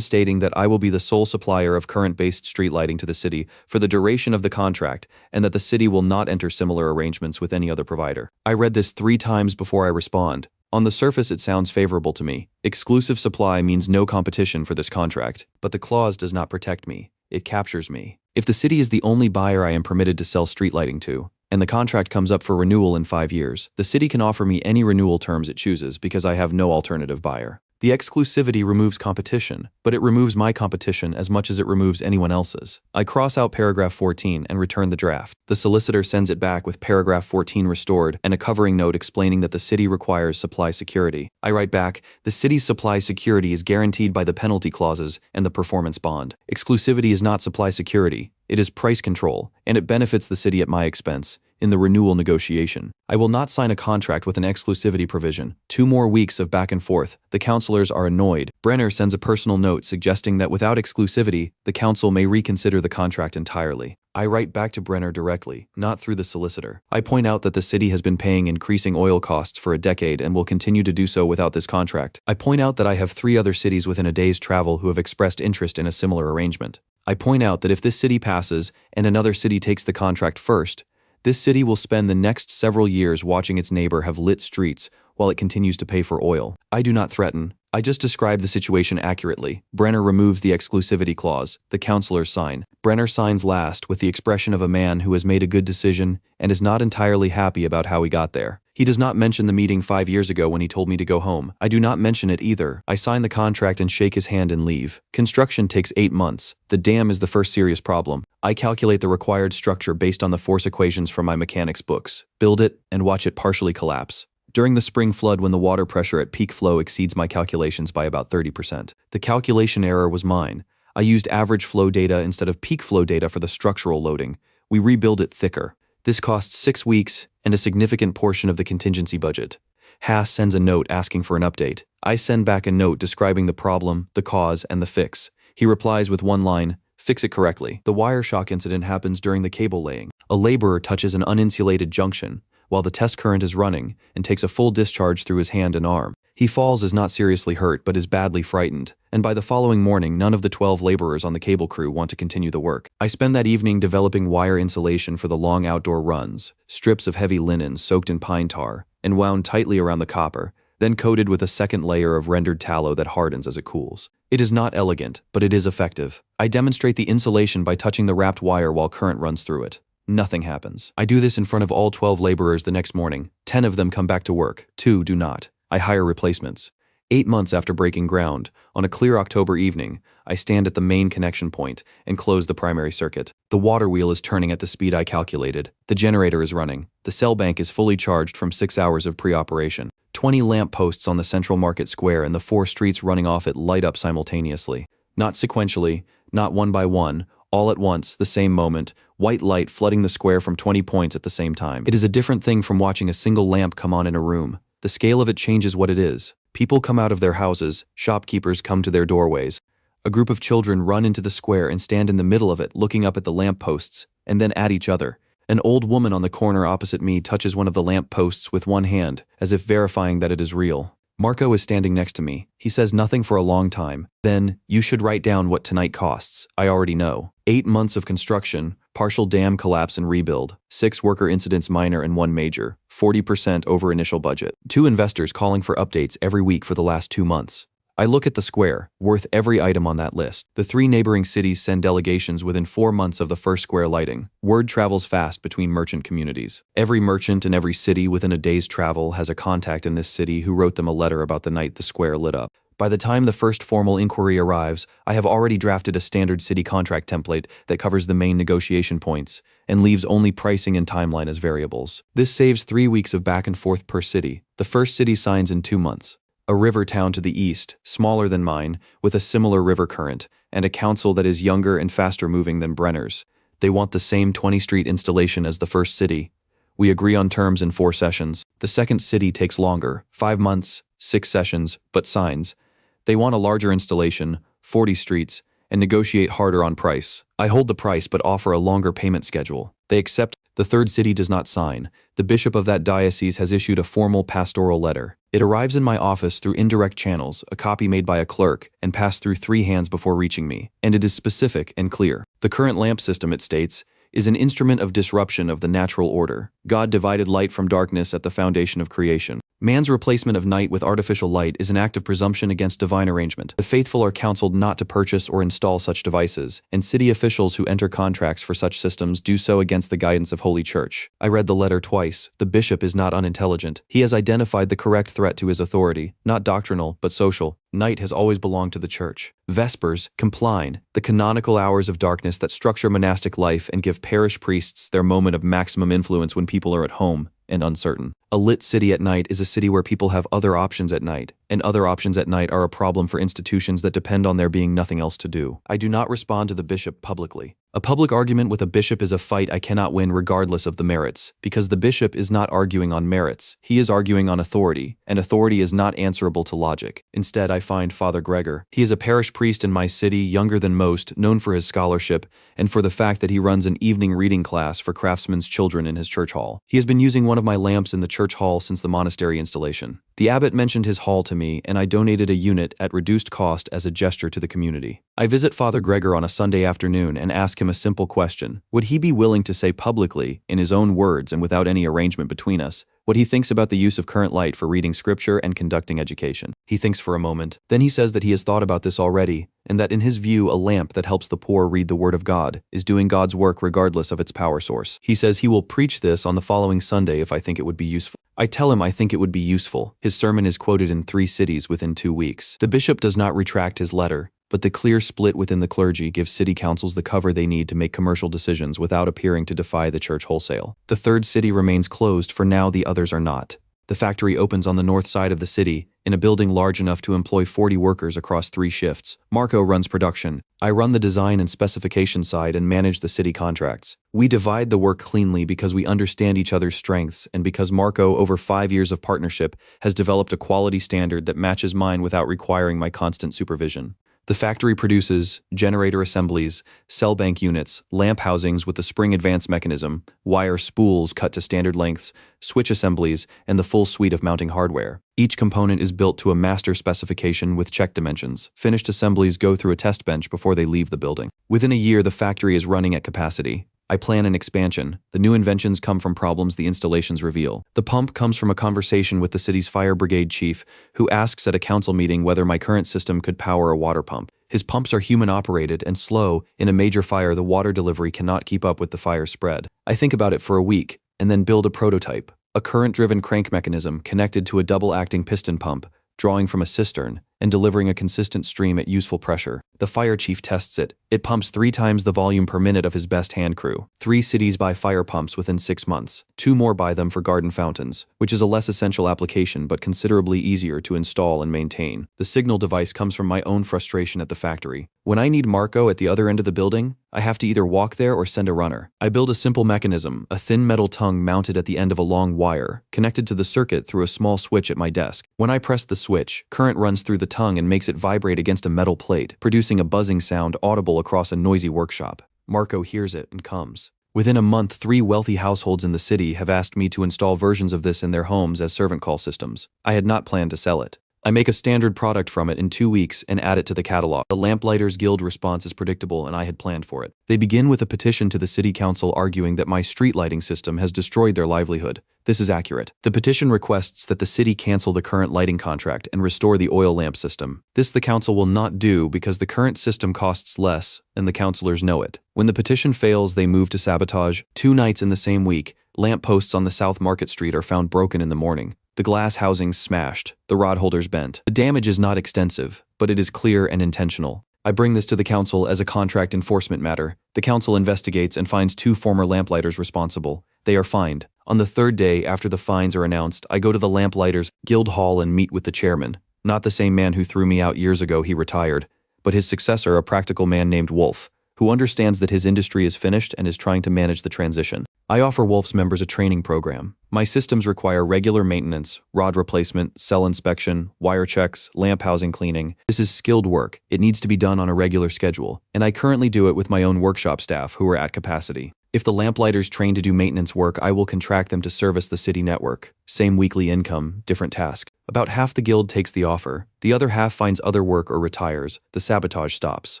stating that I will be the sole supplier of current-based street lighting to the city for the duration of the contract and that the city will not enter similar arrangements with any other provider. I read this 3 times before I respond. On the surface, it sounds favorable to me. Exclusive supply means no competition for this contract, but the clause does not protect me. It captures me. If the city is the only buyer I am permitted to sell street lighting to, and the contract comes up for renewal in 5 years, the city can offer me any renewal terms it chooses because I have no alternative buyer. The exclusivity removes competition, but it removes my competition as much as it removes anyone else's. I cross out paragraph 14 and return the draft. The solicitor sends it back with paragraph 14 restored and a covering note explaining that the city requires supply security. I write back, the city's supply security is guaranteed by the penalty clauses and the performance bond. Exclusivity is not supply security. It is price control, and it benefits the city at my expense. in the renewal negotiation. I will not sign a contract with an exclusivity provision. 2 more weeks of back and forth. The counselors are annoyed. Brenner sends a personal note suggesting that without exclusivity, the council may reconsider the contract entirely. I write back to Brenner directly, not through the solicitor. I point out that the city has been paying increasing oil costs for a decade and will continue to do so without this contract. I point out that I have 3 other cities within a day's travel who have expressed interest in a similar arrangement. I point out that if this city passes and another city takes the contract first, this city will spend the next several years watching its neighbor have lit streets while it continues to pay for oil. I do not threaten. I just describe the situation accurately. Brenner removes the exclusivity clause. The counselors sign. Brenner signs last with the expression of a man who has made a good decision and is not entirely happy about how he got there. He does not mention the meeting 5 years ago when he told me to go home. I do not mention it either. I sign the contract and shake his hand and leave. Construction takes 8 months. The dam is the first serious problem. I calculate the required structure based on the force equations from my mechanics books, build it, and watch it partially collapse. During the spring flood, when the water pressure at peak flow exceeds my calculations by about 30%. The calculation error was mine. I used average flow data instead of peak flow data for the structural loading. We rebuild it thicker. This costs 6 weeks and a significant portion of the contingency budget. Haas sends a note asking for an update. I send back a note describing the problem, the cause, and the fix. He replies with one line, "Fix it correctly." The wire shock incident happens during the cable laying. A laborer touches an uninsulated junction while the test current is running and takes a full discharge through his hand and arm. He falls, is not seriously hurt, but is badly frightened, and by the following morning none of the 12 laborers on the cable crew want to continue the work. I spend that evening developing wire insulation for the long outdoor runs, strips of heavy linen soaked in pine tar and wound tightly around the copper, then coated with a second layer of rendered tallow that hardens as it cools. It is not elegant, but it is effective. I demonstrate the insulation by touching the wrapped wire while current runs through it. Nothing happens. I do this in front of all 12 laborers the next morning. 10 of them come back to work. 2 do not. I hire replacements. 8 months after breaking ground, on a clear October evening, I stand at the main connection point and close the primary circuit. The water wheel is turning at the speed I calculated. The generator is running. The cell bank is fully charged from 6 hours of pre-operation. 20 lamp posts on the central market square and the 4 streets running off it light up simultaneously. Not sequentially, not one by one, all at once, the same moment, white light flooding the square from 20 points at the same time. It is a different thing from watching a single lamp come on in a room. The scale of it changes what it is. People come out of their houses, shopkeepers come to their doorways. A group of children run into the square and stand in the middle of it looking up at the lamp posts, and then at each other. An old woman on the corner opposite me touches one of the lamp posts with one hand, as if verifying that it is real. Marco is standing next to me. He says nothing for a long time. Then, "You should write down what tonight costs." I already know. 8 months of construction, partial dam collapse and rebuild, 6 worker incidents minor and 1 major, 40% over initial budget. 2 investors calling for updates every week for the last 2 months. I look at the square, worth every item on that list. The 3 neighboring cities send delegations within 4 months of the first square lighting. Word travels fast between merchant communities. Every merchant in every city within a day's travel has a contact in this city who wrote them a letter about the night the square lit up. By the time the first formal inquiry arrives, I have already drafted a standard city contract template that covers the main negotiation points and leaves only pricing and timeline as variables. This saves 3 weeks of back and forth per city. The first city signs in 2 months. A river town to the east, smaller than mine, with a similar river current, and a council that is younger and faster moving than Brenner's. They want the same 20-street installation as the first city. We agree on terms in 4 sessions. The second city takes longer, 5 months, 6 sessions, but signs. They want a larger installation, 40 streets, and negotiate harder on price. I hold the price but offer a longer payment schedule. They accept. The third city does not sign. The bishop of that diocese has issued a formal pastoral letter. It arrives in my office through indirect channels, a copy made by a clerk, and passed through 3 hands before reaching me, and it is specific and clear. The current lamp system, it states, is an instrument of disruption of the natural order. God divided light from darkness at the foundation of creation. Man's replacement of night with artificial light is an act of presumption against divine arrangement. The faithful are counseled not to purchase or install such devices, and city officials who enter contracts for such systems do so against the guidance of Holy Church. I read the letter twice. The bishop is not unintelligent. He has identified the correct threat to his authority, not doctrinal, but social. Night has always belonged to the Church. Vespers, compline, the canonical hours of darkness that structure monastic life and give parish priests their moment of maximum influence when people are at home and uncertain. A lit city at night is a city where people have other options at night, and other options at night are a problem for institutions that depend on there being nothing else to do. I do not respond to the bishop publicly. A public argument with a bishop is a fight I cannot win regardless of the merits, because the bishop is not arguing on merits, he is arguing on authority, and authority is not answerable to logic. Instead, I find Father Gregor. He is a parish priest in my city, younger than most, known for his scholarship, and for the fact that he runs an evening reading class for craftsmen's children in his church hall. He has been using one of my lamps in the church hall since the monastery installation. The abbot mentioned his hall to me, and I donated a unit at reduced cost as a gesture to the community. I visit Father Gregor on a Sunday afternoon and ask him a simple question. Would he be willing to say publicly, in his own words and without any arrangement between us, what he thinks about the use of current light for reading scripture and conducting education? He thinks for a moment. Then he says that he has thought about this already, and that in his view a lamp that helps the poor read the Word of God is doing God's work regardless of its power source. He says he will preach this on the following Sunday if I think it would be useful. I tell him I think it would be useful. His sermon is quoted in 3 cities within 2 weeks. The bishop does not retract his letter, but the clear split within the clergy gives city councils the cover they need to make commercial decisions without appearing to defy the church wholesale. The 3rd city remains closed for now, the others are not. The factory opens on the north side of the city, in a building large enough to employ 40 workers across 3 shifts. Marco runs production. I run the design and specification side and manage the city contracts. We divide the work cleanly because we understand each other's strengths and because Marco, over 5 years of partnership, has developed a quality standard that matches mine without requiring my constant supervision. The factory produces generator assemblies, cell bank units, lamp housings with the spring advance mechanism, wire spools cut to standard lengths, switch assemblies, and the full suite of mounting hardware. Each component is built to a master specification with check dimensions. Finished assemblies go through a test bench before they leave the building. Within a year, the factory is running at capacity. I plan an expansion. The new inventions come from problems the installations reveal. The pump comes from a conversation with the city's fire brigade chief, who asks at a council meeting whether my current system could power a water pump. His pumps are human-operated and slow. In a major fire, the water delivery cannot keep up with the fire spread. I think about it for a week, and then build a prototype. A current-driven crank mechanism connected to a double-acting piston pump, drawing from a cistern, and delivering a consistent stream at useful pressure. The fire chief tests it. It pumps 3 times the volume per minute of his best hand crew. 3 cities buy fire pumps within 6 months. 2 more buy them for garden fountains, which is a less essential application but considerably easier to install and maintain. The signal device comes from my own frustration at the factory. When I need Marco at the other end of the building, I have to either walk there or send a runner. I build a simple mechanism, a thin metal tongue mounted at the end of a long wire, connected to the circuit through a small switch at my desk. When I press the switch, current runs through the tongue and makes it vibrate against a metal plate, producing a buzzing sound audible across a noisy workshop. Marco hears it and comes. Within a month, 3 wealthy households in the city have asked me to install versions of this in their homes as servant call systems. I had not planned to sell it. I make a standard product from it in 2 weeks and add it to the catalog. The Lamplighters Guild response is predictable, and I had planned for it. They begin with a petition to the city council arguing that my street lighting system has destroyed their livelihood. This is accurate. The petition requests that the city cancel the current lighting contract and restore the oil lamp system. This the council will not do because the current system costs less, and the councilors know it. When the petition fails, they move to sabotage. 2 nights in the same week, lamp posts on the South Market Street are found broken in the morning. The glass housings smashed, the rod holders bent. The damage is not extensive, but it is clear and intentional. I bring this to the council as a contract enforcement matter. The council investigates and finds 2 former lamplighters responsible. They are fined. On the 3rd day after the fines are announced, I go to the Lamplighters Guild Hall and meet with the chairman. Not the same man who threw me out years ago, he retired, but his successor, a practical man named Wolf, who understands that his industry is finished and is trying to manage the transition. I offer Wolf's members a training program. My systems require regular maintenance, rod replacement, cell inspection, wire checks, lamp housing cleaning. This is skilled work. It needs to be done on a regular schedule, and I currently do it with my own workshop staff who are at capacity. If the lamplighters train to do maintenance work, I will contract them to service the city network. Same weekly income, different task. About half the guild takes the offer. The other half finds other work or retires. The sabotage stops.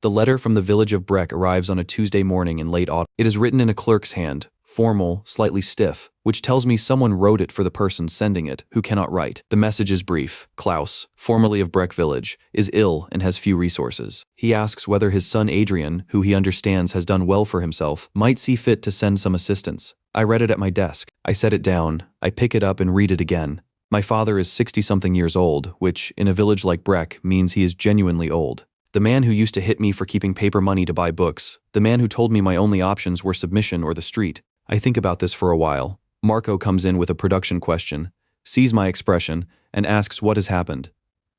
The letter from the village of Breck arrives on a Tuesday morning in late autumn. It is written in a clerk's hand, formal, slightly stiff, which tells me someone wrote it for the person sending it, who cannot write. The message is brief. Klaus, formerly of Breck Village, is ill and has few resources. He asks whether his son Adrian, who he understands has done well for himself, might see fit to send some assistance. I read it at my desk. I set it down. I pick it up and read it again. My father is 60-something years old, which, in a village like Breck, means he is genuinely old. The man who used to hit me for keeping paper money to buy books. The man who told me my only options were submission or the street. I think about this for a while. Marco comes in with a production question, sees my expression, and asks what has happened.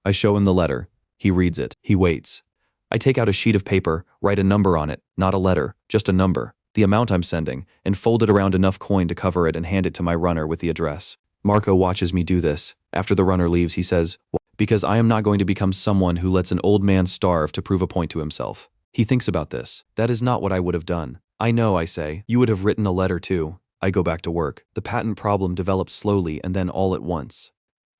I show him the letter. He reads it. He waits. I take out a sheet of paper, write a number on it, not a letter, just a number, the amount I'm sending, and fold it around enough coin to cover it and hand it to my runner with the address. Marco watches me do this. After the runner leaves, he says, "Because I am not going to become someone who lets an old man starve to prove a point to himself." He thinks about this. That is not what I would have done. I know, I say. You would have written a letter too. I go back to work. The patent problem develops slowly and then all at once.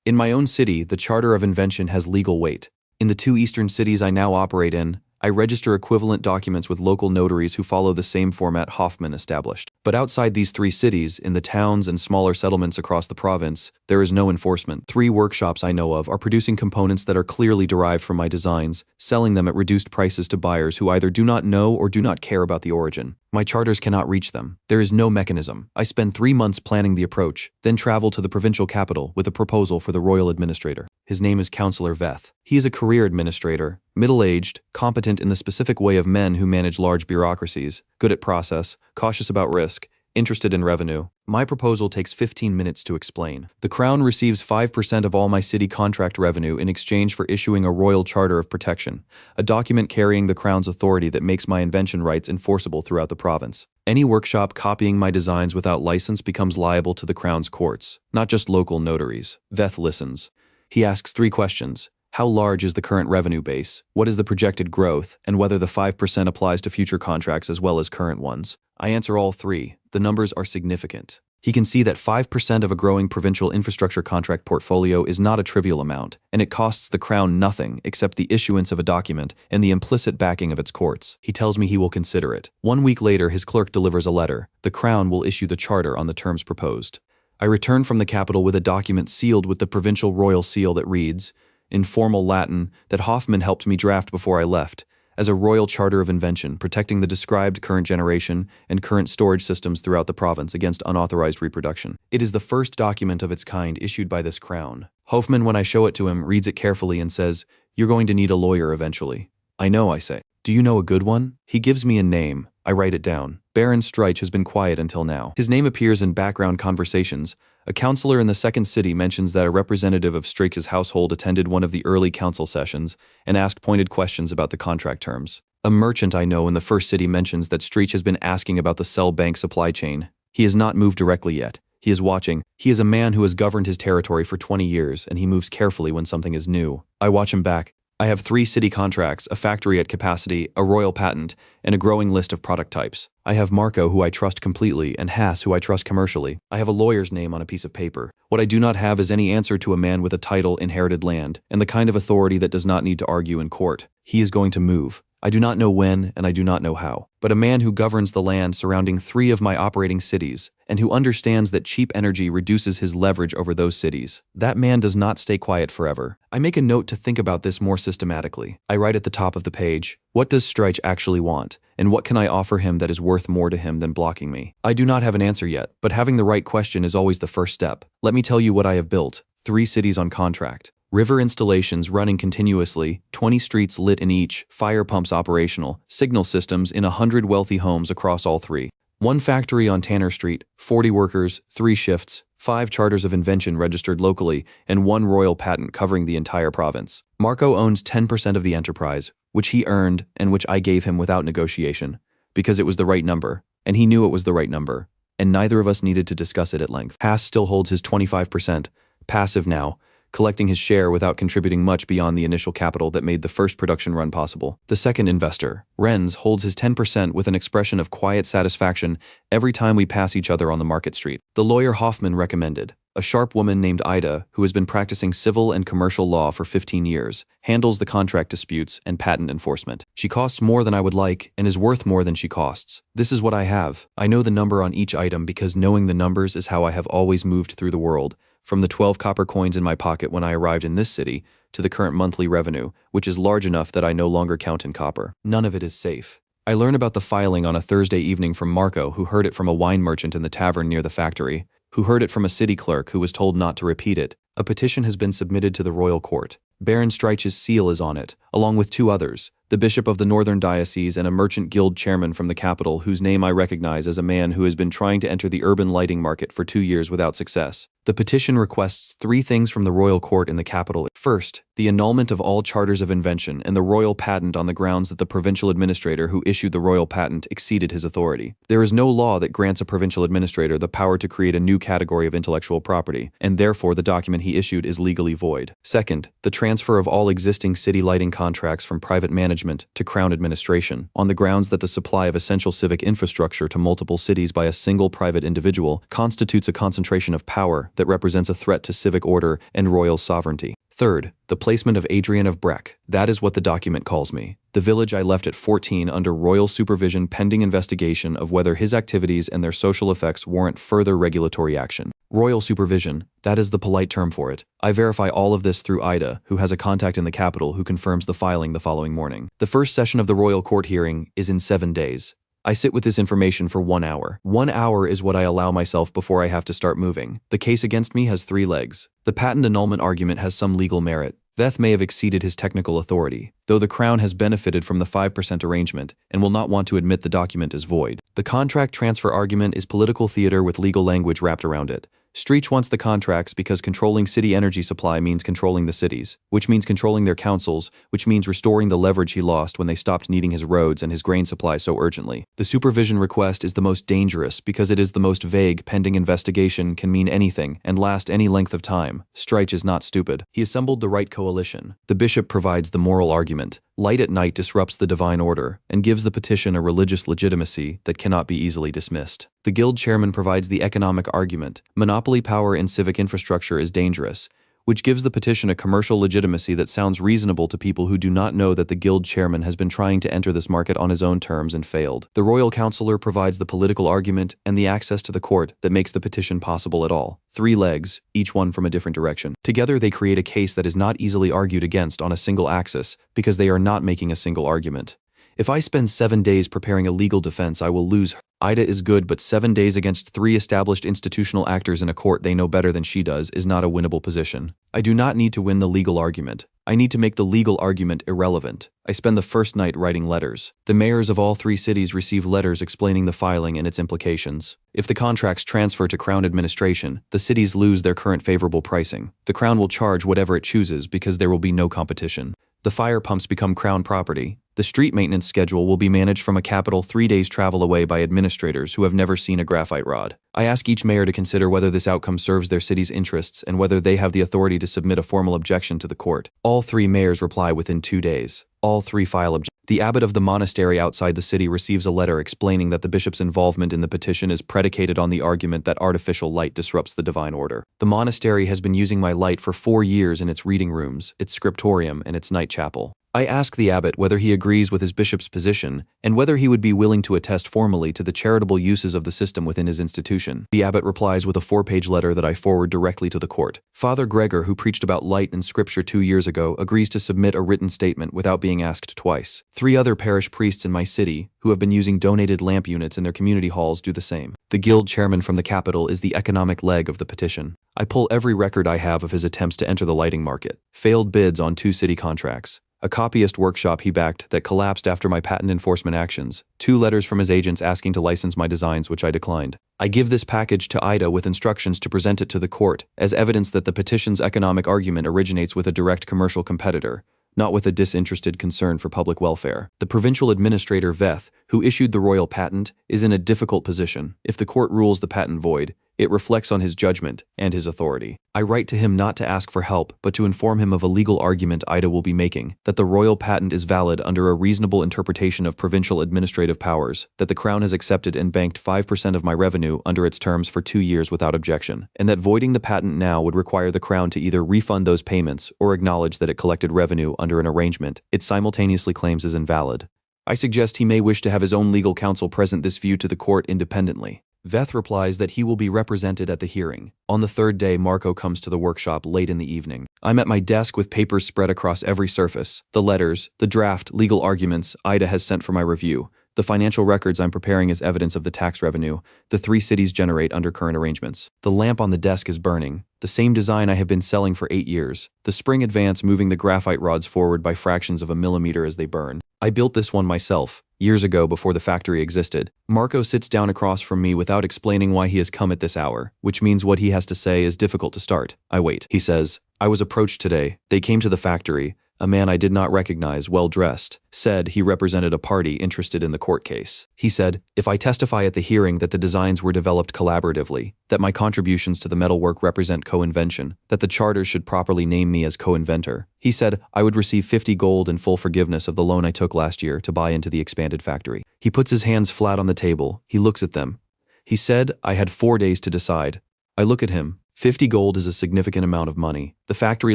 In my own city, the Charter of Invention has legal weight. In the 2 eastern cities I now operate in, I register equivalent documents with local notaries who follow the same format Hoffman established. But outside these 3 cities, in the towns and smaller settlements across the province, there is no enforcement. 3 workshops I know of are producing components that are clearly derived from my designs, selling them at reduced prices to buyers who either do not know or do not care about the origin. My charters cannot reach them. There is no mechanism. I spend 3 months planning the approach, then travel to the provincial capital with a proposal for the royal administrator. His name is Councillor Veth. He is a career administrator, middle-aged, competent in the specific way of men who manage large bureaucracies, good at process, cautious about risk, interested in revenue. My proposal takes 15 minutes to explain. The Crown receives 5% of all my city contract revenue in exchange for issuing a Royal Charter of Protection, a document carrying the Crown's authority that makes my invention rights enforceable throughout the province. Any workshop copying my designs without license becomes liable to the Crown's courts, not just local notaries. Veth listens. He asks 3 questions. How large is the current revenue base? What is the projected growth? And whether the 5% applies to future contracts as well as current ones? I answer all 3. The numbers are significant. He can see that 5% of a growing provincial infrastructure contract portfolio is not a trivial amount, and it costs the Crown nothing except the issuance of a document and the implicit backing of its courts. He tells me he will consider it. 1 week later, his clerk delivers a letter. The Crown will issue the charter on the terms proposed. I return from the capital with a document sealed with the provincial royal seal that reads, in formal Latin, that Hoffman helped me draft before I left, as a Royal Charter of Invention protecting the described current generation and current storage systems throughout the province against unauthorized reproduction. It is the first document of its kind issued by this Crown. Hoffman, when I show it to him, reads it carefully and says, "You're going to need a lawyer eventually." "I know," I say. "Do you know a good one?" He gives me a name. I write it down. Baron Streich has been quiet until now. His name appears in background conversations. A councillor in the second city mentions that a representative of Streich's household attended one of the early council sessions and asked pointed questions about the contract terms. A merchant I know in the first city mentions that Streich has been asking about the Cell Bank supply chain. He has not moved directly yet. He is watching. He is a man who has governed his territory for 20 years, and he moves carefully when something is new. I watch him back. I have 3 city contracts, a factory at capacity, a royal patent, and a growing list of product types. I have Marco, who I trust completely, and Haas, who I trust commercially. I have a lawyer's name on a piece of paper. What I do not have is any answer to a man with a title, inherited land, and the kind of authority that does not need to argue in court. He is going to move. I do not know when, and I do not know how. But a man who governs the land surrounding 3 of my operating cities, and who understands that cheap energy reduces his leverage over those cities. That man does not stay quiet forever. I make a note to think about this more systematically. I write at the top of the page, what does Streich actually want, and what can I offer him that is worth more to him than blocking me? I do not have an answer yet, but having the right question is always the first step. Let me tell you what I have built. 3 cities on contract. River installations running continuously, 20 streets lit in each, fire pumps operational, signal systems in 100 wealthy homes across all 3. 1 factory on Tanner Street, 40 workers, 3 shifts, 5 charters of invention registered locally, and 1 royal patent covering the entire province. Marco owns 10% of the enterprise, which he earned and which I gave him without negotiation, because it was the right number, and he knew it was the right number, and neither of us needed to discuss it at length. Haas still holds his 25%, passive now, collecting his share without contributing much beyond the initial capital that made the first production run possible. The second investor, Renz, holds his 10% with an expression of quiet satisfaction every time we pass each other on the market street. The lawyer Hoffman recommended, a sharp woman named Ida, who has been practicing civil and commercial law for 15 years, handles the contract disputes and patent enforcement. She costs more than I would like and is worth more than she costs. This is what I have. I know the number on each item because knowing the numbers is how I have always moved through the world, from the 12 copper coins in my pocket when I arrived in this city to the current monthly revenue, which is large enough that I no longer count in copper. None of it is safe. I learn about the filing on a Thursday evening from Marco, who heard it from a wine merchant in the tavern near the factory, who heard it from a city clerk who was told not to repeat it. A petition has been submitted to the royal court. Baron Streich's seal is on it, along with two others, the bishop of the Northern Diocese and a merchant guild chairman from the capital whose name I recognize as a man who has been trying to enter the urban lighting market for 2 years without success. The petition requests 3 things from the royal court in the capital. First, the annulment of all charters of invention and the royal patent on the grounds that the provincial administrator who issued the royal patent exceeded his authority. There is no law that grants a provincial administrator the power to create a new category of intellectual property, and therefore the document he issued is legally void. Second, the transfer of all existing city lighting contracts from private management to Crown administration, on the grounds that the supply of essential civic infrastructure to multiple cities by a single private individual constitutes a concentration of power that represents a threat to civic order and royal sovereignty. Third, the placement of Adrian of Breck. That is what the document calls me. The village I left at 14 under royal supervision pending investigation of whether his activities and their social effects warrant further regulatory action. Royal supervision, that is the polite term for it. I verify all of this through Ida, who has a contact in the capital who confirms the filing the following morning. The first session of the royal court hearing is in 7 days. I sit with this information for 1 hour. 1 hour is what I allow myself before I have to start moving. The case against me has 3 legs. The patent annulment argument has some legal merit. Veth may have exceeded his technical authority, though the Crown has benefited from the 5% arrangement and will not want to admit the document is void. The contract transfer argument is political theater with legal language wrapped around it. Streech wants the contracts because controlling city energy supply means controlling the cities, which means controlling their councils, which means restoring the leverage he lost when they stopped needing his roads and his grain supply so urgently. The supervision request is the most dangerous because it is the most vague. Pending investigation can mean anything and last any length of time. Streich is not stupid. He assembled the right coalition. The bishop provides the moral argument. Light at night disrupts the divine order and gives the petition a religious legitimacy that cannot be easily dismissed. The guild chairman provides the economic argument. Monopoly power in civic infrastructure is dangerous, which gives the petition a commercial legitimacy that sounds reasonable to people who do not know that the guild chairman has been trying to enter this market on his own terms and failed. The royal councillor provides the political argument and the access to the court that makes the petition possible at all. 3 legs, each one from a different direction. Together they create a case that is not easily argued against on a single axis because they are not making a single argument. If I spend 7 days preparing a legal defense, I will lose her. Ida is good, but 7 days against 3 established institutional actors in a court they know better than she does is not a winnable position. I do not need to win the legal argument. I need to make the legal argument irrelevant. I spend the first night writing letters. The mayors of all 3 cities receive letters explaining the filing and its implications. If the contracts transfer to Crown administration, the cities lose their current favorable pricing. The Crown will charge whatever it chooses because there will be no competition. The fire pumps become Crown property. The street maintenance schedule will be managed from a capital 3 days travel away by administrators who have never seen a graphite rod. I ask each mayor to consider whether this outcome serves their city's interests and whether they have the authority to submit a formal objection to the court. All 3 mayors reply within 2 days. All 3 file objections. The abbot of the monastery outside the city receives a letter explaining that the bishop's involvement in the petition is predicated on the argument that artificial light disrupts the divine order. The monastery has been using my light for 4 years in its reading rooms, its scriptorium, and its night chapel. I ask the abbot whether he agrees with his bishop's position and whether he would be willing to attest formally to the charitable uses of the system within his institution. The abbot replies with a 4-page letter that I forward directly to the court. Father Gregor, who preached about light in scripture 2 years ago, agrees to submit a written statement without being asked twice. 3 other parish priests in my city, who have been using donated lamp units in their community halls, do the same. The guild chairman from the capital is the economic leg of the petition. I pull every record I have of his attempts to enter the lighting market. Failed bids on 2 city contracts. A copyist workshop he backed that collapsed after my patent enforcement actions. 2 letters from his agents asking to license my designs, which I declined. I give this package to Ida with instructions to present it to the court as evidence that the petition's economic argument originates with a direct commercial competitor, not with a disinterested concern for public welfare. The provincial administrator Veth, who issued the royal patent, is in a difficult position. If the court rules the patent void, it reflects on his judgment and his authority. I write to him not to ask for help, but to inform him of a legal argument Ida will be making, that the royal patent is valid under a reasonable interpretation of provincial administrative powers, that the Crown has accepted and banked 5% of my revenue under its terms for 2 years without objection, and that voiding the patent now would require the Crown to either refund those payments or acknowledge that it collected revenue under an arrangement it simultaneously claims is invalid. I suggest he may wish to have his own legal counsel present this view to the court independently. Veth replies that he will be represented at the hearing. On the 3rd day, Marco comes to the workshop late in the evening. I'm at my desk with papers spread across every surface. The letters, the draft legal arguments Ida has sent for my review, The financial records I'm preparing as evidence of the tax revenue the three cities generate under current arrangements. The lamp on the desk is burning, the same design I have been selling for 8 years, the spring advance moving the graphite rods forward by fractions of a millimeter as they burn. I built this one myself, years ago before the factory existed. Marco sits down across from me without explaining why he has come at this hour, which means what he has to say is difficult to start. I wait. He says, I was approached today. They came to the factory. A man I did not recognize, well-dressed, said he represented a party interested in the court case. He said, if I testify at the hearing that the designs were developed collaboratively, that my contributions to the metalwork represent co-invention, that the charters should properly name me as co-inventor, he said I would receive 50 gold and full forgiveness of the loan I took last year to buy into the expanded factory. He puts his hands flat on the table. He looks at them. He said I had 4 days to decide. I look at him. 50 gold is a significant amount of money. The factory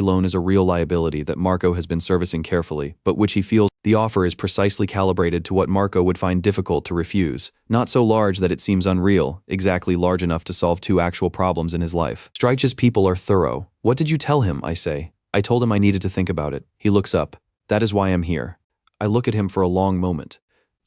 loan is a real liability that Marco has been servicing carefully, but which he feels the offer is precisely calibrated to what Marco would find difficult to refuse. Not so large that it seems unreal, exactly large enough to solve 2 actual problems in his life. Streich's people are thorough. What did you tell him? I say. I told him I needed to think about it. He looks up. That is why I'm here. I look at him for a long moment.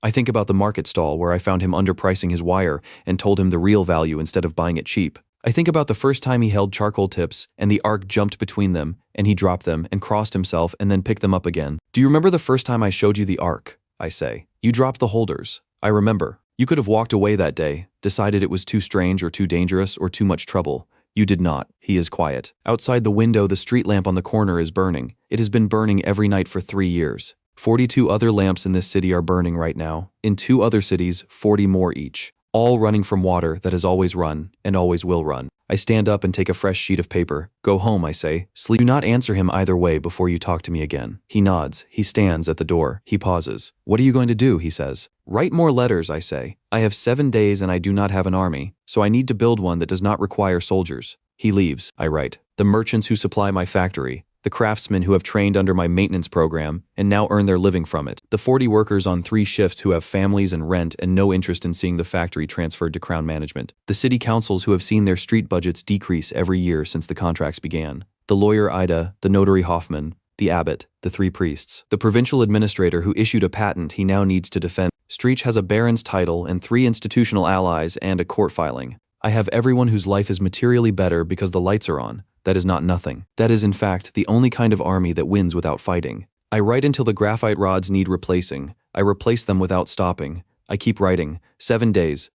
I think about the market stall where I found him underpricing his wire and told him the real value instead of buying it cheap. I think about the first time he held charcoal tips and the arc jumped between them and he dropped them and crossed himself and then picked them up again. Do you remember the first time I showed you the arc? I say. You dropped the holders. I remember. You could have walked away that day, decided it was too strange or too dangerous or too much trouble. You did not. He is quiet. Outside the window, the street lamp on the corner is burning. It has been burning every night for 3 years. 42 other lamps in this city are burning right now. In 2 other cities, 40 more each. All running from water that has always run and always will run. I stand up and take a fresh sheet of paper. Go home, I say. Sleep. Do not answer him either way before you talk to me again. He nods. He stands at the door. He pauses. What are you going to do? He says. Write more letters, I say. I have 7 days and I do not have an army, so I need to build one that does not require soldiers. He leaves. I write. The merchants who supply my factory. The craftsmen who have trained under my maintenance program and now earn their living from it. The 40 workers on 3 shifts who have families and rent and no interest in seeing the factory transferred to Crown management. The city councils who have seen their street budgets decrease every year since the contracts began. The lawyer Ida, the notary Hoffman, the abbot, the 3 priests. The provincial administrator who issued a patent he now needs to defend. Streich has a baron's title and 3 institutional allies and a court filing. I have everyone whose life is materially better because the lights are on. That is not nothing. That is, in fact, the only kind of army that wins without fighting. I write until the graphite rods need replacing. I replace them without stopping. I keep writing. 7 days.